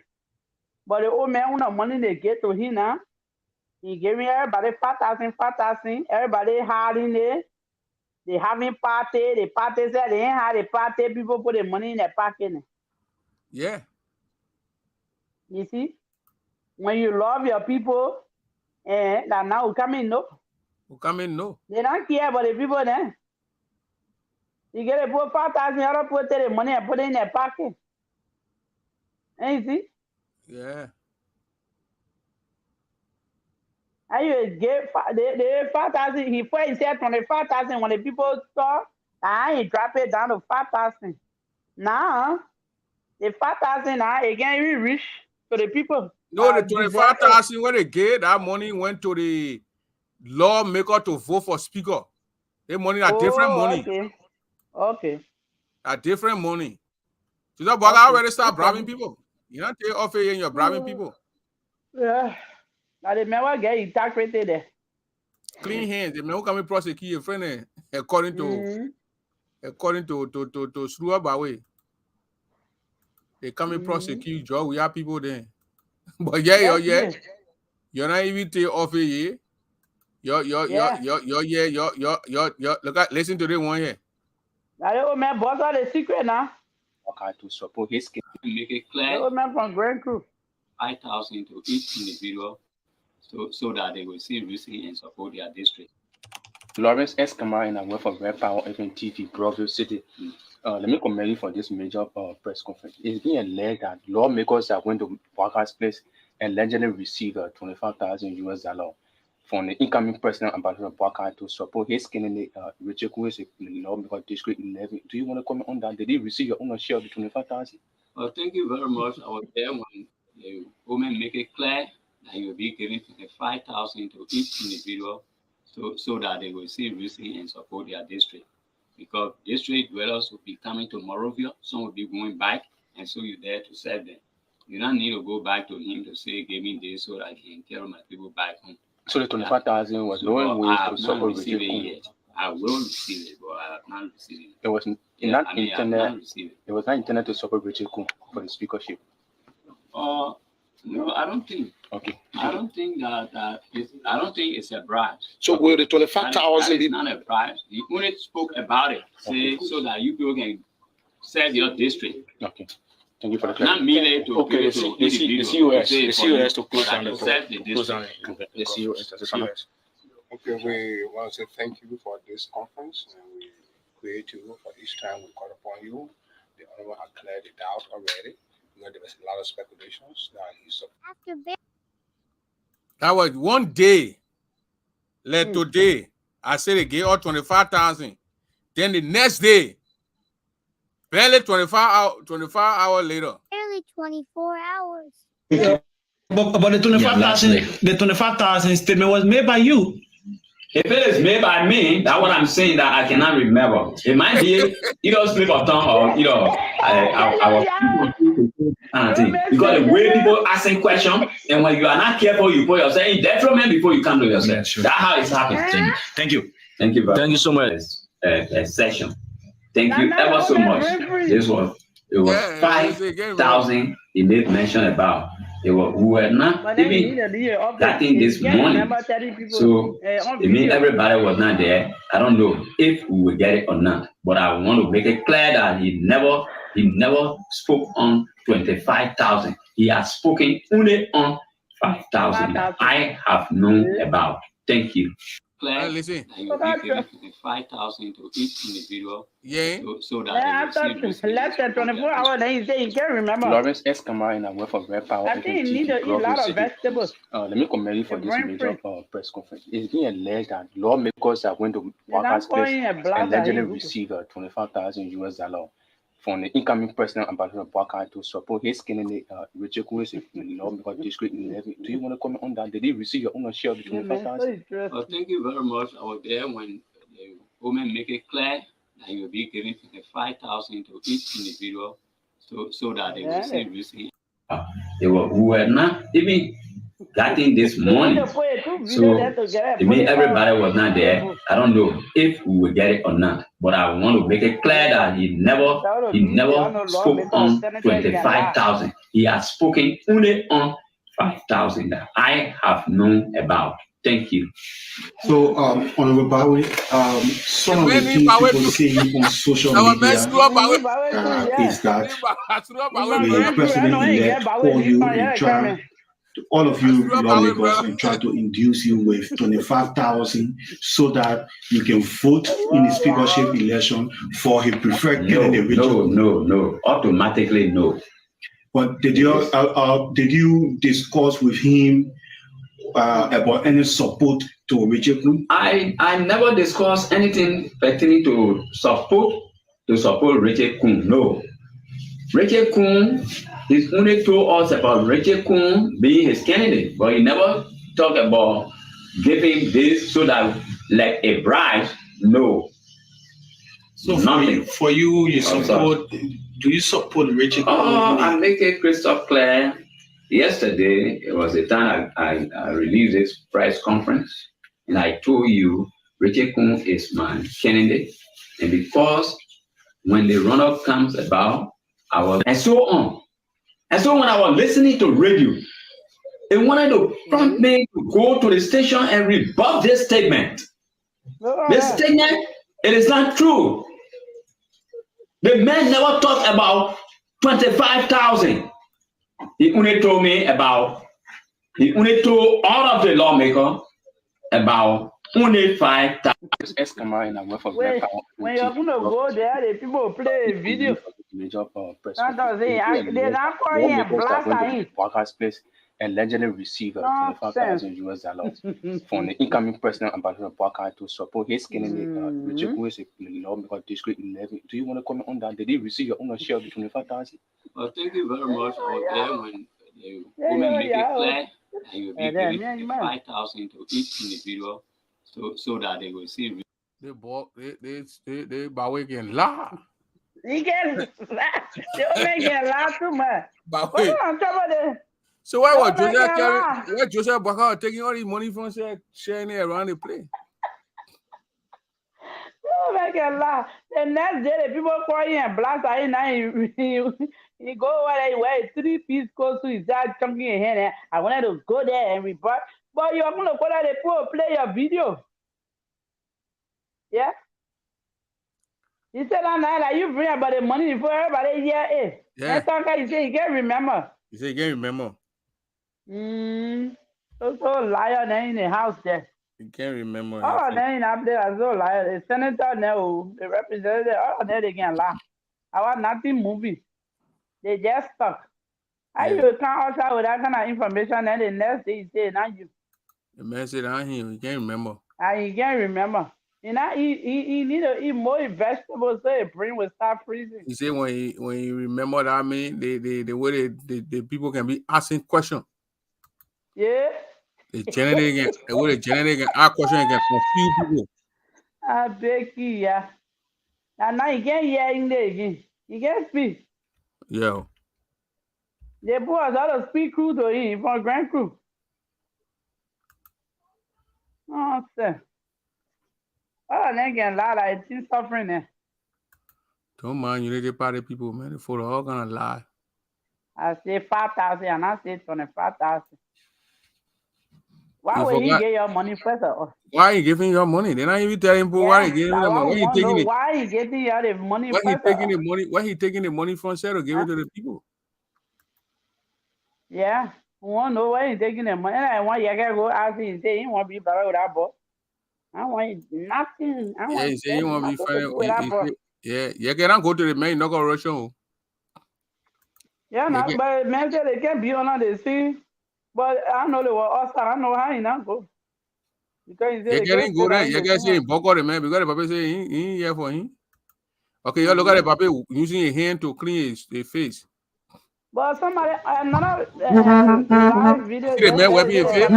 Speaker 4: But the old man, when the money they get to him now, he gave everybody 5,000. Everybody had in there. They having party. The party said they ain't had a party. People put the money in their pocket.
Speaker 3: Yeah.
Speaker 4: You see? When you love your people, that now come in, no. They don't care about the people then. You get a put 5,000, you don't put the money and put it in their pocket. And you see?
Speaker 3: Yeah.
Speaker 4: And you get the 5,000. He said 25,000 when the people saw, he dropped it down to 5,000. Now, the 5,000 now again we reach to the people.
Speaker 3: No, the 25,000 when they get that money went to the lawmaker to vote for speaker. The money are different money.
Speaker 4: Okay.
Speaker 3: A different money. So that bug already start bribing people. You don't take off here and you're bribing people.
Speaker 4: Yeah. Now the man get you tax rate there.
Speaker 3: Clean hands. The man who come and prosecute your friend according to Srua Bawe. They come and prosecute Joe. We have people there. But yeah. You're not even take off here. Look at, listen to this one here.
Speaker 4: That old man boss out the secret now.
Speaker 6: Okay, to support his case, make it
Speaker 4: The
Speaker 6: clear
Speaker 4: old man from Grand Crew.
Speaker 6: 5,000 to each individual, so that they will see receive and support their district. Lawrence Escamar and I work for Red Power FNTV, Broadview City. Let me commend you for this major press conference. It's being alleged that lawmakers are going to Walker's place and allegedly receive $25,000 from the incoming president Ambassador Walker to support his candidate Richard Koo in the lawmaker district 11. Do you want to comment on that? Did he receive your own share of the 25,000? Well, thank you very much. I was there when the women make it clear that you will be giving 25,000 to each individual, so that they will see receive and support their district. Because district dwellers will be coming to Morovia, some will be going back, and so you're there to serve them. You don't need to go back to him to say, give me this so that I can carry my people back home. So the 25,000 was no way to support Richard Koo. I will receive it, but I have not received it. It was not intended. It was not intended to support Richard Koo for the speakership. No, I don't think. Okay. I don't think that I don't think it's a bribe. So will the 25,000 be not a bribe? He only spoke about it, say, so that you people can serve your district. Okay. Thank you for the clarification. Not merely to okay. The COS to close down the COS.
Speaker 7: Okay, we want to say thank you for this conference, and we create you for each time we call upon you. The honorable had cleared it out already. There was a lot of speculations that he's
Speaker 3: that was one day. Let today, I said they gave out 25,000. Then the next day, barely 25 hours later.
Speaker 8: Barely 24 hours.
Speaker 1: Yeah. But the 25,000 statement was made by you.
Speaker 6: If it is made by me, that's what I'm saying that I cannot remember. It might be either slip of tongue or I was because the way people asking questions, and when you are not careful, you put yourself in detriment before you come to yourself. Yeah, sure. That's how it's happening.
Speaker 1: Thank you.
Speaker 6: Thank you. Thank you so much. Session. Thank you ever so much. It was 5,000 he made mention about. We were not even starting this morning. So it means everybody was not there. I don't know if we will get it or not. But I want to make it clear that he never spoke on 25,000. He has spoken only on 5,000 that I have known about. Thank you. Claire, listen. You will be giving 5,000 to each individual.
Speaker 3: Yeah.
Speaker 6: So that
Speaker 4: less than 24 hours, then you say you can't remember.
Speaker 6: Lawrence Escamar and I work for Red Power.
Speaker 4: I think you need to eat a lot of vegetables.
Speaker 6: Let me commend you for this major press conference. It's being alleged that lawmakers are going to Walker's place and allegedly receive $25,000 from the incoming president Ambassador Walker to support his candidate Richard Koo in the lawmaker district 11. Do you want to comment on that? Did he receive your own share of the 25,000? Thank you very much. I was there when the women make it clear that you will be giving 5,000 to each individual, so that they will see receive. We were not even starting this morning. So it means everybody was not there. I don't know if we will get it or not. But I want to make it clear that he never spoke on 25,000. He has spoken only on 5,000 that I have known about. Thank you.
Speaker 9: So, Honorable Bawe, some of the things people say on social media is that the president-elect call you and try, all of you lawmakers, and try to induce you with 25,000 so that you can vote in the speakership election for his preferred candidate.
Speaker 6: No, automatically no.
Speaker 9: But did you discuss with him about any support to Richard Koo?
Speaker 6: I never discussed anything pertaining to support Richard Koo. No. Richard Koo, he's only told us about Richard Koo being his candidate, but he never talked about giving this so that like a bribe. No.
Speaker 9: So for you support. Do you support Richard Koo?
Speaker 6: I make it crystal clear. Yesterday, it was the time I released this press conference, and I told you Richard Koo is my candidate, and because when the runoff comes about, and so on. And so when I was listening to radio,
Speaker 10: They wanted to prompt me to go to the station and rebut this statement. This statement, it is not true. The man never talked about 25,000. He only told me about, he only told all of the lawmakers about only 5,000.
Speaker 4: When you're going to go there, the people play a video. They're not calling him blast.
Speaker 6: Allegedly received $25,000 from the incoming president Ambassador Bakar to support his candidate, Richard West, lawmaker District 11. Do you want to comment on that? Did he receive your own share of the 25,000?
Speaker 11: Well, thank you very much for that. When the women make it clear, and you'll be giving 5,000 to each individual, so that they will see.
Speaker 3: They can laugh.
Speaker 4: He can laugh. They make it laugh too much.
Speaker 3: So why was Joseph Bakar taking all his money from sharing it around the place?
Speaker 4: Oh my God! The next day, the people call him and blast him. Now he go over there, he wear a 3-piece coat suit, he's just chunking in hand. I wanted to go there and report, but you're going to go there, the people play your video. Yeah. He said that night, like, you bring about the money before everybody here is.
Speaker 3: Yeah.
Speaker 4: Next time he said he can't remember.
Speaker 3: He said he can't remember.
Speaker 4: So liar there in the house there.
Speaker 3: You can't remember.
Speaker 4: Oh, then up there as well liar. The senator now, the representative, all there they can laugh. Our nothing movie. They just stuck. How you come outside with that kind of information and the next day you say, not you.
Speaker 3: The man said, he can't remember.
Speaker 4: And he can't remember. You know, he need to eat more vegetables so his brain will start freezing.
Speaker 3: He said when he remember that, I mean, the way the people can be asking questions.
Speaker 4: Yeah.
Speaker 3: The genetic and ask questions can confuse people.
Speaker 4: I beg you, yeah. And now you can't hear him there again. You can't speak.
Speaker 3: Yeah.
Speaker 4: The boys ought to speak crew to him from Grand Crew. Oh, sir. Oh, they get a lot of suffering there.
Speaker 3: Don't mind Unity Party people, man. The photo all gonna lie.
Speaker 4: I say 5,000 and I say 25,000. Why would he get your money first?
Speaker 3: Why are you giving your money? They're not even telling people why he giving the money. Why he taking it?
Speaker 4: Why he getting your the money
Speaker 3: why
Speaker 4: first?
Speaker 3: He taking the money? Why he taking the money from Sarah to give it to the people?
Speaker 4: Yeah, we want to know why he taking the money. And I want you to go ask him. Say he want to be better with that boy. I want nothing. I want
Speaker 3: he say he want to be funny. Yeah, you cannot go to the man. Not go Russian.
Speaker 4: Yeah, no, but man said they can't be on the sea. But I know they were Oscar. I know how he not go. Because
Speaker 3: you can't go there. You can't say Boko the man because the papa say he ain't here for him. Okay, you look at the papa using a hand to clean his face.
Speaker 4: But somebody another live video.
Speaker 3: See the man wiping his face.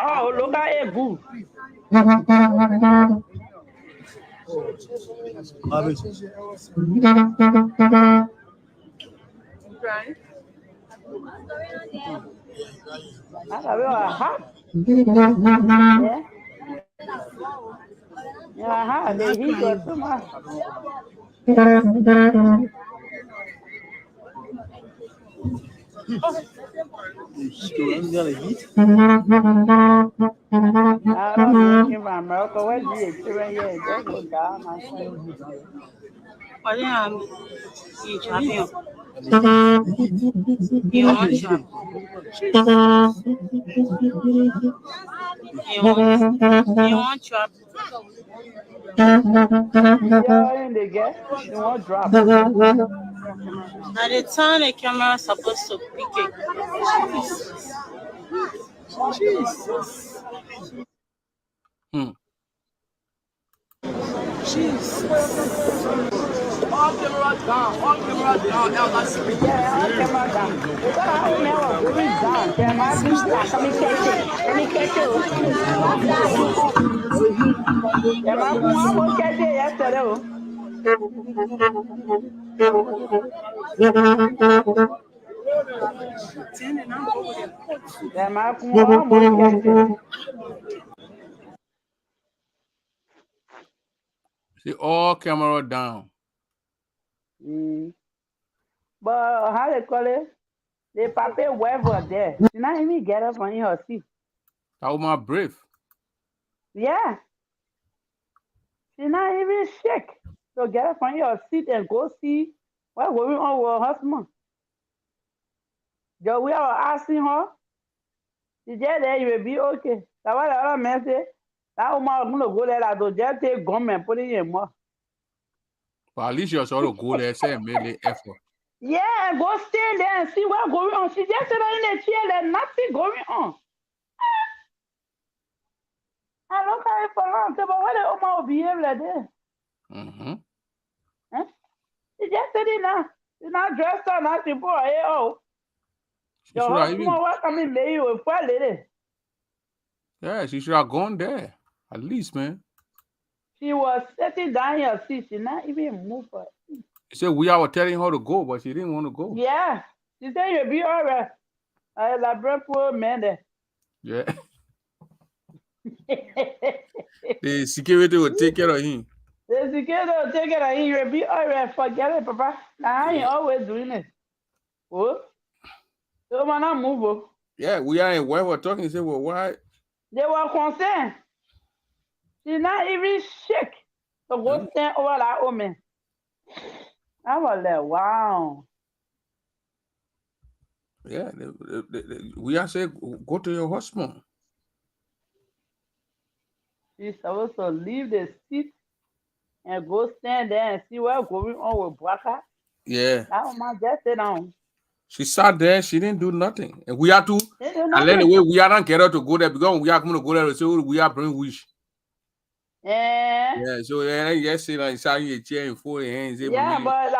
Speaker 4: Oh, look at it, boo. Right. Yeah, he got too much.
Speaker 12: At the time the camera is supposed to pick it. Jesus. Jesus.
Speaker 1: All camera down, LSC.
Speaker 4: Yeah, all camera down.
Speaker 3: See all camera down.
Speaker 4: But how they call it? The papa wife was there. She not even get up from her seat.
Speaker 3: That woman brave.
Speaker 4: Yeah. She not even shake. So get up from your seat and go see what's going on with her husband. So we are asking her. She just there, you will be okay. That's what the other man say. That woman was going to go there, like, to just take gum and put it in more.
Speaker 3: But at least you're sort of go there, say, and make the effort.
Speaker 4: Yeah, go stay there and see what's going on. She just sat in the chair, there's nothing going on. I look at it for long, but why the woman will behave like that?
Speaker 3: Mm-hmm.
Speaker 4: Huh? She just sitting there. She's not dressed up, not people. Hey, oh. Your husband was coming, maybe you will fall lady.
Speaker 3: Yeah, she should have gone there. At least, man.
Speaker 4: She was sitting down here, see, she not even move her.
Speaker 3: She said we were telling her to go, but she didn't want to go.
Speaker 4: Yeah. She said you'll be all right. I like poor man there.
Speaker 3: Yeah. The security will take care of him.
Speaker 4: The security will take care of him. You'll be all right. Forget it, Papa. Now I ain't always doing it. Oh? So man, not move.
Speaker 3: Yeah, we are in where we're talking. He said, well, why?
Speaker 4: They were concerned. She's not even shake. So go stand over that woman. I was like, wow.
Speaker 3: Yeah, we are saying, go to your husband.
Speaker 4: She's supposed to leave the seat and go stand there and see what's going on with Bwaka.
Speaker 3: Yeah.
Speaker 4: That woman just sit down.
Speaker 3: She sat there, she didn't do nothing. And we are to, and anyway, we are not get her to go there because we are going to go there and say, oh, we are bring wish. Yeah, so yes, like saying a chair in 4 hands.
Speaker 4: Yeah, but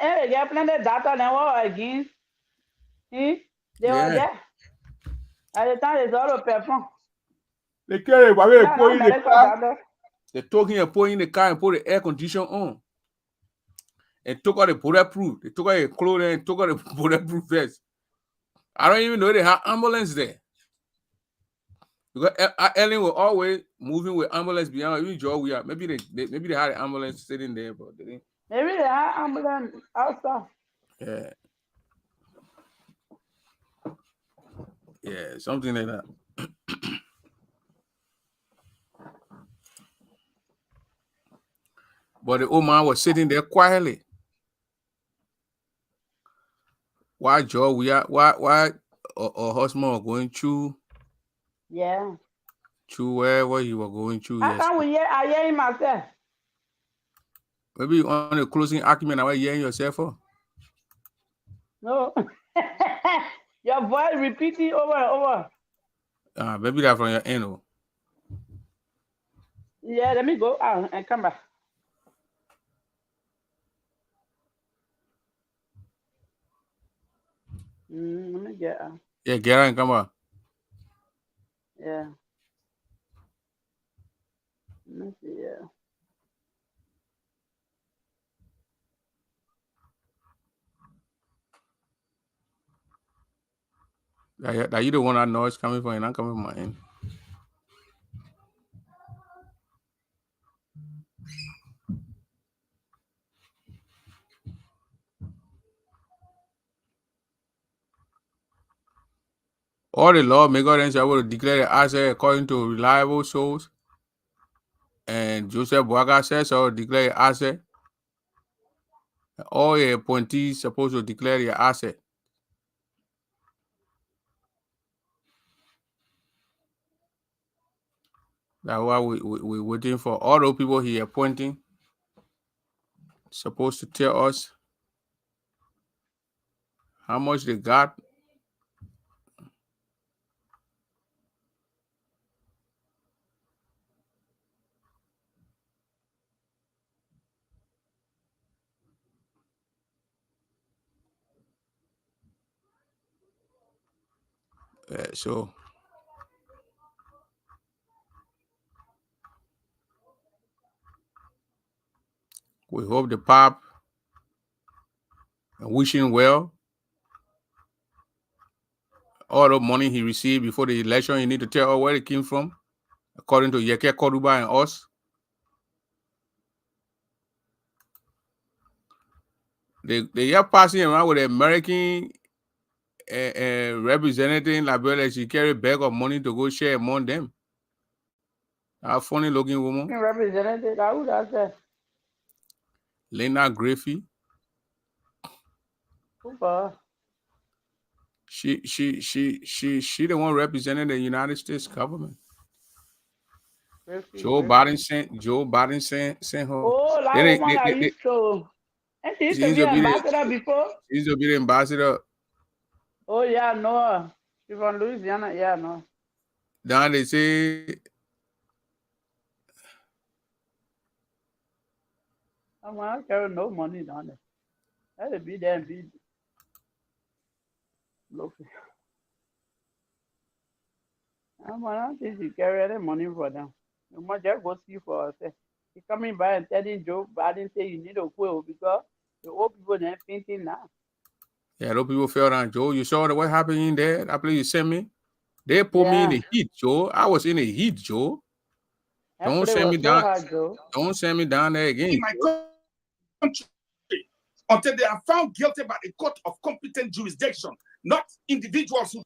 Speaker 4: they get plenty of data and what against. They were there. At the time, it's all a perform.
Speaker 3: They carry put in the car. They took him and put in the car and put the air conditioner on. And took out the bulletproof. They took out the clothing and took out the bulletproof vest. I don't even know they have ambulance there. Because Ellen was always moving with ambulance behind. Even Joe, we are maybe they had an ambulance sitting there, but they didn't.
Speaker 4: Maybe they had ambulance outside.
Speaker 3: Yeah. Yeah, something like that. But the old man was sitting there quietly. Why Joe? Why her husband was going through?
Speaker 4: Yeah.
Speaker 3: Through wherever he was going through.
Speaker 4: How come I hear him myself?
Speaker 3: Maybe on the closing argument, I was hearing yourself for.
Speaker 4: No. Your voice repeating over and over.
Speaker 3: Maybe that from your end. Oh.
Speaker 4: Yeah, let me go out and come back. Let me get out.
Speaker 3: Yeah, get out and come back.
Speaker 4: Yeah. Let me see, yeah.
Speaker 3: That you don't want that noise coming from you, not coming from my end. All the lawmakers are able to declare the asset according to reliable source. And Joseph Bwaka says so, declare the asset. All the appointees supposed to declare the asset. That's why we're waiting for all those people he appointing. Supposed to tell us how much they got. So we hope the Pop and wish him well. All the money he received before the election, you need to tell us where it came from, according to Yeke Koruba and us. They are passing around with American representative Liberia. She carry a bag of money to go share among them. A funny looking woman.
Speaker 4: Representative, who does that?
Speaker 3: Lena Griffey. She the one representing the United States government. Joe Biden sent her.
Speaker 4: Oh, that woman I used to. And she used to be ambassador before.
Speaker 3: She used to be the ambassador.
Speaker 4: Oh yeah, no. She's from Louisiana. Yeah, no.
Speaker 3: Then they say
Speaker 4: I carry no money down there. That'll be there and be local. I don't think she carry any money for them. You must just go see for herself. She coming by and telling Joe Biden say you need a quail because the old people they're fainting now.
Speaker 3: Yeah, those people fell down. Joe, you saw what happened in there? That place you sent me? They put me in the heat, Joe. I was in the heat, Joe. Don't send me down. Don't send me down there again.
Speaker 13: In my country, until they are found guilty by a court of competent jurisdiction, not individuals who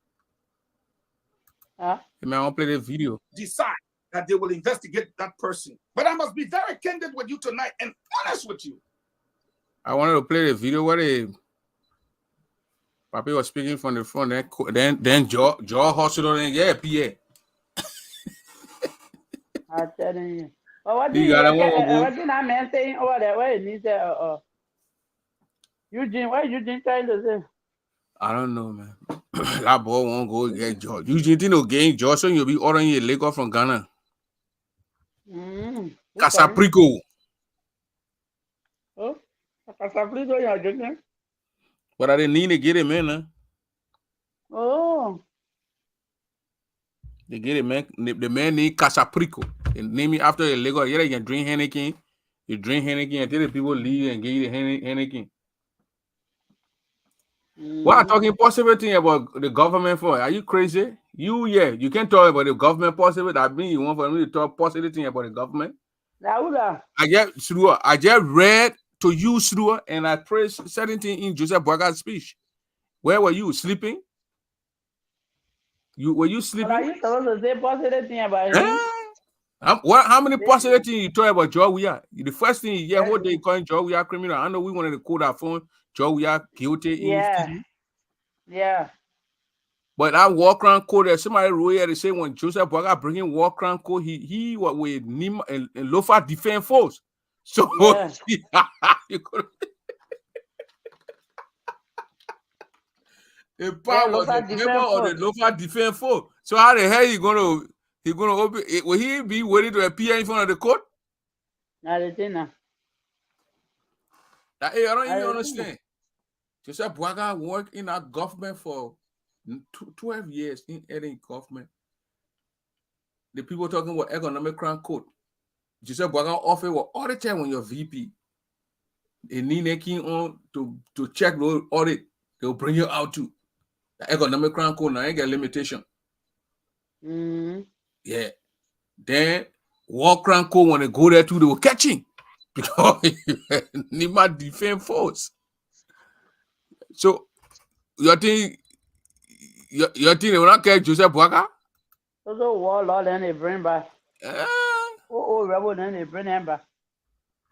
Speaker 3: Man, I'll play the video.
Speaker 13: Decide that they will investigate that person. But I must be very candid with you tonight and honest with you.
Speaker 3: I wanted to play the video where Papi was speaking from the front. Then Joe Hospital and PA.
Speaker 4: I'm telling you. Well, what did that man saying over there? Where he said, Eugene, what Eugene trying to say?
Speaker 3: I don't know, man. That boy won't go get George. Eugene didn't know getting George, so you'll be ordering a Lego from Ghana. Casaprico.
Speaker 4: Oh, Casaprico, you're drinking?
Speaker 3: But I didn't need to get him in, huh?
Speaker 4: Oh.
Speaker 3: They get it, man. The man named Casaprico. They name it after a Lego. Yeah, you can drink Henneken. You drink Henneken until the people leave and give you the Henneken. What are talking positive thing about the government for? Are you crazy? You can't talk about the government positive. That means you want for me to talk positive thing about the government. I just read to you, Srua, and I praised certain thing in Joseph Boyga's speech. Where were you sleeping? Were you sleeping?
Speaker 4: Are you supposed to say positive thing about him?
Speaker 3: How many positive things you talk about Joe Weah? The first thing you hear, what they calling Joe Weah criminal. I know we wanted to call our phone Joe Weah guilty.
Speaker 4: Yeah.
Speaker 3: But that war crime code that somebody wrote here, they say when Joseph Boyga bringing war crime code, he was with Nima and Lofa Defense Force. So you could the power was the member of the Lofa Defense Force. So how the hell he gonna open it? Will he be ready to appear in front of the court?
Speaker 4: I don't
Speaker 3: even understand. Joseph Boyga worked in our government for 12 years in any government. The people talking about economic crime code. Joseph Boyga offer all the time when you're VP. They need on to check the audit. They'll bring you out to the economic crime code. Now ain't got limitation. Yeah. Then war crime code when they go there too, they will catch him because Nima Defense Force. So you think they will not catch Joseph Boyga?
Speaker 4: So warlord then they bring back. Rebel then they bring him back.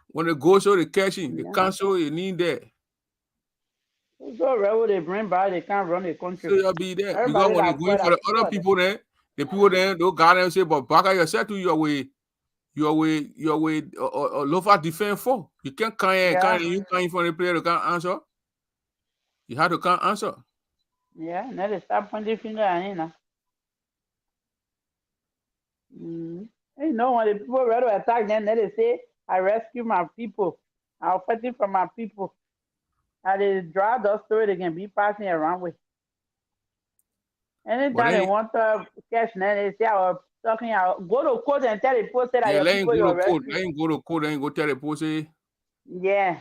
Speaker 3: When they go, so they catch him. The council you need there.
Speaker 4: So rebel they bring back. They can't run the country.
Speaker 3: So you'll be there. Because when they go for the other people there, the people there, they'll guard them and say, but Boyga, you said to your way Lofa Defense Force. You can't come in for the player to can't answer. You have to can't answer.
Speaker 4: Yeah, now they start pointing finger at him. You know, when the people ready to attack them, then they say, I rescue my people. I'm fighting for my people. And they draw those stories they can be passing around with. Anytime they want to catch them, they say, I was talking, I'll go to court and tell the post that your people you're rescuing.
Speaker 3: Let him go to court and go tell the post.
Speaker 4: Yeah.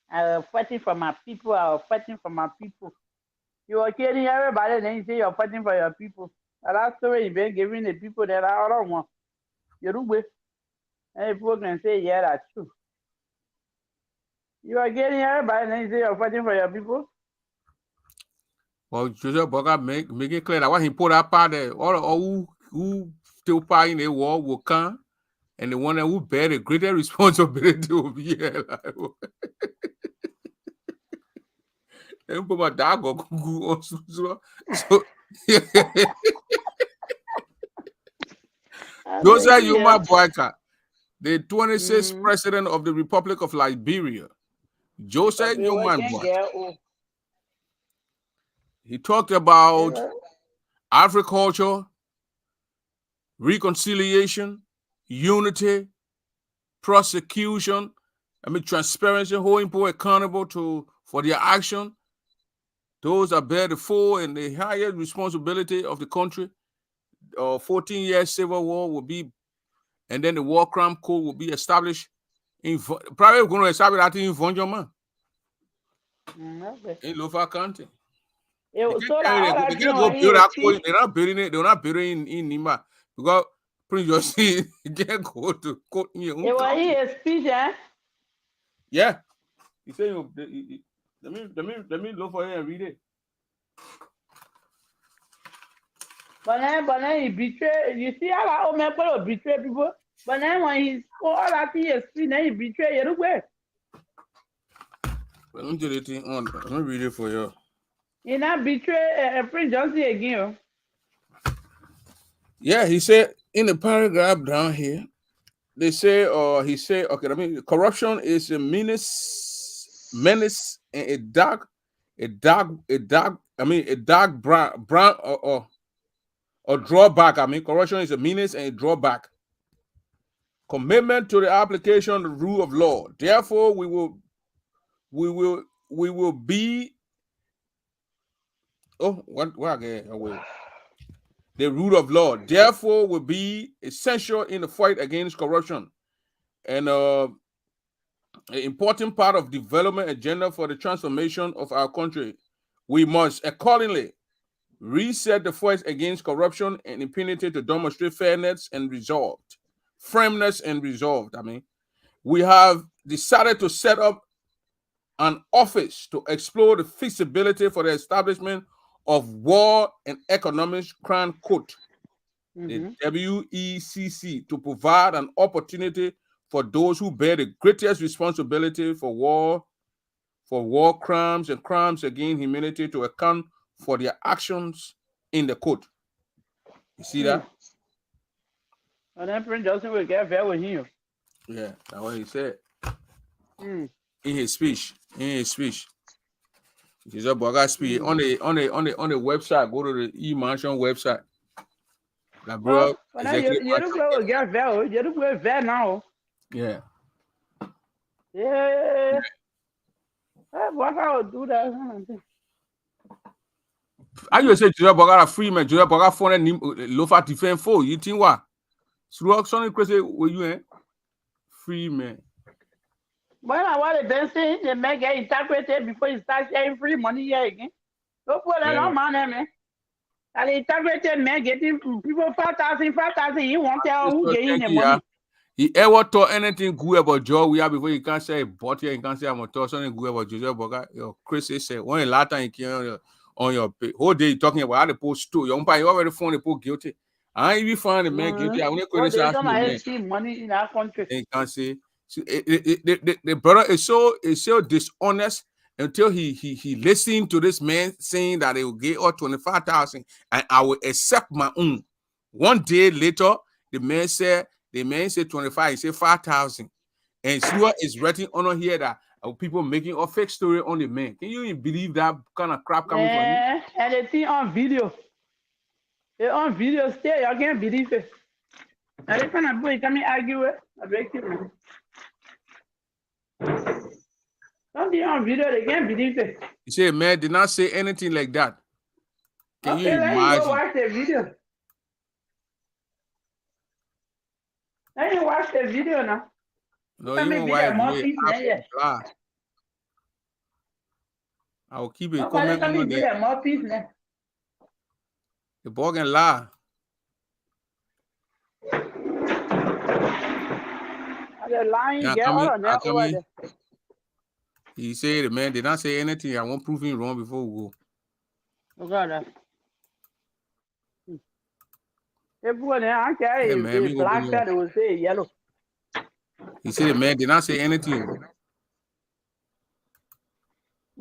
Speaker 4: I was fighting for my people. I was fighting for my people. You are killing everybody, then you say you're fighting for your people. And that story you've been giving the people that I don't want. You do it. And people can say, yeah, that's true. You are getting everybody and say you're fighting for your people.
Speaker 3: Well, Joseph Boga make it clear that when he put that part there, all who still part in the war will come, and the one who bear the greater responsibility will be here. And put my dog or Google so Joseph Yuma Boyka, the 26th president of the Republic of Liberia. Joseph Yuma Boyka. He talked about agriculture, reconciliation, unity, prosecution, transparency, holding people accountable for their action. Those that bear the full and the highest responsibility of the country. 14-year civil war will be, and then the war crime code will be established. Probably going to establish that in Vonjoma, in Lofa County. They're not building it. They're not building in Nima because Prince Josie can't go to court. Yeah, he said, let me look for it and read it.
Speaker 4: But then he betrayed. You see how Omepolo betray people. But then when he all that he is free, then he betray you.
Speaker 3: Let me read it for you.
Speaker 4: He not betray Prince Johnson again.
Speaker 3: Yeah, he said in the paragraph down here, they say, he said, okay, corruption is a menace, and a dark brown or drawback. Corruption is a menace and a drawback. Commitment to the application of the rule of law. Therefore, we will be. The rule of law, therefore, will be essential in the fight against corruption, and an important part of development agenda for the transformation of our country. We must accordingly reset the fight against corruption and impunity to demonstrate fairness and firmness and resolve. We have decided to set up an office to explore the feasibility for the establishment of War and Economic Crime Court, the WECC, to provide an opportunity for those who bear the greatest responsibility for war crimes and crimes against humanity to account for their actions in the court. You see that?
Speaker 4: And then Prince Johnson will get there with him.
Speaker 3: Yeah, that's what he said. In his speech. He's a Boga speech on the website. Go to the E-Mansion website. Like, bro,
Speaker 4: you don't get there. You don't go there now.
Speaker 3: Yeah.
Speaker 4: Yeah. What I will do that?
Speaker 3: I just say Joseph Boga free man. Joseph Boga phone Lofa defend for you think what? So something crazy with you, free man.
Speaker 4: When I want to dance, they may get interpreted before you start sharing free money here again. Don't put that on man. And the interpreted man getting people 5,000. He won't tell who getting the money.
Speaker 3: He ever thought anything good about Joe we have before you can't say but here you can't say I'm gonna talk something good about Joseph Boga. Your Chris said when last time you came on your page, whole day you talking about how the post too. You already found the post guilty. I ain't even find the man guilty. I only
Speaker 4: see money in our country.
Speaker 3: You can't say. The brother is so dishonest until he listened to this man saying that he will get all 25,000 and I will accept my own. One day later, the man said 25, he said 5,000. And see what is written on here that people making a fake story on the man. Can you even believe that kind of crap coming from you?
Speaker 4: And they see on video. They on video still, y'all can't believe it. Now they kind of boy come and argue it. I break it, man. Something on video, they can't believe it.
Speaker 3: You say, man did not say anything like that. Can you imagine?
Speaker 4: Let you go watch the video. Let you watch the video now.
Speaker 3: No, you won't watch it. I will keep it comment on that. The boy can lie.
Speaker 4: The line, get all of that over there.
Speaker 3: He said the man did not say anything. I won't prove him wrong before we go.
Speaker 4: Oh God. Everyone, I carry
Speaker 3: man,
Speaker 4: black card will say yellow.
Speaker 3: He said the man did not say anything.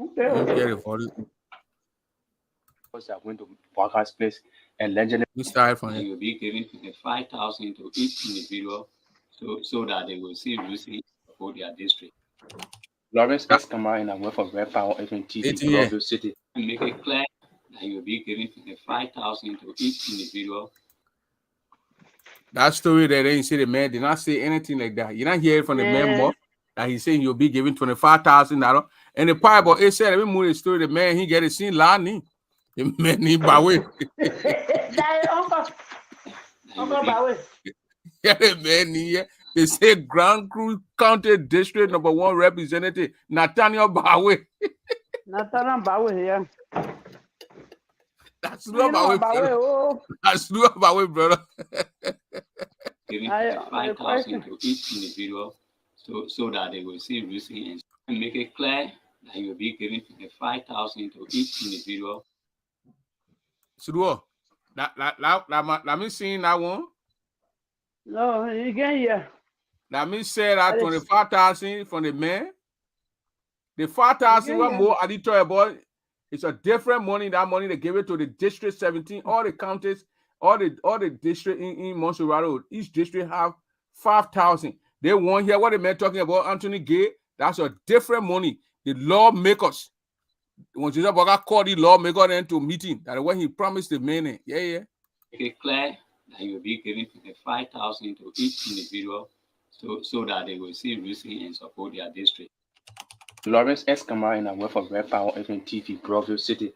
Speaker 4: Okay.
Speaker 6: Because I went to Walker's place and legendary.
Speaker 11: You will be giving 5,000 to each individual, so that they will see Lucy support their district.
Speaker 6: Lawrence Escamar in a web of Red Power FNTV Provo City.
Speaker 11: Make it clear that you will be giving 5,000 to each individual.
Speaker 3: That story that they say the man did not say anything like that. You not hear it from the man more that he's saying you'll be giving $25,000. And the Bible it said every movie story the man he get it seen Lani. The man he Bawe.
Speaker 4: Uncle Bawe.
Speaker 3: Yeah, the man here. They say Grand Cruz County District number 1 representative Nathaniel Bawe.
Speaker 4: Nathaniel Bawe here.
Speaker 3: That's not Bawe, brother. That's not Bawe, brother.
Speaker 11: Giving 5,000 to each individual, so that they will see Lucy and make it clear that you will be giving 5,000 to each individual.
Speaker 3: So, let me see that one.
Speaker 4: No, you can't hear.
Speaker 3: Let me say that 25,000 from the man. The 5,000 one more editorial boy. It's a different money. That money they give it to the district 17, all the counties, all the district in Montserrat. Each district have 5,000. They won't hear what the man talking about. Anthony Gay. That's a different money. The lawmakers. When Joseph Boakai called the lawmaker then to meeting, that when he promised the money. Yeah.
Speaker 11: Make it clear that you will be giving 5,000 to each individual, so that they will see Lucy and support their district.
Speaker 6: Lawrence Escamar in a web of Red Power FNTV Provo City.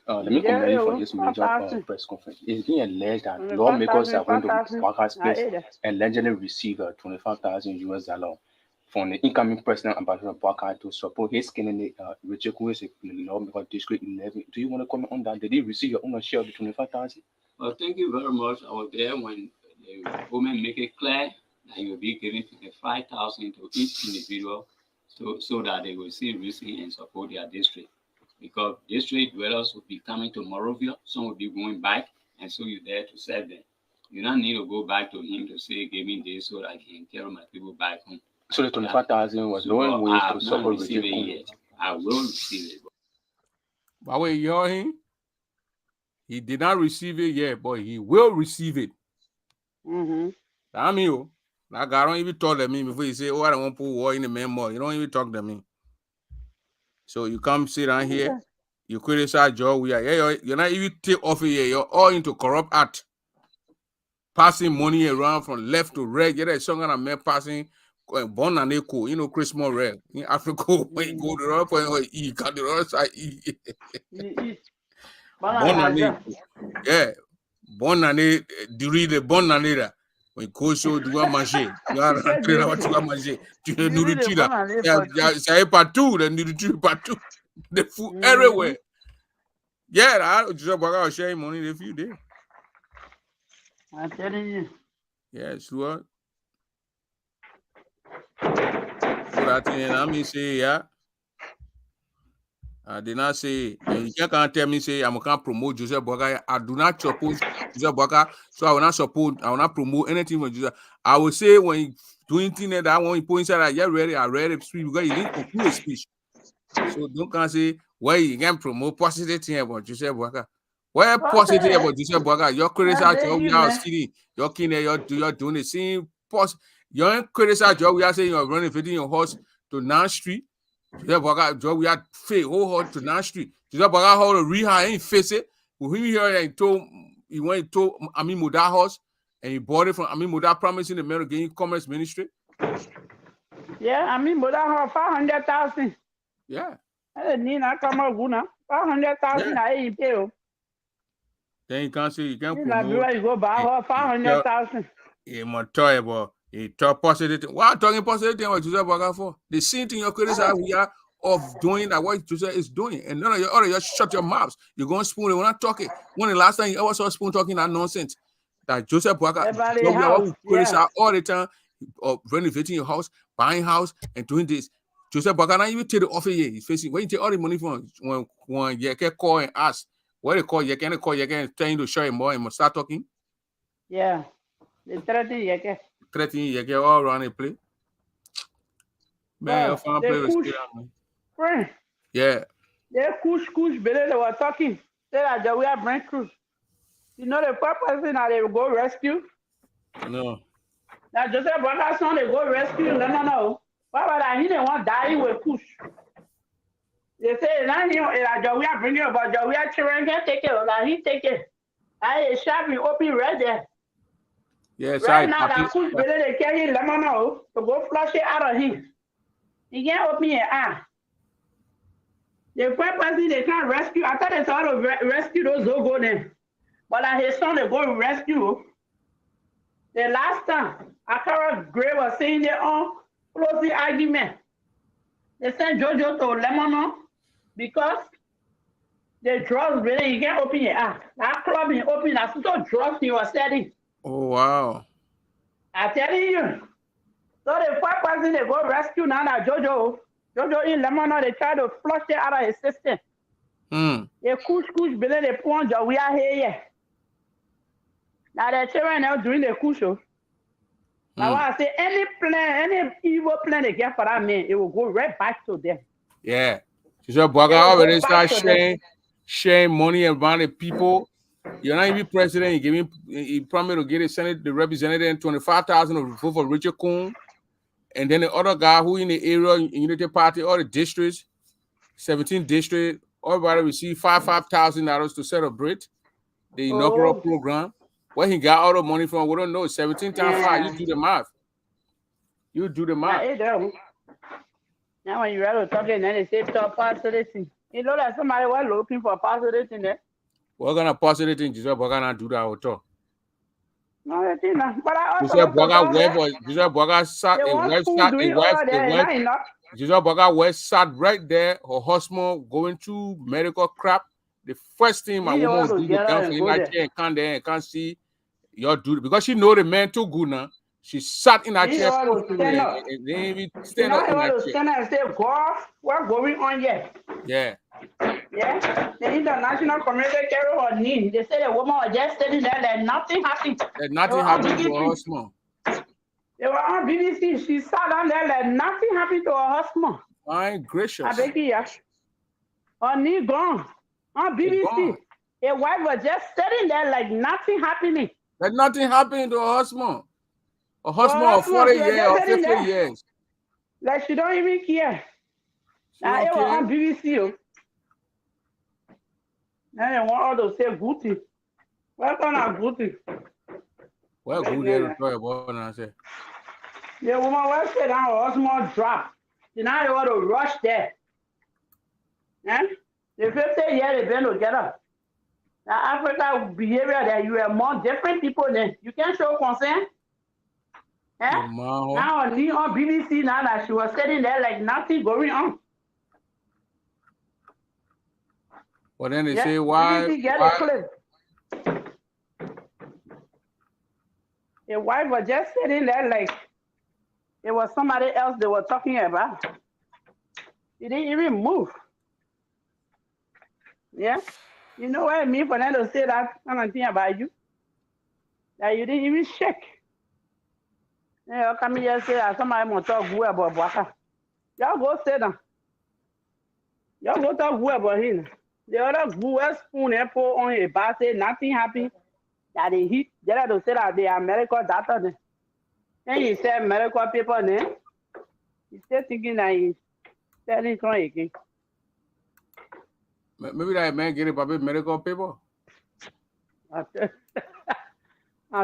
Speaker 6: Let me commend you for this major press conference. It's being alleged that lawmakers are going to Walker's place and allegedly receive $25,000 from the incoming president Ambassador Boakai to support his candidate Richard, who is a lawmaker District 11. Do you want to comment on that? Did he receive your own share of the $25,000?
Speaker 11: Well, thank you very much. I was there when the women make it clear that you will be giving 5,000 to each individual, so that they will see Lucy and support their district. Because district dwellers will be coming to Morovia, some will be going back, and so you're there to serve them. You don't need to go back to him to say, give me this so that I can carry my people back home.
Speaker 6: So the 25,000 was the only way to support
Speaker 11: receive it yet. I will receive it.
Speaker 3: But wait, you hear him? He did not receive it yet, but he will receive it. I mean, like I don't even talk to me before you say, oh, I don't want to put war in the memo. You don't even talk to me. So you come sit down here, you criticize Joe. You're not even take off it here. You're all into corrupt act. Passing money around from left to right. Yeah, there's some kind of man passing born and echo, Christmas red. In Africa, when you go to the other point, you got the other side. Born and echo. Yeah. Born and echo. During the born and echo. When Koso doit manger, tu vas manger. Tu ne nourriture là. Ça est partout, la nourriture partout. The food everywhere. Yeah, Joseph Boakai was sharing money if you did.
Speaker 4: I'm telling you.
Speaker 3: Yeah, sure. So that thing, I mean, say, yeah. I did not say, you can't tell me, say, I'm going to promote Joseph Boakai. I do not support Joseph Boakai, so I will not promote anything for Joseph. I will say, when you doing things that I want to put inside, I read a speech because you didn't conclude a speech. So don't come say, well, you can promote positive thing about Joseph Boakai. Well, positive about Joseph Boakai. You're criticizing your house city. You're doing the same post. You're criticizing your we are saying you're running fitting your horse to 9th Street. Joseph Boakai, we had fake whole horse to 9th Street. Joseph Boakai hold a rehire, ain't face it. We hear and he went to Amin Muda house and he bought it from Amin Muda, promising the man to gain commerce ministry.
Speaker 4: Yeah, Amin Muda house 500,000.
Speaker 3: Yeah.
Speaker 4: I didn't need to come out now. 500,000 I ain't pay.
Speaker 3: Then you can't say you can't promote.
Speaker 4: You go buy her 500,000.
Speaker 3: It's more toyable. He talk positive. Why are talking positive thing what Joseph Boakai for? The same thing your critics we are of doing that what Joseph is doing. And none of you other just shut your mouths. You're going spoon and we're not talking. When the last time you ever saw Spoon talking that nonsense? That Joseph Boakai criticize all the time of renovating your house, buying house, and doing this. Joseph Boakai even take the offer here. He's facing when you take all the money from when you can call and ask what they call you can tell you to show him more and start talking.
Speaker 4: Yeah, they threaten you.
Speaker 3: Threaten you get all around the play. Man, your family play with spirit, man.
Speaker 4: Friend.
Speaker 3: Yeah.
Speaker 4: They kush, but they were talking. Say that we are breakthrough. You know the purpose that they will go rescue?
Speaker 3: No.
Speaker 4: Now Joseph Boakai son, they go rescue. No. Why would I he didn't want dying with push? They say now we are bringing about we are children can take it. Like he take it. I shop me open right there.
Speaker 3: Yes,
Speaker 4: right now that push better they carry lemon to go flush it out of him. He can't open your eye. The purpose they can't rescue. I thought they thought to rescue those who go there. But like his son, they go rescue. The last time, Akara Gray was saying their own closing argument. They sent Jojo to Lebanon because the drugs really you can't open your eye. That club is open. That's so drugs he was selling.
Speaker 3: Oh wow!
Speaker 4: I telling you. So the first person they go rescue now that Jojo in Lebanon, they try to flush it out of his system. They kush, but then they point we are here. Now the children now doing the kush. Now I say any evil plan they get for that man, it will go right back to them.
Speaker 3: Yeah. Joseph Boakai already start sharing money around the people. You're not even president. He promised to get the Senate, the representative, and 25,000 to vote for Richard Coon. And then the other guy who in the area, in Unity Party, all the districts, 17 districts, everybody received $5,000 to celebrate the inaugural program. Where he got all the money from, we don't know. 17 times 5, you do the math. You do the math.
Speaker 4: Now when you are talking, then they say stop positivity. You know that somebody was looking for positivity there.
Speaker 3: We're gonna positivity in Joseph Boakai not do that at all.
Speaker 4: No, I think not. But I also
Speaker 3: Joseph Boakai sat Joseph Boakai sat right there, her husband going through medical crap. The first thing my woman do to come in that chair and come there and can't see your duty because she know the man too good now. She sat in that chair and they even stand up in that chair.
Speaker 4: Stand up and say, God, what's going on here?
Speaker 3: Yeah.
Speaker 4: Yeah. The international community carry her knee. They say the woman was just sitting there like nothing happened.
Speaker 3: That nothing happened to her husband.
Speaker 4: They were on BBC. She sat down there like nothing happened to her husband.
Speaker 3: My gracious.
Speaker 4: I beg you, her knee gone. On BBC, a wife was just sitting there like nothing happening.
Speaker 3: Like nothing happened to her husband. Her husband of 40 years or 50 years.
Speaker 4: Like she don't even care. Now it was on BBC. Now they want her to say Gucci. What kind of Gucci?
Speaker 3: Well, good there to about and I say.
Speaker 4: The woman was saying her husband dropped. Now they want to rush there. The 50 years they've been together. Now Africa behavior that you are more different people than you can show concern. Now on BBC now that she was sitting there like nothing going on.
Speaker 3: Well then they say why
Speaker 4: the wife was just sitting there like it was somebody else they were talking about. He didn't even move. Yeah, you know what I mean for them to say that kind of thing about you? That you didn't even shake. Yeah, come here say that somebody want to talk good about Boakai. Y'all go sit down. Y'all go talk good about him. The other good spoon and pour on his back say nothing happened. That they hit. They had to say that they are medical doctor then. And he said medical people then. He's still thinking that he's telling something again.
Speaker 3: Maybe that man get it by medical people.
Speaker 4: I'm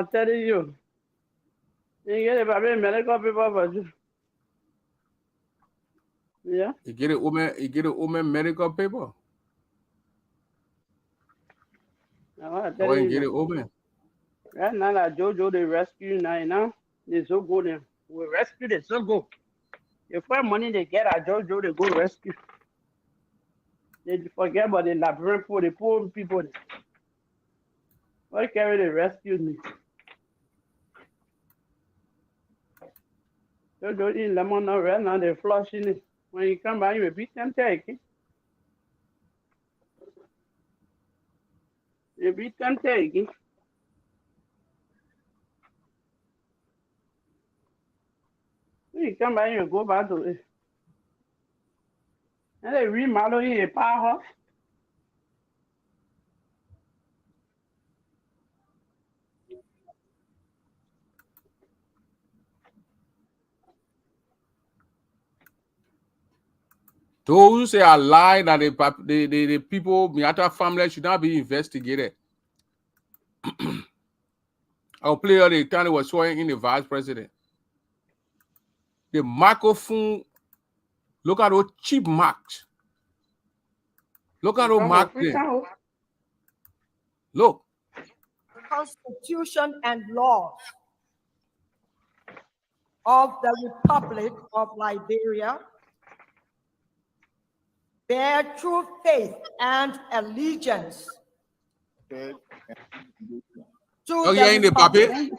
Speaker 4: telling you. You get it by medical people for you. Yeah.
Speaker 3: You get it woman medical people.
Speaker 4: Oh,
Speaker 3: you get it woman.
Speaker 4: Right now that Jojo they rescue now. They so good then. We rescue they so good. The first money they get at Jojo, they go rescue. They forget about the labyrinth for the poor people. Why carry the rescue me? Jojo in lemon now right now they're flushing it. When you come by, you will beat them taking. You beat them taking. When you come by, you go back to it. And they remodel in a powerhouse.
Speaker 3: Those who say I lie that the people, Miata family should not be investigated. I'll play all the time they were swearing in the vice president. The microphone, look at those cheap marks. Look at those marks there. Look.
Speaker 14: Constitution and laws of the Republic of Liberia bear true faith and allegiance to the Republic,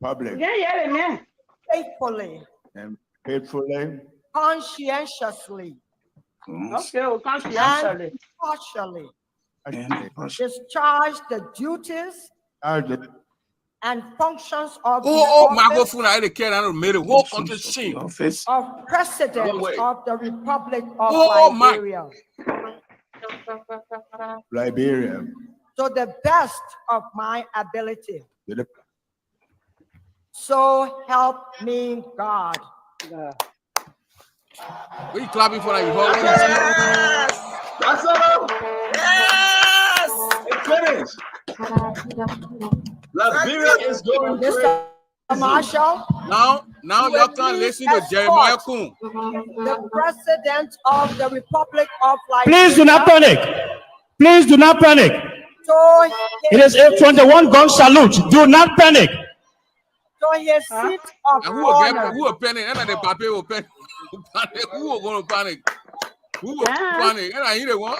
Speaker 5: Public.
Speaker 14: faithfully
Speaker 5: And faithfully.
Speaker 14: conscientiously
Speaker 4: Conscientiously.
Speaker 14: and partially discharge the duties and functions of
Speaker 3: microphone, I care I made a whole country sing.
Speaker 14: of President of the Republic of Liberia
Speaker 5: Liberia.
Speaker 14: to the best of my ability. So help me God.
Speaker 3: We clapping for that.
Speaker 2: That's all. Yes! It's finished. Liberia is going
Speaker 14: Mr. Marshall.
Speaker 3: Now you can listen to Jeremiah Kun.
Speaker 14: The President of the Republic of Liberia.
Speaker 1: Please do not panic. Please do not panic. It is a 21 gun salute. Do not panic.
Speaker 14: So his seat of honor.
Speaker 3: Who will panic? And the papi will panic. Who will go to panic? Who will panic? And I hear the one.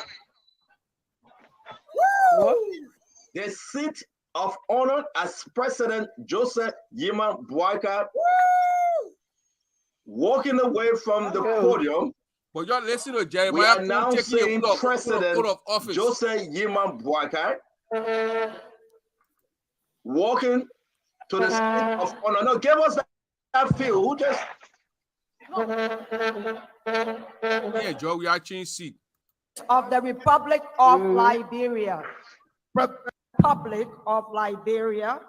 Speaker 2: the seat of honor as President Joseph Yima Boakai walking away from the podium.
Speaker 3: But y'all listen to Jeremiah.
Speaker 2: We are now saying President Joseph Yima Boakai walking to the seat of honor. No, give us that feel. Who just?
Speaker 3: Yeah, Joe, we are changing seat.
Speaker 14: Of the Republic of Liberia. Republic of Liberia.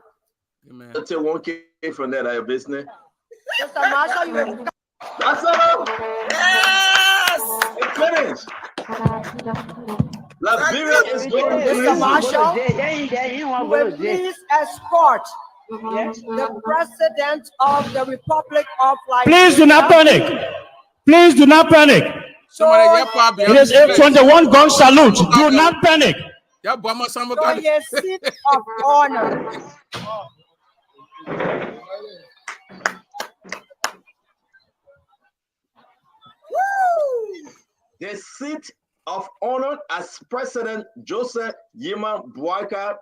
Speaker 3: Amen.
Speaker 2: That's a 1K from that, your business.
Speaker 14: Mr. Marshall, you will...
Speaker 2: That's all. Yes! It's finished. Liberia is going to
Speaker 14: Mr. Marshall, you will please escort the President of the Republic of Liberia.
Speaker 1: Please do not panic. Please do not panic. It is a 21 gun salute. Do not panic.
Speaker 14: So his seat of honor.
Speaker 2: The seat of honor as President Joseph Yima Boakai.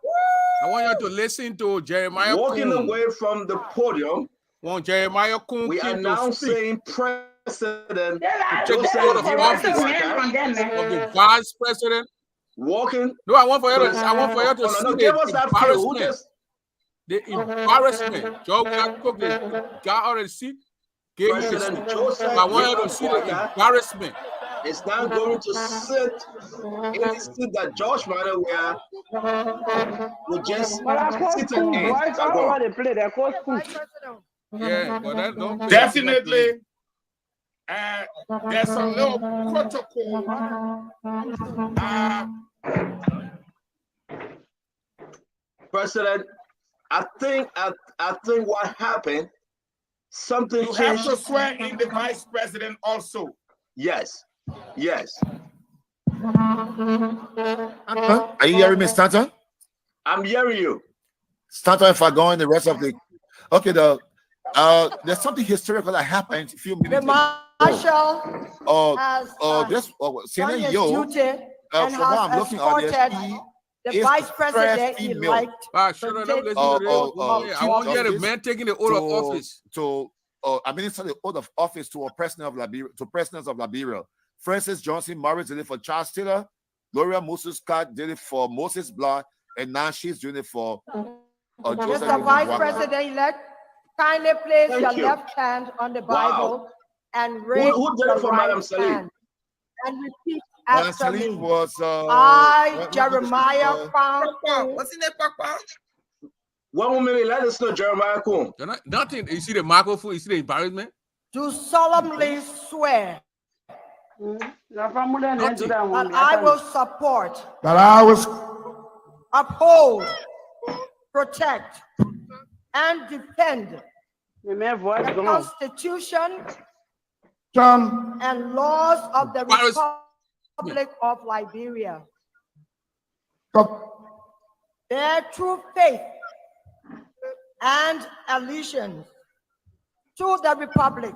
Speaker 3: I want you to listen to Jeremiah
Speaker 2: walking away from the podium.
Speaker 3: When Jeremiah Kun
Speaker 2: we are now saying President
Speaker 3: Joseph of the Vice President
Speaker 2: walking.
Speaker 3: No, I want for you to see
Speaker 2: give us that feel.
Speaker 3: The embarrassment. Joe Cook, the guy already see.
Speaker 2: President Joseph.
Speaker 3: I want you to see the embarrassment.
Speaker 2: It's now going to sit in the seat that Josh Manor will just sit in.
Speaker 3: Yeah, but that don't
Speaker 13: definitely. There's a little protocol.
Speaker 2: President, I think what happened, something
Speaker 13: you have to swear in the Vice President also.
Speaker 2: Yes. Yes.
Speaker 15: Are you hearing me, Stanton?
Speaker 2: I'm hearing you.
Speaker 15: Stanton, if I go in the rest of the there's something historical that happened a few minutes ago.
Speaker 14: Marshall has
Speaker 15: Senior
Speaker 14: done his
Speaker 15: Yo,
Speaker 14: duty and
Speaker 15: from what I'm
Speaker 14: has
Speaker 15: looking at
Speaker 14: escorted the Vice President elect.
Speaker 3: I want to hear the man taking the oath of office.
Speaker 15: To administer the oath of office to a president of Liberia, to presidents of Liberia. Francis Johnson Morris did it for Charles Taylor. Gloria Moses Scott did it for Moses Blah, and now she's doing it for Joseph.
Speaker 14: Mr. Vice President-elect, kindly place your left hand on the Bible and raise
Speaker 16: who did
Speaker 14: your
Speaker 16: it for
Speaker 14: right
Speaker 16: Madam Salim?
Speaker 14: hand and repeat after me.
Speaker 15: Was,
Speaker 14: I, Jeremiah Kwan.
Speaker 16: What's in that, Papa? 1 minute, let us know, Jeremiah Kwan.
Speaker 3: Nothing. You see the microphone, you see the embarrassment?
Speaker 14: Do solemnly swear that I will support,
Speaker 2: that I was
Speaker 14: uphold, protect, and defend the Constitution and laws of the Republic of Liberia. Bear true faith and allegiance to the Republic.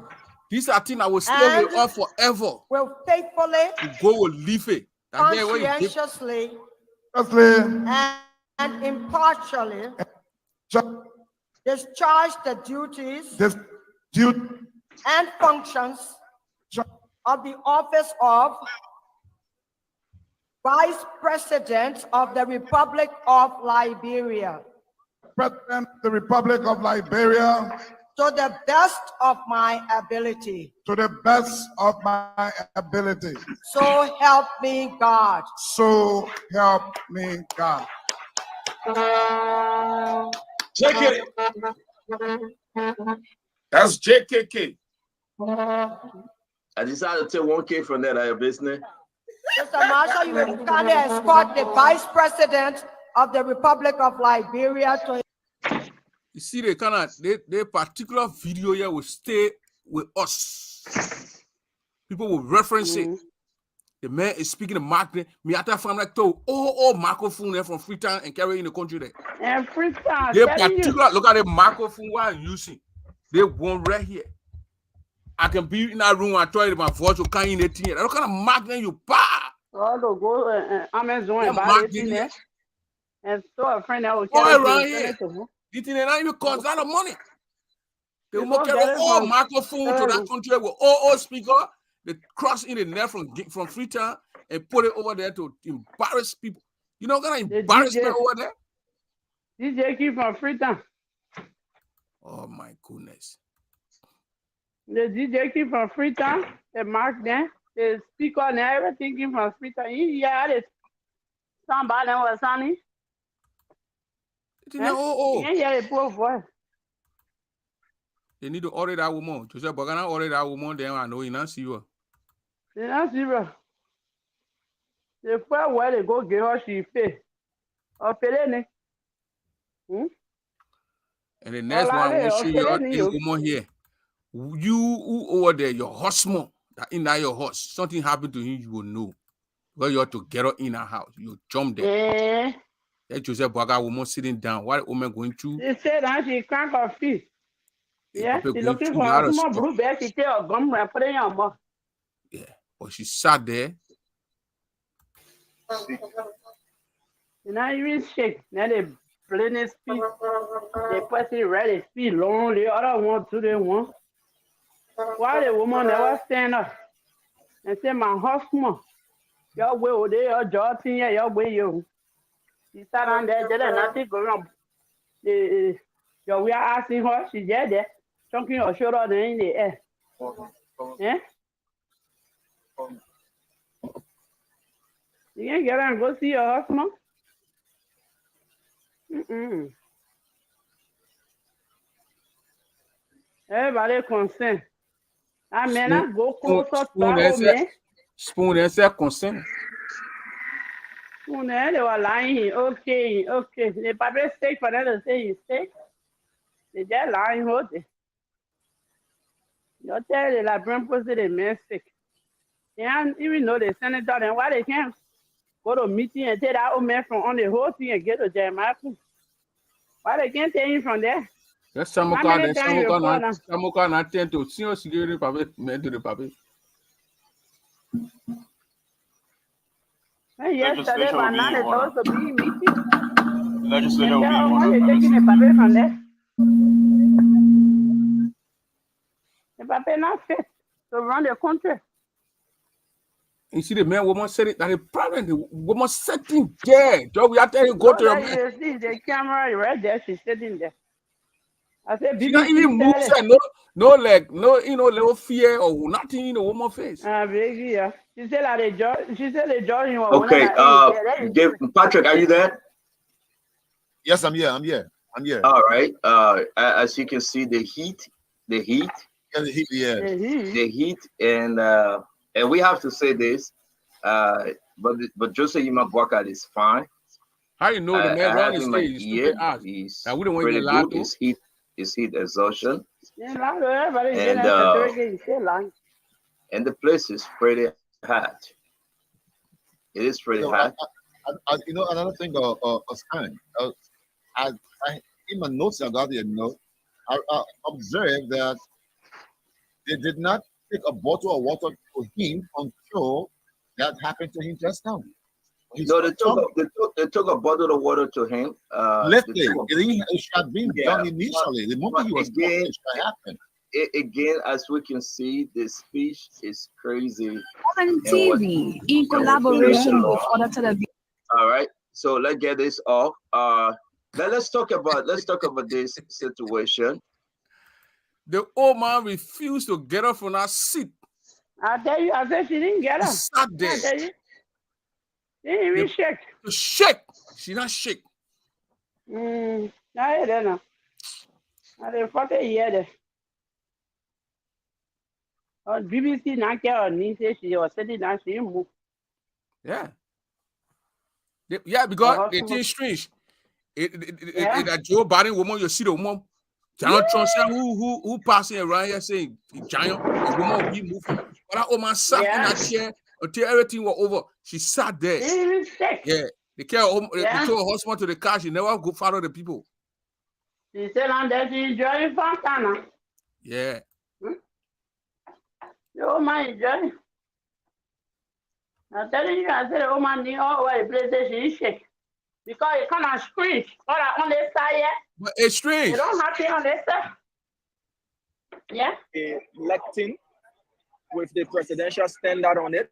Speaker 3: These are things I will stay with all forever.
Speaker 14: Will faithfully,
Speaker 3: go will leave it.
Speaker 14: Conscientiously, and impartially discharge the duties and functions of the office of Vice President of the Republic of Liberia.
Speaker 2: President of the Republic of Liberia.
Speaker 14: To the best of my ability.
Speaker 2: To the best of my ability.
Speaker 14: So help me God.
Speaker 2: So help me God.
Speaker 16: JK.
Speaker 13: That's JKK.
Speaker 16: I decided to take 1K from that out of business.
Speaker 14: Mr. Marshall, you will kindly escort the Vice President of the Republic of Liberia to.
Speaker 3: You see, they their particular video here will stay with us. People will reference it. The man is speaking the market. Me after from like to microphone there from Freetown and carry in the country there.
Speaker 4: And Freetown.
Speaker 3: They particular look at the microphone while I'm using. They one right here. I can be in that room and tell you my voice will come in the thing. What kind of magnet you buy?
Speaker 4: Oh, to go Amazon and buy it in there. And so a friend that will
Speaker 3: carry it. It ain't not even cost a lot of money. They will carry all microphone to that country with all speaker. They cross in the net from Freetown and put it over there to embarrass people. You know what kind of embarrassment over there?
Speaker 4: DJ Key from Freetown.
Speaker 3: Oh my goodness.
Speaker 4: The DJ Key from Freetown, the mark there, the speaker and everything came from Freetown. Yeah, it's somebody was sunny.
Speaker 3: They need to order that woman. Joseph Bogana order that woman, then I know you not see you.
Speaker 4: They not see her. The first where they go get her, she pay. Or pay.
Speaker 3: And the next one I will show you this woman here. You who over there, your husband, that in that your house, something happened to him, you will know. Because you have to get her in her house. You jump there. That Joseph Boga woman sitting down. What woman going through?
Speaker 4: They said that she can't her feet. Yeah, she's looking for a small blue bag. She tell her gum and put it in her mouth.
Speaker 3: Yeah, but she sat there.
Speaker 4: You not even shake. Now they blend his feet. They put it right his feet long. The other one to the one. Why the woman never stand up and say, my husband, your way over there, your jaw thing, your way you. She sat on there, did nothing go wrong. We are asking her, she's there, chunking her shoulder in the air. Yeah? You can't get her and go see your husband? Everybody consent. I may not go closer to home.
Speaker 3: Spoon and say consent.
Speaker 4: They were lying. Okay. The public stake for them to say you stake. They just lying. Hold it. You tell the Liberian person they make sick. They don't even know the senator and why they can't go to a meeting and take that old man from on the whole thing and get to Jeremiah. Why they can't take him from there?
Speaker 3: That's Samuka not tend to senior security public men to the public.
Speaker 4: Yesterday, but now they're supposed to be meeting.
Speaker 16: Legislature will be
Speaker 4: taking a public from there. Papa not fit to run the country.
Speaker 3: You see the man woman said it that the problem the woman sitting there. So we have to go to the man.
Speaker 4: You see the camera right there, she's sitting there. I said,
Speaker 3: she not even move, no leg, no little fear or nothing in the woman face.
Speaker 4: Baby, yeah. She said like the judge. She said the judge.
Speaker 16: Okay, Patrick, are you there?
Speaker 15: Yes, I'm here. I'm here.
Speaker 16: All right. As you can see, the heat. And we have to say this, but Joseph Yima Boakai is fine.
Speaker 3: How you know the man around his face?
Speaker 16: He's pretty good. His heat exhaustion.
Speaker 4: And
Speaker 16: the place is pretty hot. It is pretty hot.
Speaker 15: Another thing, Stan, in my notes I got here, I observed that they did not take a bottle of water to him until that happened to him just now.
Speaker 16: No, they took a bottle of water to him.
Speaker 15: It should have been done initially. The moment he was born, it should happen.
Speaker 16: Again, as we can see, the speech is crazy.
Speaker 17: On TV, in collaboration with other television.
Speaker 16: All right, so let's get this off. Let's talk about this situation.
Speaker 3: The old man refused to get up from that seat.
Speaker 4: I tell you, I said she didn't get up.
Speaker 3: She sat there.
Speaker 4: I tell you. She didn't even shake.
Speaker 3: To shake. She not shake.
Speaker 4: I don't know. I didn't fucking hear that. On BBC, not care on me, say she was sitting down, she didn't move.
Speaker 3: Yeah. Yeah, because it is strange. That Joe Biden woman, you see the woman. Donald Trump said who passing around here saying giant the woman will be moving. But that woman sat in that chair until everything was over. She sat there. Yeah. They told her husband to the car. She never go follow the people.
Speaker 4: She said on that she enjoying Fontana.
Speaker 3: Yeah.
Speaker 4: The woman enjoying. I'm telling you, I said the woman didn't all over the place that she shake. Because it kind of strange. All that on this side, yeah.
Speaker 3: But it's strange.
Speaker 4: It don't happen on this side. Yeah.
Speaker 18: A lectern with the presidential standard on it.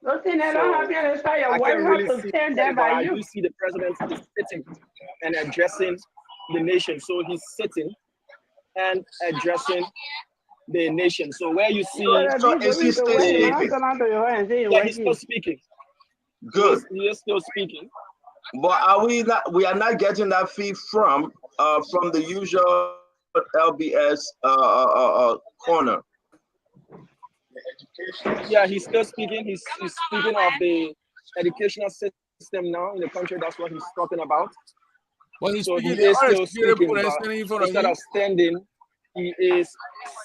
Speaker 4: Nothing that don't happen on this side. Your wife has to stand there by you.
Speaker 18: You see the president is sitting and addressing the nation. So he's sitting and addressing the nation. So where you see,
Speaker 16: is he still speaking?
Speaker 18: Yeah, he's still speaking.
Speaker 16: Good.
Speaker 18: He is still speaking.
Speaker 16: But we are not getting that feed from the usual LBS corner.
Speaker 18: Yeah, he's still speaking. He's speaking of the educational system now in the country. That's what he's talking about.
Speaker 3: Well, he's
Speaker 18: so
Speaker 3: speaking,
Speaker 18: he is still speaking,
Speaker 3: but
Speaker 18: instead of standing, he is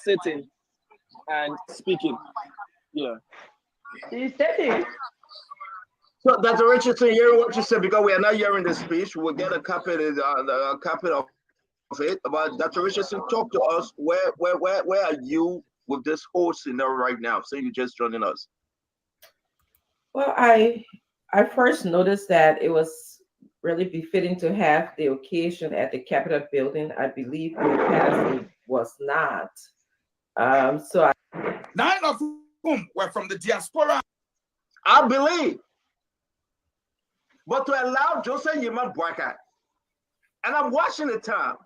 Speaker 18: sitting and speaking. Yeah.
Speaker 4: He's sitting.
Speaker 16: So, Dr. Richardson, hearing what you said, because we are not hearing the speech, we'll get a copy of it. But Dr. Richardson, talk to us. Where are you with this whole scenario right now? So you just joining us.
Speaker 19: Well, I first noticed that it was really befitting to have the occasion at the Capitol building. I believe in the past it was not.
Speaker 13: 9 of whom were from the diaspora.
Speaker 16: I believe. But to allow Joseph Yima Boakai, and I'm watching the time.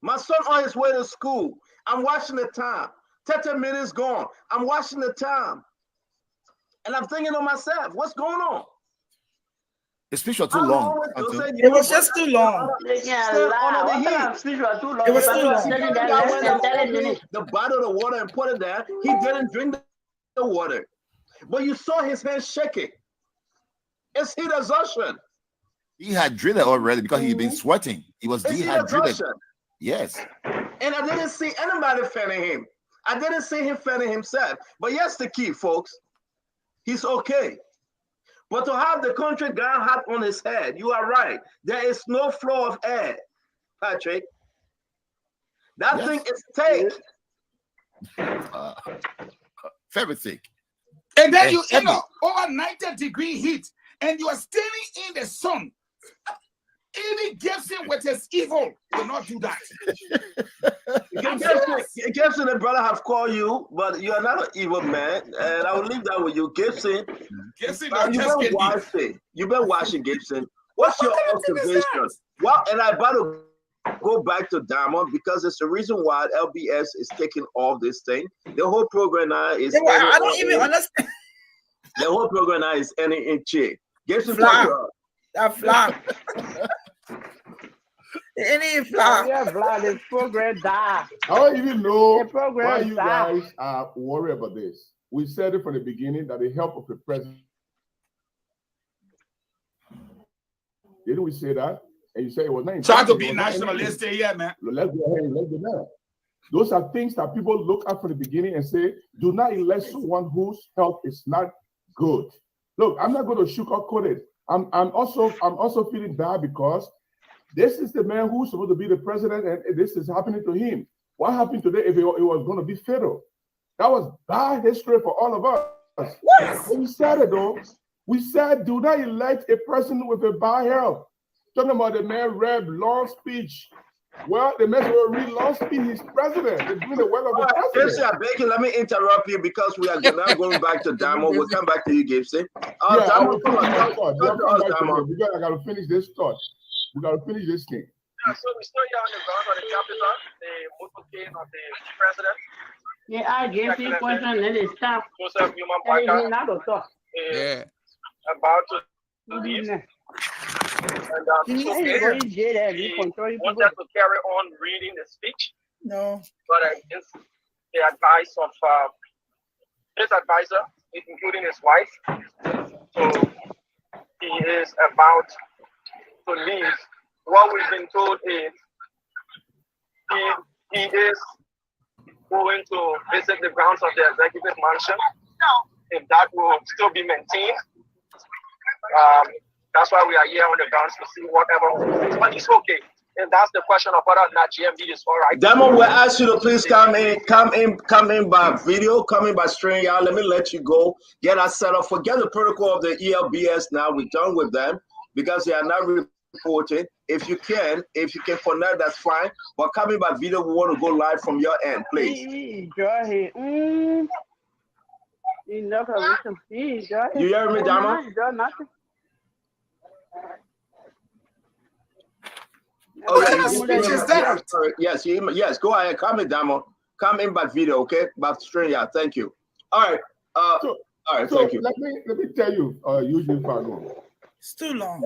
Speaker 16: My son on his way to school. I'm watching the time. 30 minutes gone. I'm watching the time. And I'm thinking to myself, what's going on?
Speaker 15: The speech was too long.
Speaker 18: It was just too long.
Speaker 4: It was too long.
Speaker 16: The bottle of water and put it there. He didn't drink the water. But you saw his hands shaking. It's heat exhaustion.
Speaker 15: He had drilled already because he'd been sweating. He was dehydrated. Yes.
Speaker 16: And I didn't see anybody fanning him. I didn't see him fanning himself. But here's the key, folks. He's okay. But to have the country gone hot on his head, you are right. There is no flow of air, Patrick. That thing is thick.
Speaker 15: Very thick.
Speaker 13: And then you know, over 90-degree heat, and you are standing in the sun. Even Gibson with his evil will not do that.
Speaker 16: Gibson and brother have called you, but you are not an evil man, and I will leave that with you, Gibson.
Speaker 13: Gibson,
Speaker 16: you've been watching Gibson. What's your observation? Well, and I about to go back to Diamond because it's the reason why LBS is taking off this thing. The whole program now is.
Speaker 20: I don't even understand.
Speaker 16: The whole program now is ending in check. Gibson,
Speaker 20: that flag. Any flag.
Speaker 4: Yeah, flag. This program die.
Speaker 21: I don't even know why you
Speaker 4: die.
Speaker 21: guys are worried about this. We said it from the beginning that the help of the president. Didn't we say that? And you say it was not.
Speaker 13: Try to be nationalistic here, man.
Speaker 21: Let's go ahead and let's do that. Those are things that people look at from the beginning and say, do not elect someone whose health is not good. Look, I'm not going to sugarcoat it. I'm also feeling bad because this is the man who's supposed to be the president, and this is happening to him. What happened today if it was going to be fatal? That was bad history for all of us. Yes. We said it though. We said, do not elect a person with a bad health. Talking about the man read long speech. Well, the man will read long speech. He's president. They're doing the well of the president.
Speaker 16: Gibson, I beg you, let me interrupt you because we are now going back to Damo. We'll come back to you, Gibson.
Speaker 21: Damo, come on. We got to finish this thought. We got to finish this thing.
Speaker 18: Yeah, so we're still here on the ground on the capital, the motorcade of the president.
Speaker 4: Yeah, I gave you a question and then it stopped.
Speaker 18: Joseph Human Parker.
Speaker 3: Yeah.
Speaker 18: About to leave. And he wanted to carry on reading the speech.
Speaker 20: No.
Speaker 18: But against the advice of his advisor, including his wife. So he is about to leave. What we've been told is he is going to visit the grounds of the executive mansion. If that will still be maintained. That's why we are here on the grounds to see whatever. But it's okay. And that's the question of whether or not GMB is all right.
Speaker 16: Damo, we'll ask you to please come in by video, come in by StreamYard. Let me let you go. Get us set up. Forget the protocol of the ELBS now. We're done with them because they are not reporting. If you can for now, that's fine. But coming by video, we want to go live from your end, please.
Speaker 4: You
Speaker 16: hear me, Damo? Oh, yes, go ahead. Come in, Damo. Come in by video, okay? By StreamYard. Thank you. All right. All right, thank you.
Speaker 21: Let me tell you, Eugene Fargo.
Speaker 20: It's too long.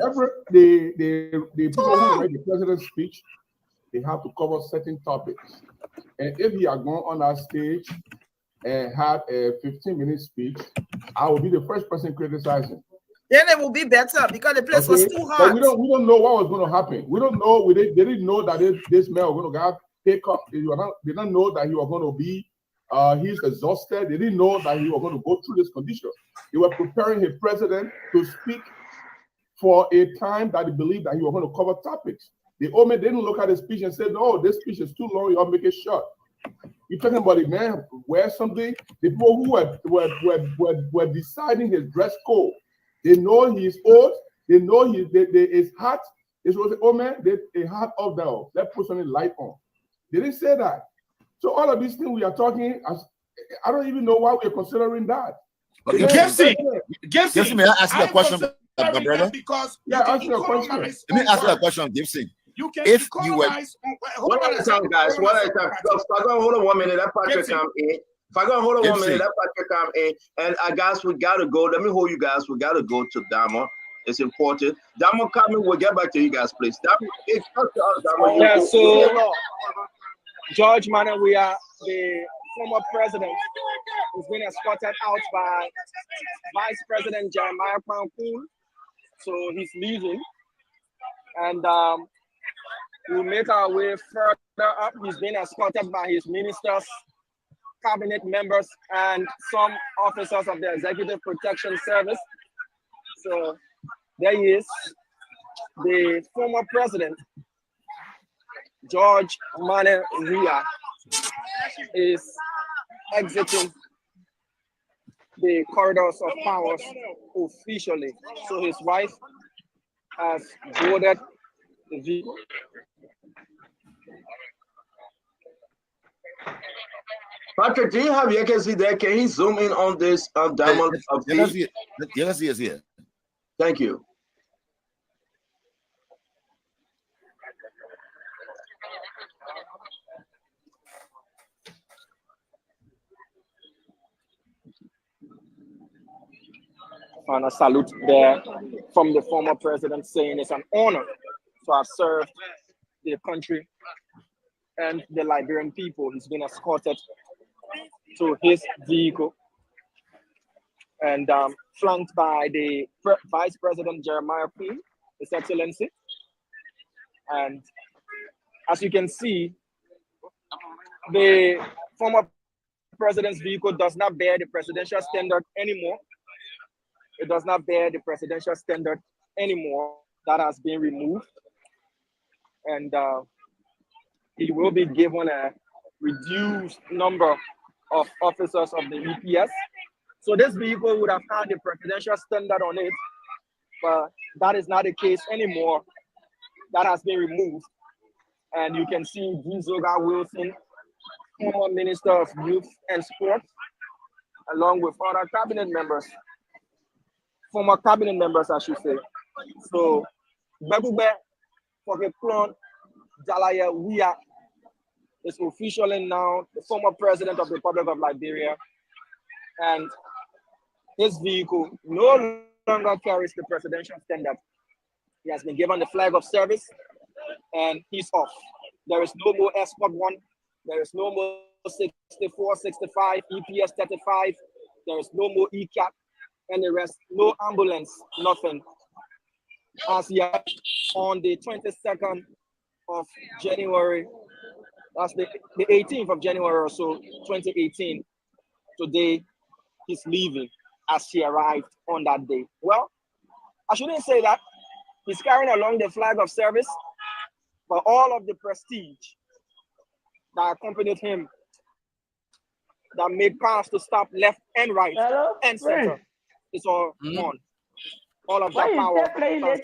Speaker 21: The people who read the president's speech, they have to cover certain topics. And if he had gone on that stage and had a 15-minute speech, I will be the first person criticizing.
Speaker 20: Then it will be better because the place was too hot.
Speaker 21: But we don't know what was going to happen. We don't know. They didn't know that this man was going to have pick up. They didn't know that he was going to be. He's exhausted. They didn't know that he was going to go through this condition. They were preparing his president to speak for a time that they believed that he was going to cover topics. The old man didn't look at the speech and said, "No, this speech is too long. You'll make it short." You're talking about a man wear something. The people who were deciding his dress code. They know he's old. They know his hot. This was oh man, they had off down. Let's put something light on. They didn't say that. So all of these things we are talking, I don't even know why we're considering that.
Speaker 15: Gibson, may I ask you a question, my brother?
Speaker 13: Because
Speaker 21: ask you a question.
Speaker 15: Let me ask you a question, Gibson.
Speaker 13: If you were,
Speaker 16: hold on a time, guys. Hold on 1 minute. That Patrick come in. If I go hold on 1 minute, that Patrick come in, and guys, we gotta go. Let me hold you guys. We gotta go to Damo. It's important. Damo coming. We'll get back to you guys, please. Damo,
Speaker 18: yeah. So George Manawia, the former president, is being escorted out by Vice President Jeremiah Kwanku. So he's leaving, and we'll make our way further up. He's being escorted by his ministers, cabinet members, and some officers of the Executive Protection Service. So there he is, the former president, George Manawia, is exiting the corridors of powers officially. So his wife has boarded the vehicle.
Speaker 16: Patrick, do you have vacancy there? Can he zoom in on this diamond of
Speaker 15: Yes, he is here.
Speaker 16: Thank you.
Speaker 18: And a salute there from the former president saying it's an honor to have served the country and the Liberian people. He's been escorted to his vehicle and flanked by the Vice President Jeremiah Queen, His Excellency. And as you can see, the former president's vehicle does not bear the presidential standard anymore. It does not bear the presidential standard anymore. That has been removed. And he will be given a reduced number of officers of the EPS. So this vehicle would have had the presidential standard on it, but that is not the case anymore. That has been removed. And you can see D. Zoga Wilson, former Minister of Youth and Sports, along with other cabinet members, former cabinet members, I should say. So, Begube Fokeplon Jalaya Wia is officially now the former president of the Republic of Liberia, and his vehicle no longer carries the presidential standard. He has been given the flag of service, and he's off. There is no more Escort 1. There is no more 64, 65, EPS 35. There is no more ECAP. And the rest, no ambulance, nothing. As yet, on the 22nd of January, that's the 18th of January or so, 2018, today he's leaving as he arrived on that day. Well, I shouldn't say that. He's carrying along the flag of service, but all of the prestige that accompanied him, that made cars to stop left and right and center, it's all gone. All of that power transferred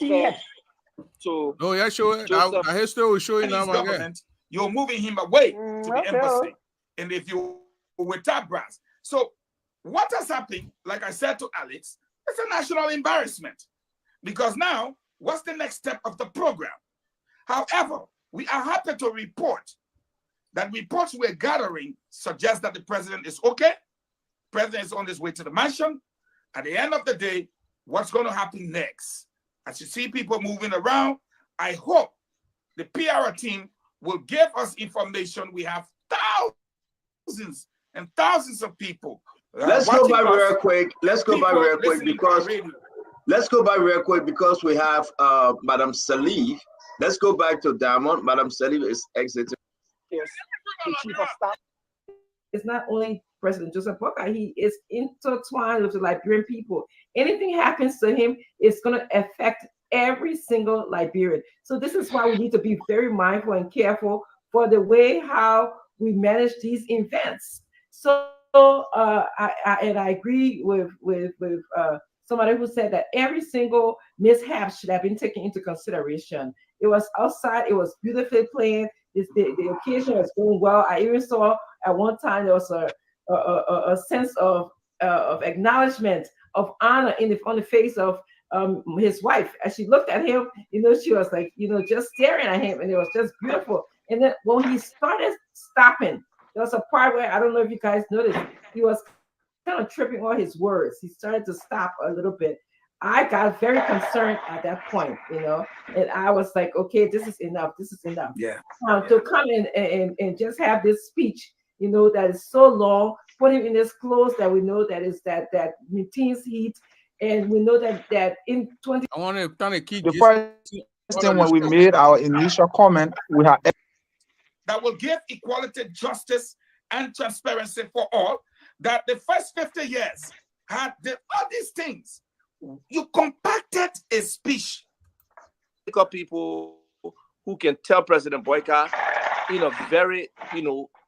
Speaker 18: to
Speaker 3: no, yeah, sure. I history will show you now again.
Speaker 13: You're moving him away to the embassy, and if you with that brass. So what has happened, like I said to Alex, it's a national embarrassment, because now what's the next step of the program? However, we are happy to report that reports we're gathering suggest that the president is okay. President is on his way to the mansion. At the end of the day, what's going to happen next? As you see people moving around, I hope the PR team will give us information. We have thousands and thousands of people.
Speaker 16: Let's go by real quick. Let's go by real quick because we have Madam Salif. Let's go back to Diamond. Madam Salif is exiting.
Speaker 18: Yes, the chief of staff.
Speaker 19: It's not only President Joseph Boakai, he is intertwined with the Liberian people. Anything happens to him, it's going to affect every single Liberian. So this is why we need to be very mindful and careful for the way how we manage these events. So I agree with somebody who said that every single mishap should have been taken into consideration. It was outside, it was beautifully planned. The occasion was going well. I even saw at one time there was a sense of acknowledgement, of honor on the face of his wife. As she looked at him, she was like, just staring at him, and it was just beautiful. And then when he started stopping, there was a part where, I don't know if you guys noticed, he was kind of tripping on his words. He started to stop a little bit. I got very concerned at that point, and I was like, okay, this is enough. This is enough.
Speaker 13: Yeah.
Speaker 19: To come in and just have this speech, that is so long, put him in this clothes that we know that is that maintains heat, and we know that in 20.
Speaker 3: I want to kind of keep
Speaker 7: the first thing when we made our initial comment, we have
Speaker 13: that will give equality, justice, and transparency for all. That the first 50 years had all these things. You compacted a speech.
Speaker 16: People who can tell President Boakai in a very,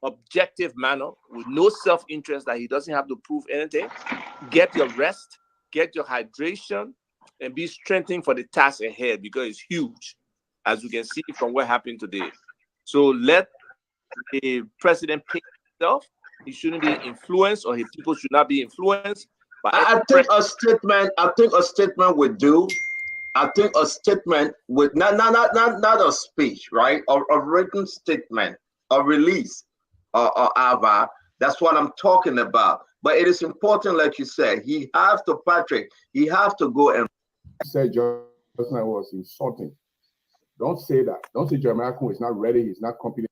Speaker 16: objective manner, with no self-interest, that he doesn't have to prove anything. Get your rest, get your hydration, and be strengthened for the task ahead, because it's huge.
Speaker 8: as you can see from what happened today. So let the president pick himself. He shouldn't be influenced, or his people should not be influenced. But
Speaker 16: I think a statement would do. I think a statement with not a speech, right? Or a written statement, a release, or that's what I'm talking about. But it is important, like you said, he have to go and
Speaker 21: say just now was insulting. Don't say that. Don't say Jeremiah Kun is not ready, he's not competent.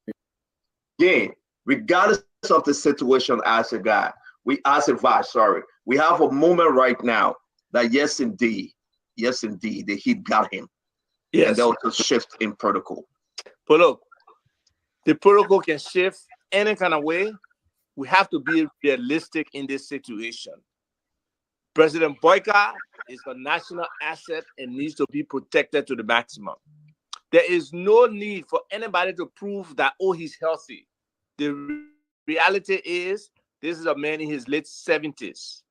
Speaker 16: Again, regardless of the situation as a guy, we have a moment right now that yes indeed, the heat got him. Yes. And there was a shift in protocol.
Speaker 8: But look, the protocol can shift any kind of way. We have to be realistic in this situation. President Boyka is a national asset and needs to be protected to the maximum. There is no need for anybody to prove that, oh, he's healthy. The reality is, this is a man in his late 70s.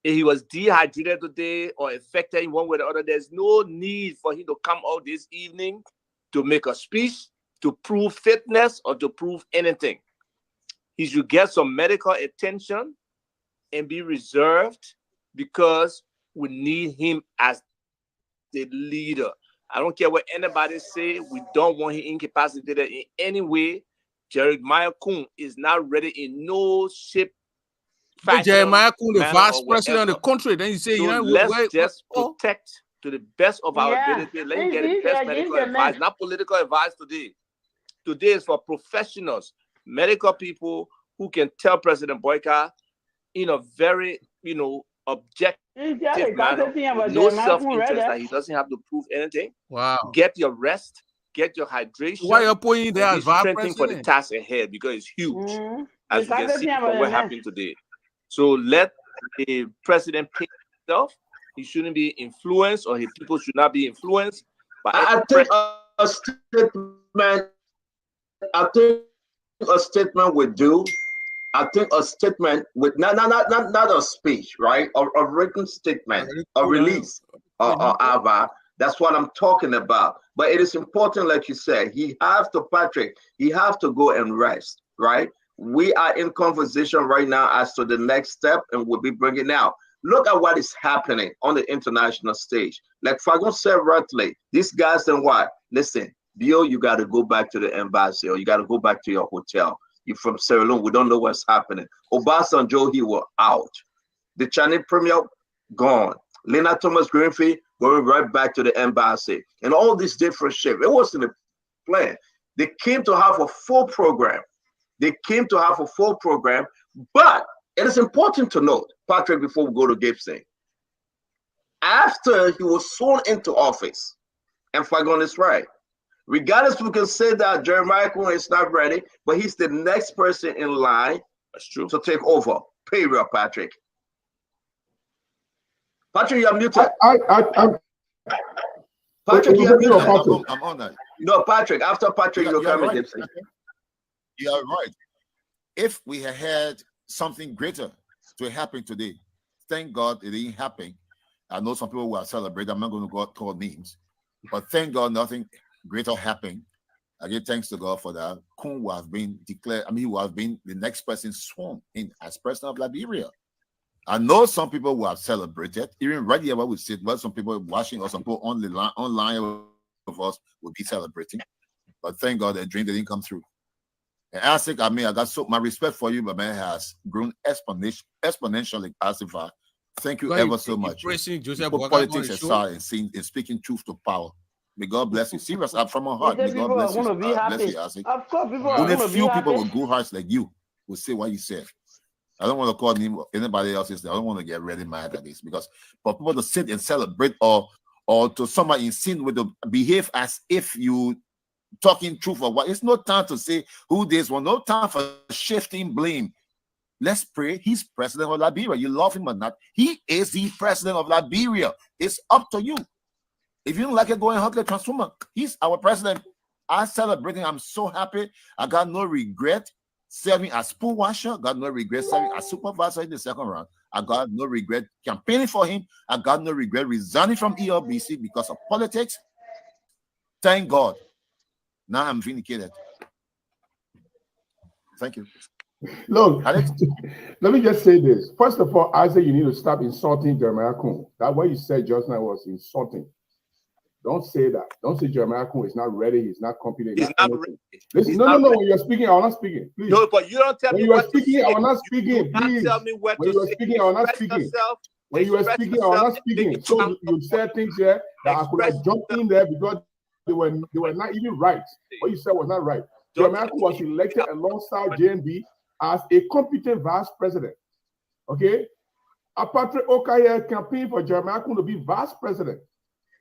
Speaker 8: If he was dehydrated today or affected in one way or the other, there's no need for him to come out this evening to make a speech, to prove fitness, or to prove anything. He should get some medical attention and be reserved, because we need him as the leader. I don't care what anybody say. We don't want him incapacitated in any way. Jeremiah Kun is not ready in no shape.
Speaker 3: Jeremiah Kun, the vice president of the country. Then you say,
Speaker 8: so let's just protect to the best of our ability. Let him get the best medical advice, not political advice today. Today is for professionals, medical people who can tell President Boyka in a very, objective manner, no self-interest, that he doesn't have to prove anything.
Speaker 3: Wow.
Speaker 8: Get your rest, get your hydration.
Speaker 3: Why are you putting there as vice president?
Speaker 8: For the task ahead, because it's huge, as you can see from what happened today. So let the president pick himself. He shouldn't be influenced, or his people should not be influenced. But
Speaker 16: I think a statement would do. I think a statement with not a speech, right? Or a written statement, a release, or that's what I'm talking about. But it is important, like you said, he have to go and rest, right? We are in conversation right now as to the next step, and we'll be bringing out. Look at what is happening on the international stage. Like Fagon said rightly, these guys then what? Listen, Bio, you got to go back to the embassy, or you got to go back to your hotel. You're from Sierra Leone. We don't know what's happening. Obasanjo, he were out. The Chinese premier, gone. Lena Thomas Greenfield going right back to the embassy. And all these different shit. It wasn't a plan. They came to have a full program. But it is important to note, Patrick, before we go to Gibson, after he was sworn into office, and Fagon is right, regardless, we can say that Jeremiah Kun is not ready, but he's the next person in line.
Speaker 8: That's true.
Speaker 16: To take over. Period, Patrick. Patrick, you're muted. Patrick, you're muted.
Speaker 15: I'm on that.
Speaker 16: No, Patrick. After Patrick, you're coming.
Speaker 15: Right. You are right. If we had something greater to happen today, thank God it didn't happen. I know some people will celebrate. I'm not going to go call names, but thank God nothing greater happened. I give thanks to God for that. Kun would have been declared, he would have been the next person sworn in as president of Liberia. I know some people will have celebrated, even right here where we sit, but some people watching or some people online of us will be celebrating. But thank God that dream didn't come through. And Asik, I got my respect for you, but man, has grown exponentially, Asifa. Thank you ever so much. Put politics aside and speaking truth to power. May God bless you. Serious, from my heart. May God bless you. Bless you, Asik.
Speaker 4: Of course,
Speaker 15: only a few people with good hearts like you will say what you said. I don't want to call anybody else's. I don't want to get really mad at this, because for people to sit and celebrate or to somebody in sin with to behave as if you talking truth or what, it's no time to say who this one. No time for shifting blame. Let's pray. He's president of Liberia. You love him or not, he is the president of Liberia. It's up to you. If you don't like it, go and hug the transformer. He's our president. I celebrating. I'm so happy. I got no regret serving as pool washer. Got no regret serving as supervisor in the second round. I got no regret campaigning for him. I got no regret resigning from ELBC because of politics. Thank God Now I'm vindicated. Thank you.
Speaker 21: Look, let me just say this. First of all, I say you need to stop insulting Jeremiah Kun. That what you said just now was insulting. Don't say that. Don't say Jeremiah Kun is not ready. He's not competent.
Speaker 8: He's not ready.
Speaker 21: Listen, no. When you're speaking, I will not speaking. Please.
Speaker 8: No, but you don't tell
Speaker 21: when
Speaker 8: me
Speaker 21: you are
Speaker 8: what
Speaker 21: speaking,
Speaker 8: to say.
Speaker 21: I will not speaking.
Speaker 8: You tell me what
Speaker 21: when
Speaker 8: to
Speaker 21: you are
Speaker 8: say.
Speaker 21: speaking, I will not
Speaker 8: Express
Speaker 21: speaking.
Speaker 8: yourself,
Speaker 21: When you are
Speaker 8: express
Speaker 21: speaking, I will not
Speaker 8: yourself,
Speaker 21: speaking.
Speaker 8: make it
Speaker 21: So
Speaker 8: count.
Speaker 21: you said things here that I could have jumped in there because they were not even right. What you said was not right. Jeremiah Kun was elected alongside JNB as a competent vice president. Okay? Patrick Okaye campaigned for Jeremiah Kun to be vice president.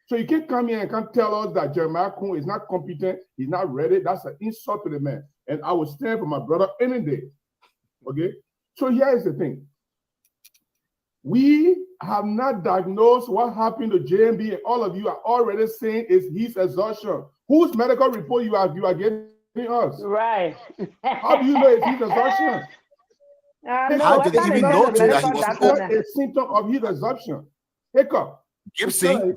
Speaker 21: So you can't come here and can't tell us that Jeremiah Kun is not competent, he's not ready. That's an insult to the man. And I will stand for my brother any day. Okay? So here is the thing. We have not diagnosed what happened to JNB, and all of you are already saying is his exhaustion. Whose medical report you are giving us?
Speaker 4: Right.
Speaker 21: How do you know it's his exhaustion?
Speaker 15: How did they even know that he was old?
Speaker 21: A symptom of his exhaustion. Hiccup.
Speaker 15: Gibson,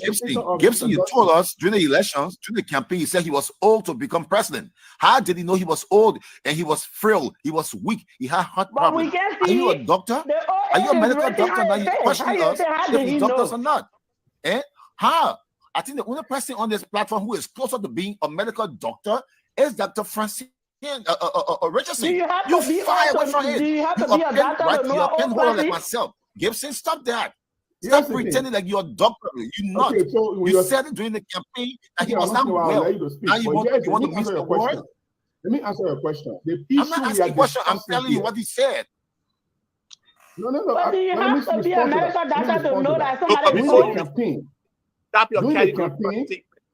Speaker 15: you told us during the elections, during the campaign, you said he was old to become president. How did he know he was old and he was frail? He was weak. He had heart problems. Are you a doctor? Are you a medical doctor? Now you're questioning us if he's doctors or not. Eh? How? I think the only person on this platform who is closer to being a medical doctor is Dr. Francine Richardson. You fire away from it. You are pen holder like myself. Gibson, stop that. Stop pretending like you're a doctor. You're not. Okay, so you said it during the campaign that he was not well. Now you want to miss the word?
Speaker 21: Let me answer your question.
Speaker 15: I'm not asking a question. I'm telling you what he said.
Speaker 21: No.
Speaker 4: But do you have to be a medical doctor to know that somebody is old?
Speaker 8: Stop your
Speaker 21: campaign.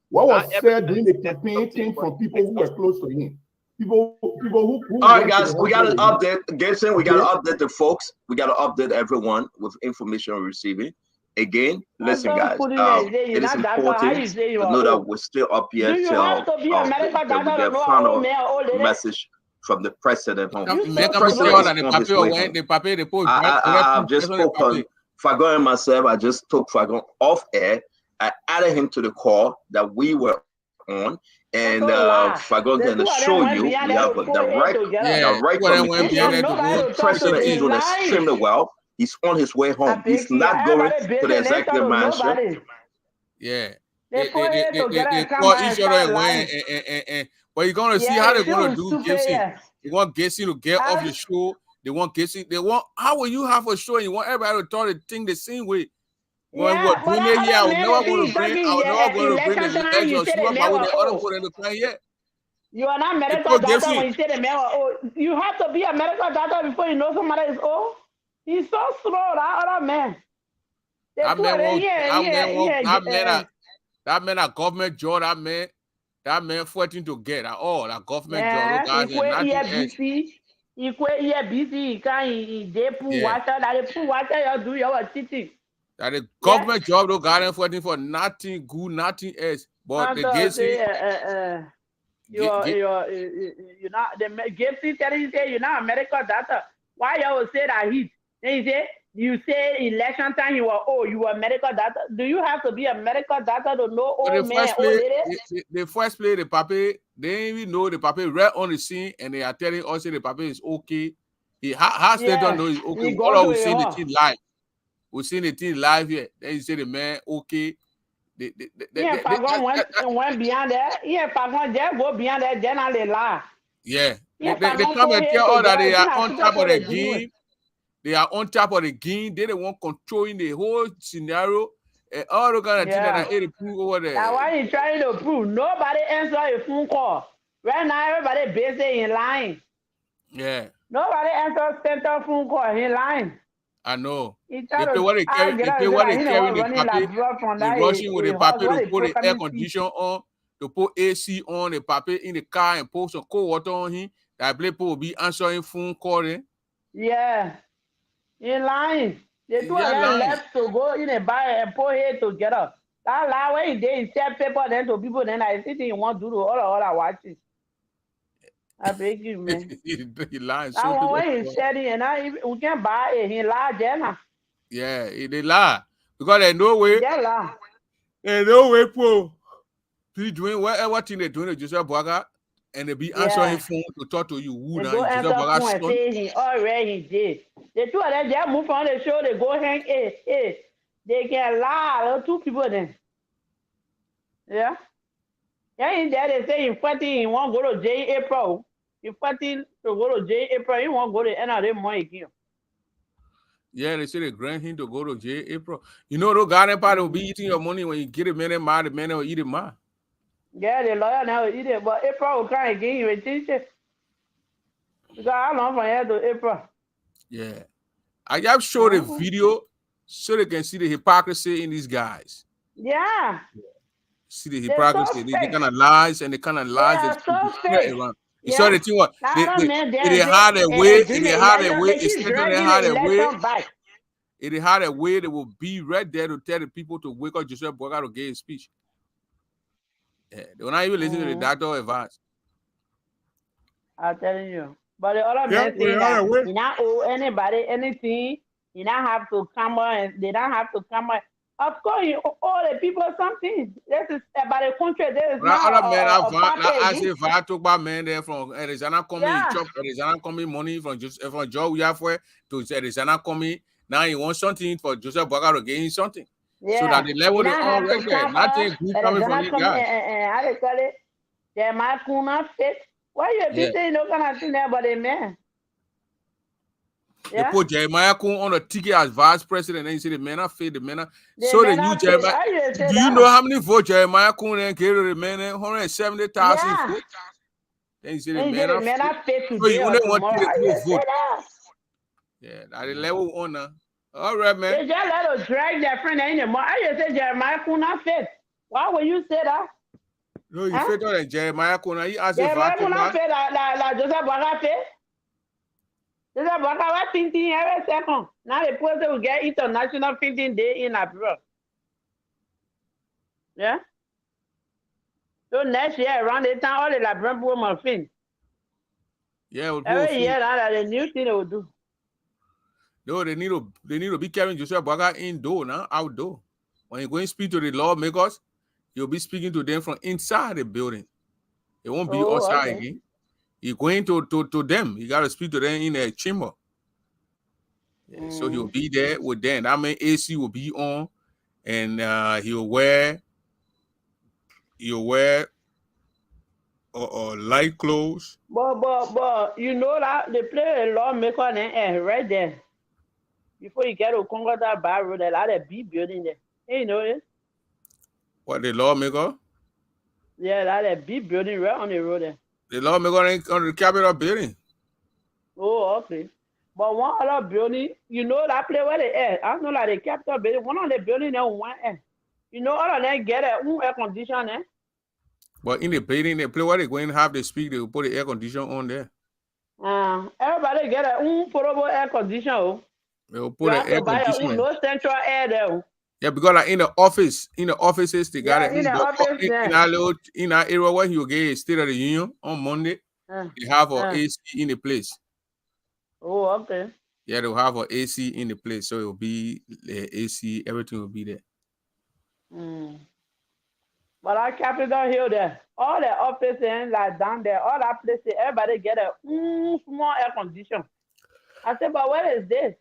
Speaker 21: What was said during the campaign came from people who were close to him. People who
Speaker 16: all right, guys, we got to update. Gibson, we got to update the folks. We got to update everyone with information we're receiving. Again, listen, guys, it is important to know that we're still up here till we get final message from the president. I've just spoken. Fagon and myself, I just took Fagon off air. I added him to the call that we were on. And Fagon can show you we have the right communication. The president is doing extremely well. He's on his way home. He's not going to the executive mansion.
Speaker 3: Yeah. They call each other and but you're gonna see how they're gonna do Gibson. They want Gibson to get off your show. They want Gibson. How will you have a show and you want everybody to talk the thing the same way? When we're doing it here, I'm never going to bring the election.
Speaker 4: You are not medical doctor when you say the man was old. You have to be a medical doctor before you know somebody is old. He's so slow, that other man.
Speaker 3: That man a government job, that man fighting to get at all. That government job.
Speaker 4: He can't do your teaching.
Speaker 3: That the government job though got him fighting for nothing good, nothing else. But the Gibson,
Speaker 4: you're not the Gibson telling you say you're not a medical doctor. Why you always say that heat? Then you say election time you were old, you were a medical doctor. Do you have to be a medical doctor to know old man, old lady?
Speaker 3: The first play, the papi, they didn't even know the papi right on the scene, and they are telling us the papi is okay. He has they don't know he's okay. All of we seen the thing live. We seen the thing live here. Then you say the man okay.
Speaker 4: Went beyond that. Yeah, Pagon just go beyond that. Then I lie.
Speaker 3: Yeah, they come and tell all that they are on top of the game. They are on top of the game. They don't want controlling the whole scenario. And all the kind of things that are prove over there.
Speaker 4: Now, why you trying to prove? Nobody answer a phone call. Right now, everybody busy in line.
Speaker 3: Yeah.
Speaker 4: Nobody answer center phone call in line.
Speaker 3: I know. They pay what they carry. They pay what they carry. They rushing with the paper to put the air conditioner on, to put AC on the paper in the car and pour some cold water on him. That people will be answering phone calling.
Speaker 4: Yeah. In line. They do left to go in a bar and pour here together. That lie way they sell paper then to people, then I think you want to do all I watch it. I beg you, man.
Speaker 3: He lying.
Speaker 4: So I want he's selling and we can buy it. He lie, Jenna.
Speaker 3: Yeah, they lie. Because there's no way.
Speaker 4: Yeah,
Speaker 3: there's no way, Paul. Please doing whatever thing they're doing to Joseph Boaga. and they be answering phone to talk to you. Who
Speaker 4: They
Speaker 3: now?
Speaker 4: go
Speaker 3: Joseph
Speaker 4: answer
Speaker 3: Boakai
Speaker 4: phone and
Speaker 3: son?
Speaker 4: say he already did. The two of them, they move on the show, they go hang, they can lie, two people then. Yeah. Yeah, in there they say in 40, he won't go to J April. In 40 to go to J April, he won't go to end of the month again.
Speaker 3: Yeah, they say they grant him to go to J April. You know, the garden party will be eating your money when you get a man mad, the man will eat it mad.
Speaker 4: Yeah, the lawyer now eat it, but April will come again, you will teach it. Because how long from here to April?
Speaker 3: Yeah. I just showed a video so they can see the hypocrisy in these guys.
Speaker 4: Yeah.
Speaker 3: See the
Speaker 4: They're so
Speaker 3: hypocrisy. They
Speaker 4: fake.
Speaker 3: kind of lies and they kind of lies.
Speaker 4: They are so fake.
Speaker 3: Around. You
Speaker 4: Yeah.
Speaker 3: saw the thing what? They had a way, they had a way, instead they had a way. If they had a way, they will be right there to tell the people to wake up Joseph Boakai to give his speech. Yeah, they will not even listen to the doctor advice.
Speaker 4: I'm telling you. But the other
Speaker 3: Yeah,
Speaker 4: men say that you not owe anybody anything. You not have to come on and they don't have to come on. Of course, you owe the people something. This is about the country. There is not
Speaker 3: Other men
Speaker 4: a
Speaker 3: I say if I took my man there from Arizona coming, chop Arizona coming money from Joe Yafwe to Arizona coming. Now he wants something for Joseph Boakai to gain something.
Speaker 4: Yeah.
Speaker 3: So that the level is all right there. Nothing good coming from these guys.
Speaker 4: How they call it? They're my kuna fit. Why you be saying no kind of thing there about a man?
Speaker 3: They put Jeremiah Kun on the ticket as vice president, and you say the men are fit, the men are. So the new Jeremiah. Do you know how many votes Jeremiah Kun and carry the men? 170,000 votes. Then you say the men are fit. So you only want to vote. Yeah, at the level honor. All right, man.
Speaker 4: They just let us drag their friend anymore. I just said Jeremiah Kun not fit. Why would you say that?
Speaker 3: No, you fit on Jeremiah Kun. He asked
Speaker 4: Jeremiah Kun not fit like Joseph Boakai fit. Joseph Boakai was thinking every second. Now the person will get International Printing Day in April. Yeah? So next year, around the time, all the Labrador people will fin.
Speaker 3: Yeah,
Speaker 4: every year, that's a new thing they will do.
Speaker 3: No, they need to be carrying Joseph Boakai indoor now, outdoor. When you go and speak to the lawmakers, you'll be speaking to them from inside the building. It won't be outside again. You're going to them. You got to speak to them in a chamber. Yeah, so he'll be there with them. That means AC will be on, and he'll wear light clothes.
Speaker 4: But you know that they play a lawmaker and right there. Before you get to Congo, that bar road, there's a lot of big building there. You know it?
Speaker 3: What, the lawmaker?
Speaker 4: Yeah, that a big building right on the road there.
Speaker 3: The lawmaker on the Capitol building.
Speaker 4: Oh, okay. But one other building, you know that place where they are. I know like the Capitol building, one of the building there one air. You know all of them get a air conditioner.
Speaker 3: But in the building, the place where they're going to have the speak, they will put the air conditioner on there.
Speaker 4: Everybody get a portable air conditioner.
Speaker 3: They will put an air conditioner.
Speaker 4: No central air there.
Speaker 3: Yeah, because like in the offices, they got it
Speaker 4: in
Speaker 3: our area where you get a State of the Union on Monday. They have an AC in the place.
Speaker 4: Oh, okay.
Speaker 3: Yeah, they'll have an AC in the place, so it will be AC. Everything will be there.
Speaker 4: But our Capitol Hill there, all the offices like down there, all that places, everybody get a small air condition. I said, but where is this?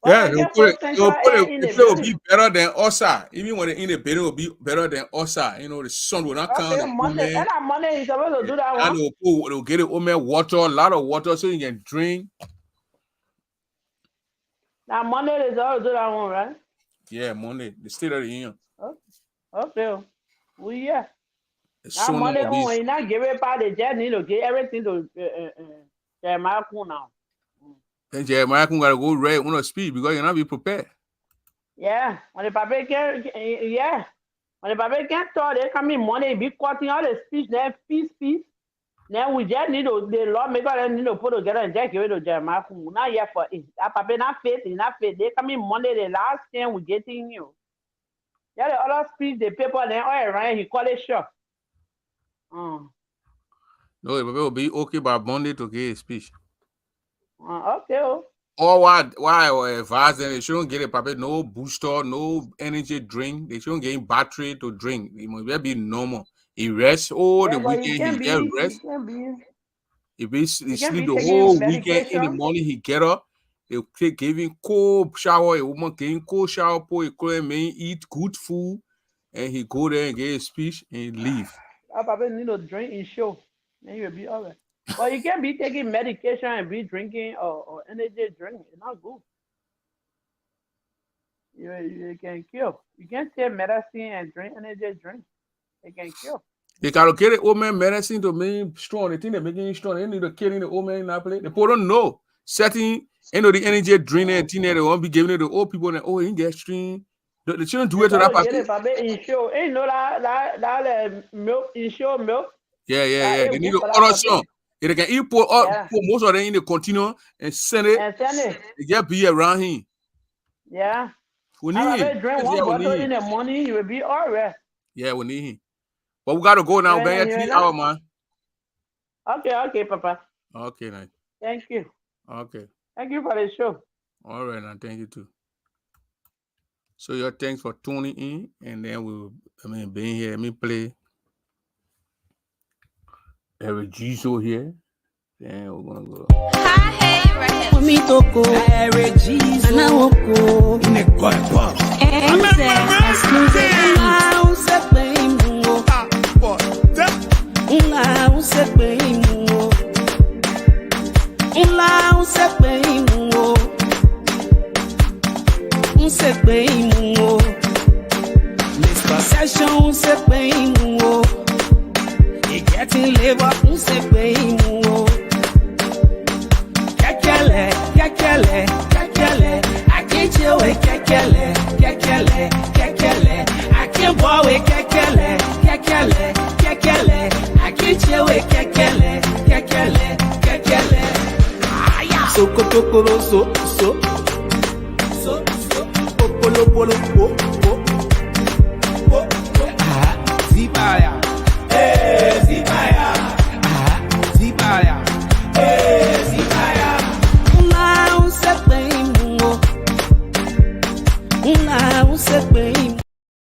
Speaker 3: Yeah, it will be better than outside. Even when they're in the building, it will be better than outside. You know, the sun will not come.
Speaker 4: Monday is supposed to do that one.
Speaker 3: And they'll get it water, a lot of water, so you can drink.
Speaker 4: Now Monday is supposed to do that one, right?
Speaker 3: Yeah, Monday, the State of the Union.
Speaker 4: Okay. Well, yeah. Now Monday, when you not give it back, they just need to get everything to Jeremiah Kun now.
Speaker 3: Then Jeremiah Kun gotta go read on the speed because you're not be prepared.
Speaker 4: Yeah, when the public can't talk, they come in Monday, be cutting all the speech, then speech. Then we just need to the lawmaker then need to put together and just give it to Jeremiah Kun. Not yet for it. That paper not faith. They come in Monday, the last thing we getting you. Yeah, the other speech, the paper, then all around, he call it short.
Speaker 3: No, the paper will be okay by Monday to get a speech.
Speaker 4: Okay.
Speaker 3: Or why I advise them, they shouldn't get a paper, no booster, no energy drink. They shouldn't get battery to drink. It must be normal. He rests all the
Speaker 4: Yeah, but
Speaker 3: weekend. He just rest. If he sleep the
Speaker 4: taking
Speaker 3: whole weekend, in the
Speaker 4: medication.
Speaker 3: morning he get up. They give him cold shower. A woman give him cold shower, pour a clothes, man, eat good food, and he go there and get his speech and leave.
Speaker 4: I probably need to drink and show. Then you'll be all right. But you can't be taking medication and be drinking or energy drink. It's not good. You can kill. You can't take medicine and drink energy drink. It can kill.
Speaker 3: They gotta get the old man medicine to make him strong. They think they're making him strong. They need to killing the old man in that place. The people don't know. Setting the energy drink and thing they won't be giving it to old people. And he get string. The children do it to that person.
Speaker 4: Ain't no that milk, insure milk.
Speaker 3: Yeah. They need to order some. If they can eat put most of them in the container and send it. They get be around him.
Speaker 4: Yeah.
Speaker 3: We need him.
Speaker 4: Drink one bottle in the morning, you will be all right.
Speaker 3: Yeah, we need him. But we gotta go now, man. 3 hours, man.
Speaker 4: Okay, Papa.
Speaker 3: Okay, nice.
Speaker 4: Thank you.
Speaker 3: Okay.
Speaker 4: Thank you for the show.
Speaker 3: All right, now thank you too. So your thanks for tuning in, and then being here. Let me play Eric Giso here. Then we're gonna go.
Speaker 1: Me toko Eric Giso and I won't go in a good pop. Mr. Session se bem mo e getting labor se bem mo kekele I can't chill with kekele I can't boy with kekele I can't chill with kekele so kotokoro so polo Zibaya Zibaya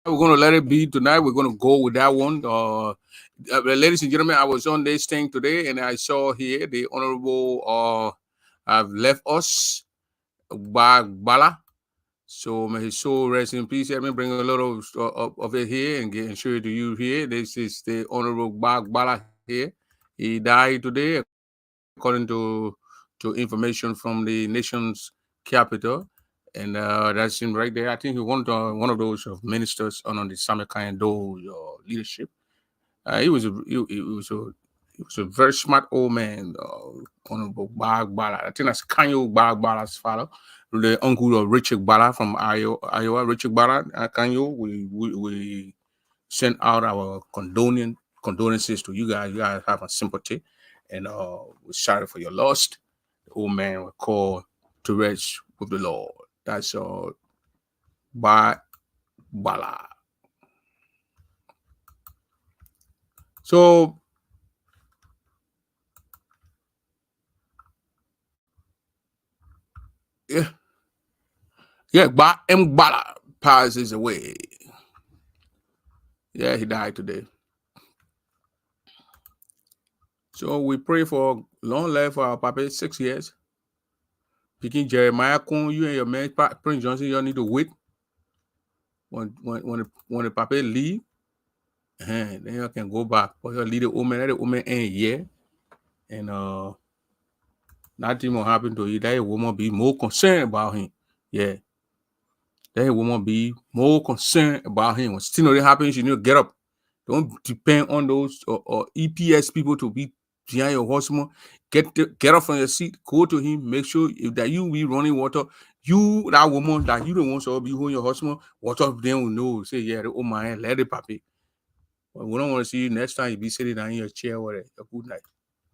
Speaker 3: We're gonna let it be tonight. We're gonna go with that one. Ladies and gentlemen, I was on this thing today, and I saw here the honorable have left us, Bala. So may his soul rest in peace. Let me bring a little of it here and show it to you here. This is the honorable Bala here. He died today, according to information from the nation's capital. And that's him right there. I think he was one of those ministers on the Samarkand leadership. He was a very smart old man, Honorable Bala. I think that's Kanyo Bala's father, the uncle of Richard Bala from Iowa. Richard Bala, Kanyo, we send out our condolences to you guys. You guys have a sympathy, and we're sorry for your loss. The old man was called to rest with the Lord. That's Bala. So Bala passes away. Yeah, he died today. So we pray for long life for our papa, 6 years. Picking Jeremiah Kun, you and your man Prince Johnson, you need to wait when the papa leave, then you can go back. But you leave the woman ain't here, and nothing will happen to you. That woman be more concerned about him. Yeah, that woman be more concerned about him. When still nothing happens, you need to get up. Don't depend on those or EPS people to be behind your husband. Get up from your seat, go to him, make sure that you be running water. You, that woman, that you don't want to be holding your husband, water them will know. Say, yeah, oh my, let it papi. But we don't want to see you next time you be sitting down in your chair or a good night.